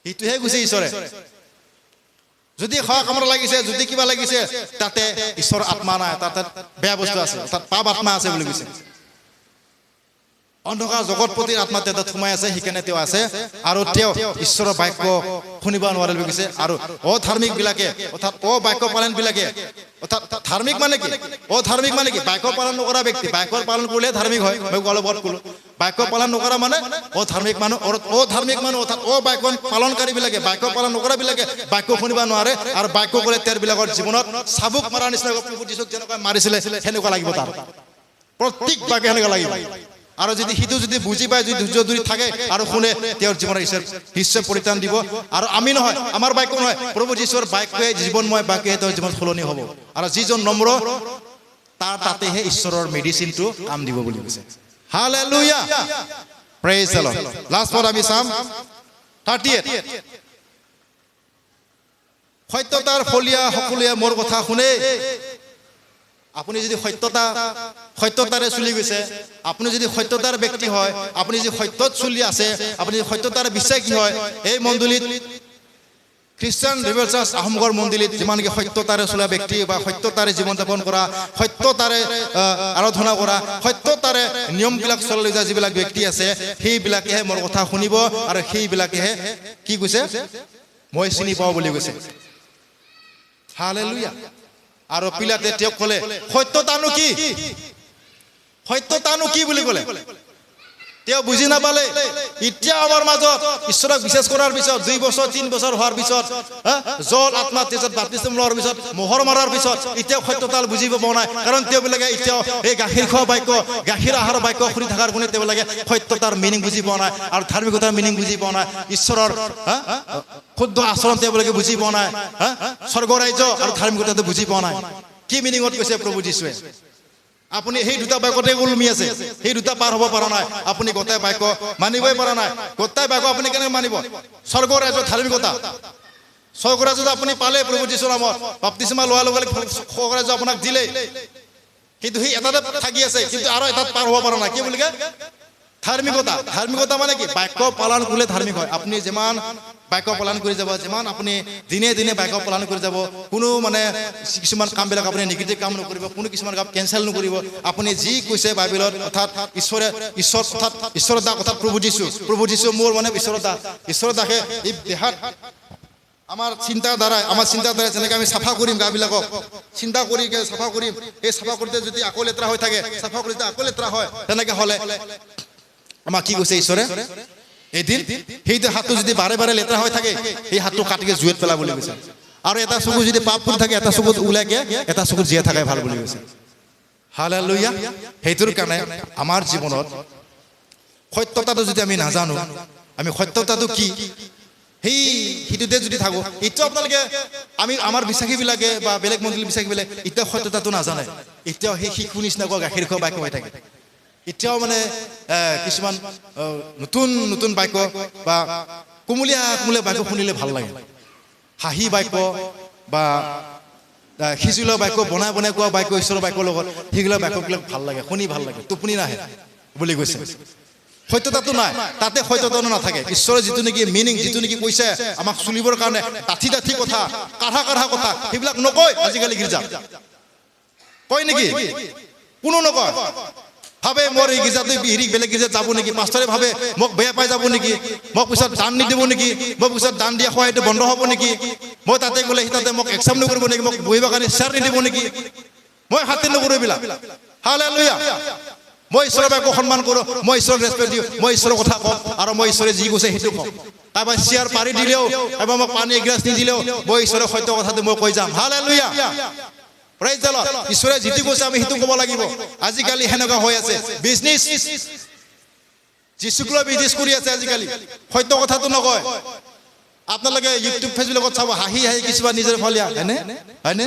এইটোহে কৈছে ঈশ্বৰে যদি খোৱা কামত লাগিছে যদি কিবা লাগিছে তাতে ঈশ্বৰৰ আত্মা নাই তাতে বেয়া বস্তু আছে তাত পাপ আত্মা আছে বুলি কৈছে অন্ধকাৰ জগতপতিৰ আত্মা তাত সোমাই আছে সেইকাৰণে তেওঁ আছে আৰু তেওঁ ঈশ্বৰৰ বাক্য শুনিব নোৱাৰে বুলি কৈছে আৰু অধাৰ্মিক বিলাকে অৰ্থাৎ বাক্য পালন বিলাকে অৰ্থাৎ ধাৰ্মিক মানে কি বাক্য পালন নকৰা ব্যক্তি বাক্য পালন কৰিলে ধাৰ্মিক হয় মই অলপ ক'লো বাক্য পালন নকৰা মানে অধাৰ্মিক মানুহ অৰ্থাৎ বাক্য পালনকাৰী বিলাকে বাক্য পালন নকৰা বিলাকে বাক্য শুনিব নোৱাৰে আৰু বাক্য কৰে তেওঁবিলাকৰ জীৱনত চাবুক মৰাৰ নিচিনা প্ৰভু যীশুক যেনেকৈ মাৰিছিলে সেনেকুৱা লাগিব তাৰ প্ৰত্যেক বাক্য সেনেকুৱা লাগিব আৰু যদি সিটো যদি বুজি পায় যদি ধৈৰ্য ধৰি থাকে আৰু শুনে তেওঁৰ জীৱনৰ নিশ্চয় পৰিত্ৰাণ দিব আৰু আমি নহয় আমাৰ বাক্য নহয় প্ৰভু যীশুৰ বাক্যই জীৱনময় বাক্যই তেওঁৰ জীৱন সলনি হ'ব আৰু যিজন নম্ৰ তাৰ তাতেহে ঈশ্বৰৰ মেডিচিনটো কাম দিব বুলি কৈছে hallelujah praise the lord last পদ আমি চাম 38 সত্যতাৰ ফলীয়া সকলোৱে মোৰ কথা শুনে আপুনি যদি সত্যতাৰে চলি গৈছে, আপুনি যদি সত্যতাৰ ব্যক্তি হয়, আপুনি যদি সত্যত চলি আছে, আপুনি যদি সত্যতাৰে বিশ্বাসী হয়, এই মণ্ডলীত খ্ৰীষ্টান ৰিভাইভেল চাৰ্চ আহোমগড় মণ্ডলীত যিমানকি সত্যতাৰে চলা ব্যক্তি বা সত্যতাৰে জীৱন যাপন কৰা, সত্যতাৰে আৰাধনা কৰা, সত্যতাৰে নিয়মবিলাক চলাই যোৱা যিবিলাক ব্যক্তি আছে, সেইবিলাকেহে মোৰ কথা শুনিব আৰু সেইবিলাকেহে কি কৈছে মই চিনি পাওঁ বুলি কৈছে। হালেলুয়া। আৰু পিলাতে তেওঁক ক'লে সত্যতানো কি, সত্যতানো কি বুলি ক'লে। তেওঁ বুজি নাপালে। এতিয়া আমাৰ মাজত ঈশ্বৰক বিশ্বাস কৰাৰ পিছত 2 বছৰ 3 বছৰ হোৱাৰ পিছত জল আত্মা তেজত বাপ্তিস্ম লোৱাৰ পিছত মোহৰ মাৰাৰ পিছত এতিয়াও সত্যতা বুজিব পৰা নাই। কাৰণ তেওঁবিলাকে এতিয়াও এই গাখীৰ খোৱা বাক্য, গাখীৰ আহাৰ বাক্য শুনি থকাৰ গুণে তেওঁবিলাকে সত্যতাৰ মিনিং বুজি পোৱা নাই আৰু ধাৰ্মিকতাৰ মিনিং বুজি পোৱা নাই। ঈশ্বৰৰ শুদ্ধ আচৰণ তেওঁবিলাকে বুজি পোৱা নাই। স্বৰ্গ ৰাজ্য আৰু ধাৰ্মিকতাটো বুজি পোৱা নাই। কি মিনিঙত কৈছে প্ৰভু যীশুৱে? আপুনি সেই দুটা বাক্যতে ওলমি আছে, সেই দুটা পাৰ হ'ব পৰা নাই। আপুনি গোটাই বাক্য মানিবই পৰা নাই। গোটাই বাক্য আপুনি কেনেকৈ মানিব? স্বৰ্গ ৰাজ্য ধাৰ্মিকতা, স্বৰ্গ ৰাজ্য আপুনি পালে প্ৰভু যীশুৰ নামত বাপ্তিস্ম লোৱাৰ লগে লগে স্বৰ্গ ৰাজ্য আপোনাক দিলে, কিন্তু সেই এটাতে থাকি আছে, কিন্তু আৰু এটাত পাৰ হ'ব পৰা নাই। কি বুলি কয়? ধাৰ্মিকতা। ধাৰ্মিকতা মানে কি? বাক্য পালন কৰিলে ধাৰ্মিক হয়। আপুনি যিমান বাক্য পালন কৰি যাব, যিমান আপুনি দিনে দিনে বাক্য পালন কৰি যাব, কোনো মানে কিছুমান কামবিলাক আপুনি নিগেটিভ কাম নকৰিব, কোনো কিছুমান কাম কেঞ্চেল নকৰিব। আপুনি যি কৈছে বাইবেলত, অৰ্থাৎ ঈশ্বৰ অৰ্থাৎ ঈশ্বৰৰ দাস অৰ্থাৎ প্ৰভু যীশু মোৰ মানে ঈশ্বৰৰ দাসে এই দেহাত আমাৰ চিন্তাৰ দ্বাৰাই যেনেকৈ আমি চাফা কৰিম গাবিলাকক, চিন্তা কৰি চাফা কৰিম, এই চাফা কৰোঁতে যদি আকৌ লেতেৰা হৈ থাকে, চাফা কৰোঁতে আকৌ লেতেৰা হয়, তেনেকৈ হ'লে আমাক কি কৈছে ঈশ্বৰে? এদিন সেইটো হাতটো যদি বাৰে বাৰে লেতেৰা হৈ থাকে, সেই হাতটো কাটিকে জুইত পেলা বুলি কৈছে। আৰু এটা চকু যদি পাপ কৰি থাকে, এটা চকুত ওলাইকে এটা চকুত জীয়াই থাকাই ভাল বুলি কৈছে। হালেলুয়া। সেইটোৰ কাৰণে আমাৰ জীৱনত সত্যতাটো যদি আমি নাজানো, আমি সত্যতাটো কি সেইটোতে যদি থাকো, এতিয়াও আপোনালোকে আমাৰ বিশ্বাসীবিলাকে বা বেলেগ মণ্ডলীৰ বিশ্বাসীবিলাকে এতিয়াও সত্যতাটো নাজানে। এতিয়াও সেই শিশু নিচিনাকৈ গাখীৰ খোৱা বাক্য হৈ থাকে। এতিয়াও মানে কিছুমান নতুন নতুন বাক্য বা কুমলীয়া বাক্য শুনিলে ভাল লাগে। হাঁহি বাক্য বা সিজুলীয়া বাক্য, বনাই কোৱা বাক্য ঈশ্বৰৰ বাক্যৰ লগত, সেইবিলাক বাক্যবিলাক ভাল লাগে, শুনি ভাল লাগে, টোপনি নাহে বুলি কৈছে। সত্যতাটো নাই, তাতে সত্যতাটো নাথাকে। ঈশ্বৰে যিটো নেকি মিনিং, যিটো নেকি কৈছে আমাক চলিবৰ কাৰণে, ডাঠি কথা, কাঢ়া কথা, সেইবিলাক নকয় আজিকালি গীৰ্জাত। কয় নেকি? কোনো নকয়। ভাবে মোৰ এই গীৰ্জাটো বেলেগ গীৰ্জাত যাব নেকি, পাষ্টৰে ভাবে মোক বেয়া পাই যাব নেকি, মোক পিছত দান নিদিব নেকি, মোক পিছত দান দিয়া খোৱা এইটো বন্ধ হ'ব নেকি, মই তাতে গ'লে সি তাতে মোক একচাম নকৰিব নেকি, মোক বহিবৰ কাৰণে শ্বেয়াৰ নিদিব নেকি, মই হাতে নকৰোঁ এইবিলাক। হালেলুয়া। মই ঈশ্বৰৰ বাক্য সন্মান কৰোঁ, মই ঈশ্বৰক ৰেচপেক্ট দিওঁ, মই ঈশ্বৰৰ কথা কওঁ আৰু মই ঈশ্বৰে যি কৈছে সেইটো কওঁ। কাৰোবাৰ শ্বেয়াৰ পাৰি দিলেও, এবাৰ মোক পানী এগিলাচ নিদিলেও মই ঈশ্বৰৰ সত্য কথাটো মই কৈ যাম। হালেলুয়া। Praise the lord. ঈশ্বৰে যিটো কৈছে আমি সেইটো ক'ব লাগিব। আজিকালি সেনেকুৱা হৈ আছে, বিজনেছ যীচুক লৈ বিজনেছ কৰি আছে আজিকালি, সত্য কথাটো নকয়। আপোনালোকে ইউটিউব ফেচবুকত চাব, হাঁহি কিছুমান নিজৰ ফলীয়া হয়নে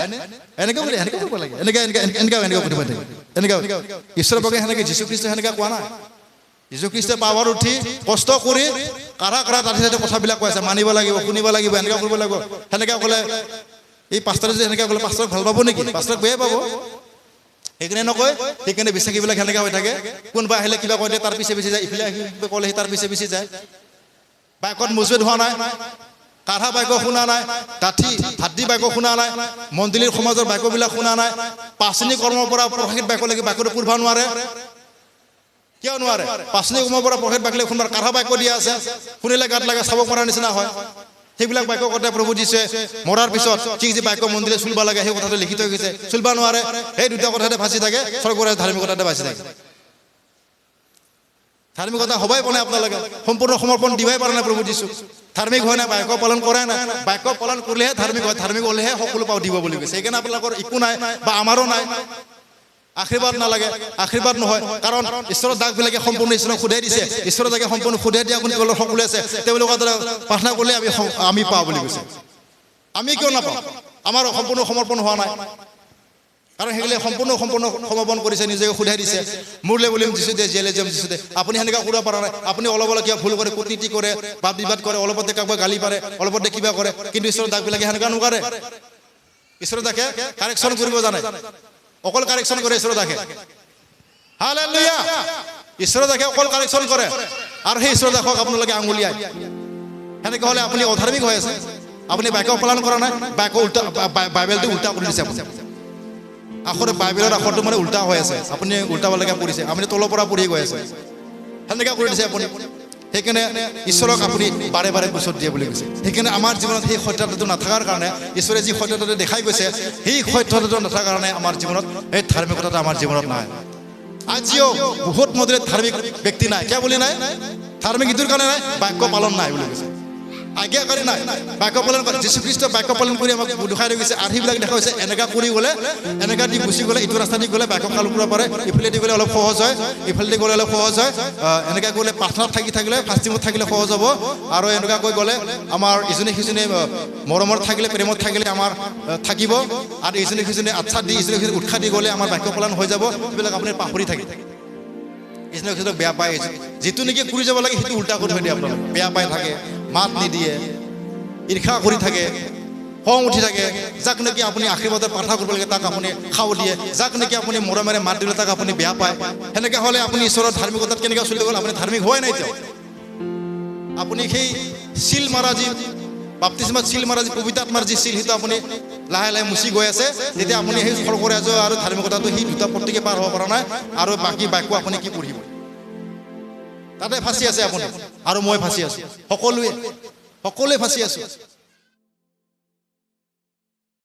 এনেকৈ কৰিব লাগে, এনেকৈ কৰিব লাগে, এনেকৈ ঈশ্বৰৰ বগে সেনেকৈ যীশু খ্ৰীষ্ট সেনেকৈ কোৱা নাই। যীশু খ্ৰীষ্টই পাৱাৰ উঠি কষ্ট কৰি কাঢ়া তাতে কথাবিলাক কৈ আছে, মানিব লাগিব, শুনিব লাগিব, এনেকৈ কৰিব লাগিব। সেনেকৈ ক'লে এই পাষ্টাৰে যদি সেনেকৈ ক'লে পাষ্টাৰক ভাল পাব নেকি? পাষ্টাৰক বেয়া পাব। সেইকাৰণে নকয়, সেইকাৰণে বিশ্বাসীবিলাক সেনেকৈ হৈ থাকে। কোনোবা আহিলে কিবা কৈ দিয়ে, তাৰ পিছে যায়, ইফালে ক'লে সি তাৰ পিছে যায়। বাক্যত মজবুত হোৱা নাই, কাঢ়া বাক্য শুনা নাই, হাতী বাক্য শুনা নাই, মণ্ডলীৰ সমাজৰ বাক্যবিলাক শুনা নাই, পাচনি কৰ্মৰ পৰা প্ৰসাৰিত বাক্যলৈকে বাক্যটো পঢ়িব নোৱাৰে। কিয় নোৱাৰে? পাচনি কৰ্মৰ পৰা প্ৰসাৰিত বাক্যলৈকে শুনিব, কাঢ়া বাক্য দিয়া আছে, শুনিলে গাত লাগে, চাব পৰাৰ নিচিনা হয়। সেইবিলাক বাক্য কথা প্ৰভু যীশুৱে মৰাৰ পিছত ঠিক যি বাক্য মন্দিৰে চলিব লাগে সেই কথাটো লিখি থৈ গৈছে, চলিব নোৱাৰে। সেই দুটা কথাতে ভাচি থাকে, স্বৰ্গৰ ধাৰ্মিকতাতে ভাচি থাকে। ধাৰ্মিকতা হবাই পৰা নাই আপোনালোকে, সম্পূৰ্ণ সমৰ্পণ দিবাই পৰা নাই প্ৰভু যীশু। ধাৰ্মিক হয় নাই, বাক্য পালন কৰাই নাই। বাক্য পালন কৰিলেহে ধাৰ্মিক হয়, ধাৰ্মিক হ'লেহে সকলো পাওঁ দিব বুলি কৈছে। সেইকাৰণে আপোনালোকৰ একো নাই বা আমাৰো নাই, আশীৰ্বাদ নালাগে, আশীৰ্বাদ নহয়। কাৰণ ঈশ্বৰৰ দাসবিলাকে সম্পূৰ্ণ ঈশ্বৰক সোধাই দিছে, ঈশ্বৰৰ দাসে সম্পূৰ্ণ সোধাই দিয়া কোনো তেওঁলোকৰ সকলোৱে আছে, তেওঁলোকৰ দ্বাৰা প্ৰাৰ্থনা কৰিলে আমি পাওঁ বুলি কৈছে। আমি কিয় নাপাওঁ? আমাৰ সম্পূৰ্ণ সমৰ্পণ হোৱা নাই। কাৰণ সেইবিলাক সম্পূৰ্ণ সমৰ্পণ কৰিছে, নিজকে সোধাই দিছে, মোৰলে বুলিম যিচু দে, জীয়ালে যাম যিচু দে। আপুনি সেনেকুৱা কৰিব পৰা নাই। আপুনি অলপ কিবা ভুল কৰে, কূটনীতি কৰে, বাদ বিবাদ কৰে, অলপতে কাৰোবাক গালি পাৰে, অলপতে কিবা কৰে, কিন্তু ঈশ্বৰৰ দাসবিলাকে সেনেকুৱা নকৰে। ঈশ্বৰৰ দাসে কাৰেকশ্যন কৰিব জানে। অকল কাৰেকশ্যন কৰে ঈশ্বৰ দেখে হালেলুয়া ঈশ্বৰ দেখে অকল কাৰেকশ্যন কৰে আৰু সেই ঈশ্বৰ দেখক আপোনালোকে আঙুলিয়াই সেনেকৈ হ'লে আপুনি অধাৰ্মিক হৈ আছে আপুনি বাক্য পালন কৰা নাই বাক্য উল্টা বাইবেলটো উল্টা কৰি দিছে আপুনি আখৰ বাইবেলৰ আখৰটো মানে উল্টা হৈ আছে আপুনি উল্টাবলগীয়া পৰিছে আপুনি তলৰ পৰা পঢ়ি গৈ আছে সেনেকৈ কৰি দিছে আপুনি সেইকাৰণে ঈশ্বৰক আপুনি বাৰে বাৰে গোচৰ দিয়ে বুলি কৈছে সেইকাৰণে আমাৰ জীৱনত সেই সত্যতাটো নাথাকাৰ কাৰণে ঈশ্বৰে যি সত্যতাটো দেখাই গৈছে সেই সত্যতাটো নাথাকাৰ কাৰণে আমাৰ জীৱনত এই ধাৰ্মিকতাটো আমাৰ জীৱনত নাই আজিও বহুত মন্দিৰত ধাৰ্মিক ব্যক্তি নাই কিয় বুলি নাই ধাৰ্মিক ইটোৰ কাৰণে নাই বাক্য পালন নাই বুলি কৈছে আজ্ঞাকাৰী নাই বাক্য পালন কৰে যীশুখ্ৰীষ্ট বাক্য পালন কৰি আমাক দেখুৱাই গৈছে আৰু সেইবিলাক দেখা হৈছে এনেকুৱা কৰি গ'লে এনেকুৱা দি গুচি গ'লে ইটো ৰাস্তা দি গ'লে বাক্য পালন কৰিব পাৰে ইফালে দি গ'লে অলপ সহজ হয় ইফালে দি গ'লে অলপ সহজ হয় এনেকুৱা গ'লে প্ৰাৰ্থনাত থাকিলে ফাষ্টিঙত থাকিলে সহজ হ'ব আৰু এনেকুৱাকৈ গ'লে আমাৰ ইজনে সিজনে মৰমত থাকিলে প্ৰেমত থাকিলে আমাৰ থাকিব আৰু ইজনে সিজনে আচ্ছা দি ইজনে সিজনে উৎসাহ দি গ'লে আমাৰ বাক্য পালন হৈ যাব সেইবিলাক আপুনি পাহৰি থাকে ইজনে সিজনক বেয়া পাই আহিছে যিটো নেকি কৰি যাব লাগে সেইটো উল্টা কৰি থৈ দিয়ে আপোনালোকে বেয়া পাই থাকে মাত নিদিয়ে ঈৰ্ষা কৰি থাকে খং উঠি থাকে যাক নেকি আপুনি আশীৰ্বাদৰ প্ৰাৰ্থনা কৰিব লাগে তাক আপুনি খাও দিয়ে যাক নেকি আপুনি মৰমেৰে মাত দিলে তাক আপুনি বেয়া পায় সেনেকৈ হ'লে আপুনি ঈশ্বৰৰ ধাৰ্মিকতাত কেনেকৈ চলি গ'ল আপুনি ধাৰ্মিক হোৱাই নাই তেওঁ আপুনি সেই চিল মাৰা যি বাপ্তিস্মাত চিল মাৰা যি পবিত্ৰ আত্মাৰ যি চিল সেইটো আপুনি লাহে লাহে মুচি গৈ আছে তেতিয়া আপুনি সেই সৰ্বৰাজ্য আৰু ধাৰ্মিকতাটো সেই দুটা প্ৰত্যেকে পাৰ হ'ব পৰা নাই আৰু বাকী বাক্য আপুনি কি পঢ়িব তাতে ফাঁচি আছে আপুনি আৰু মই ফাঁচি আছো সকলোৱে ফাঁচি আছো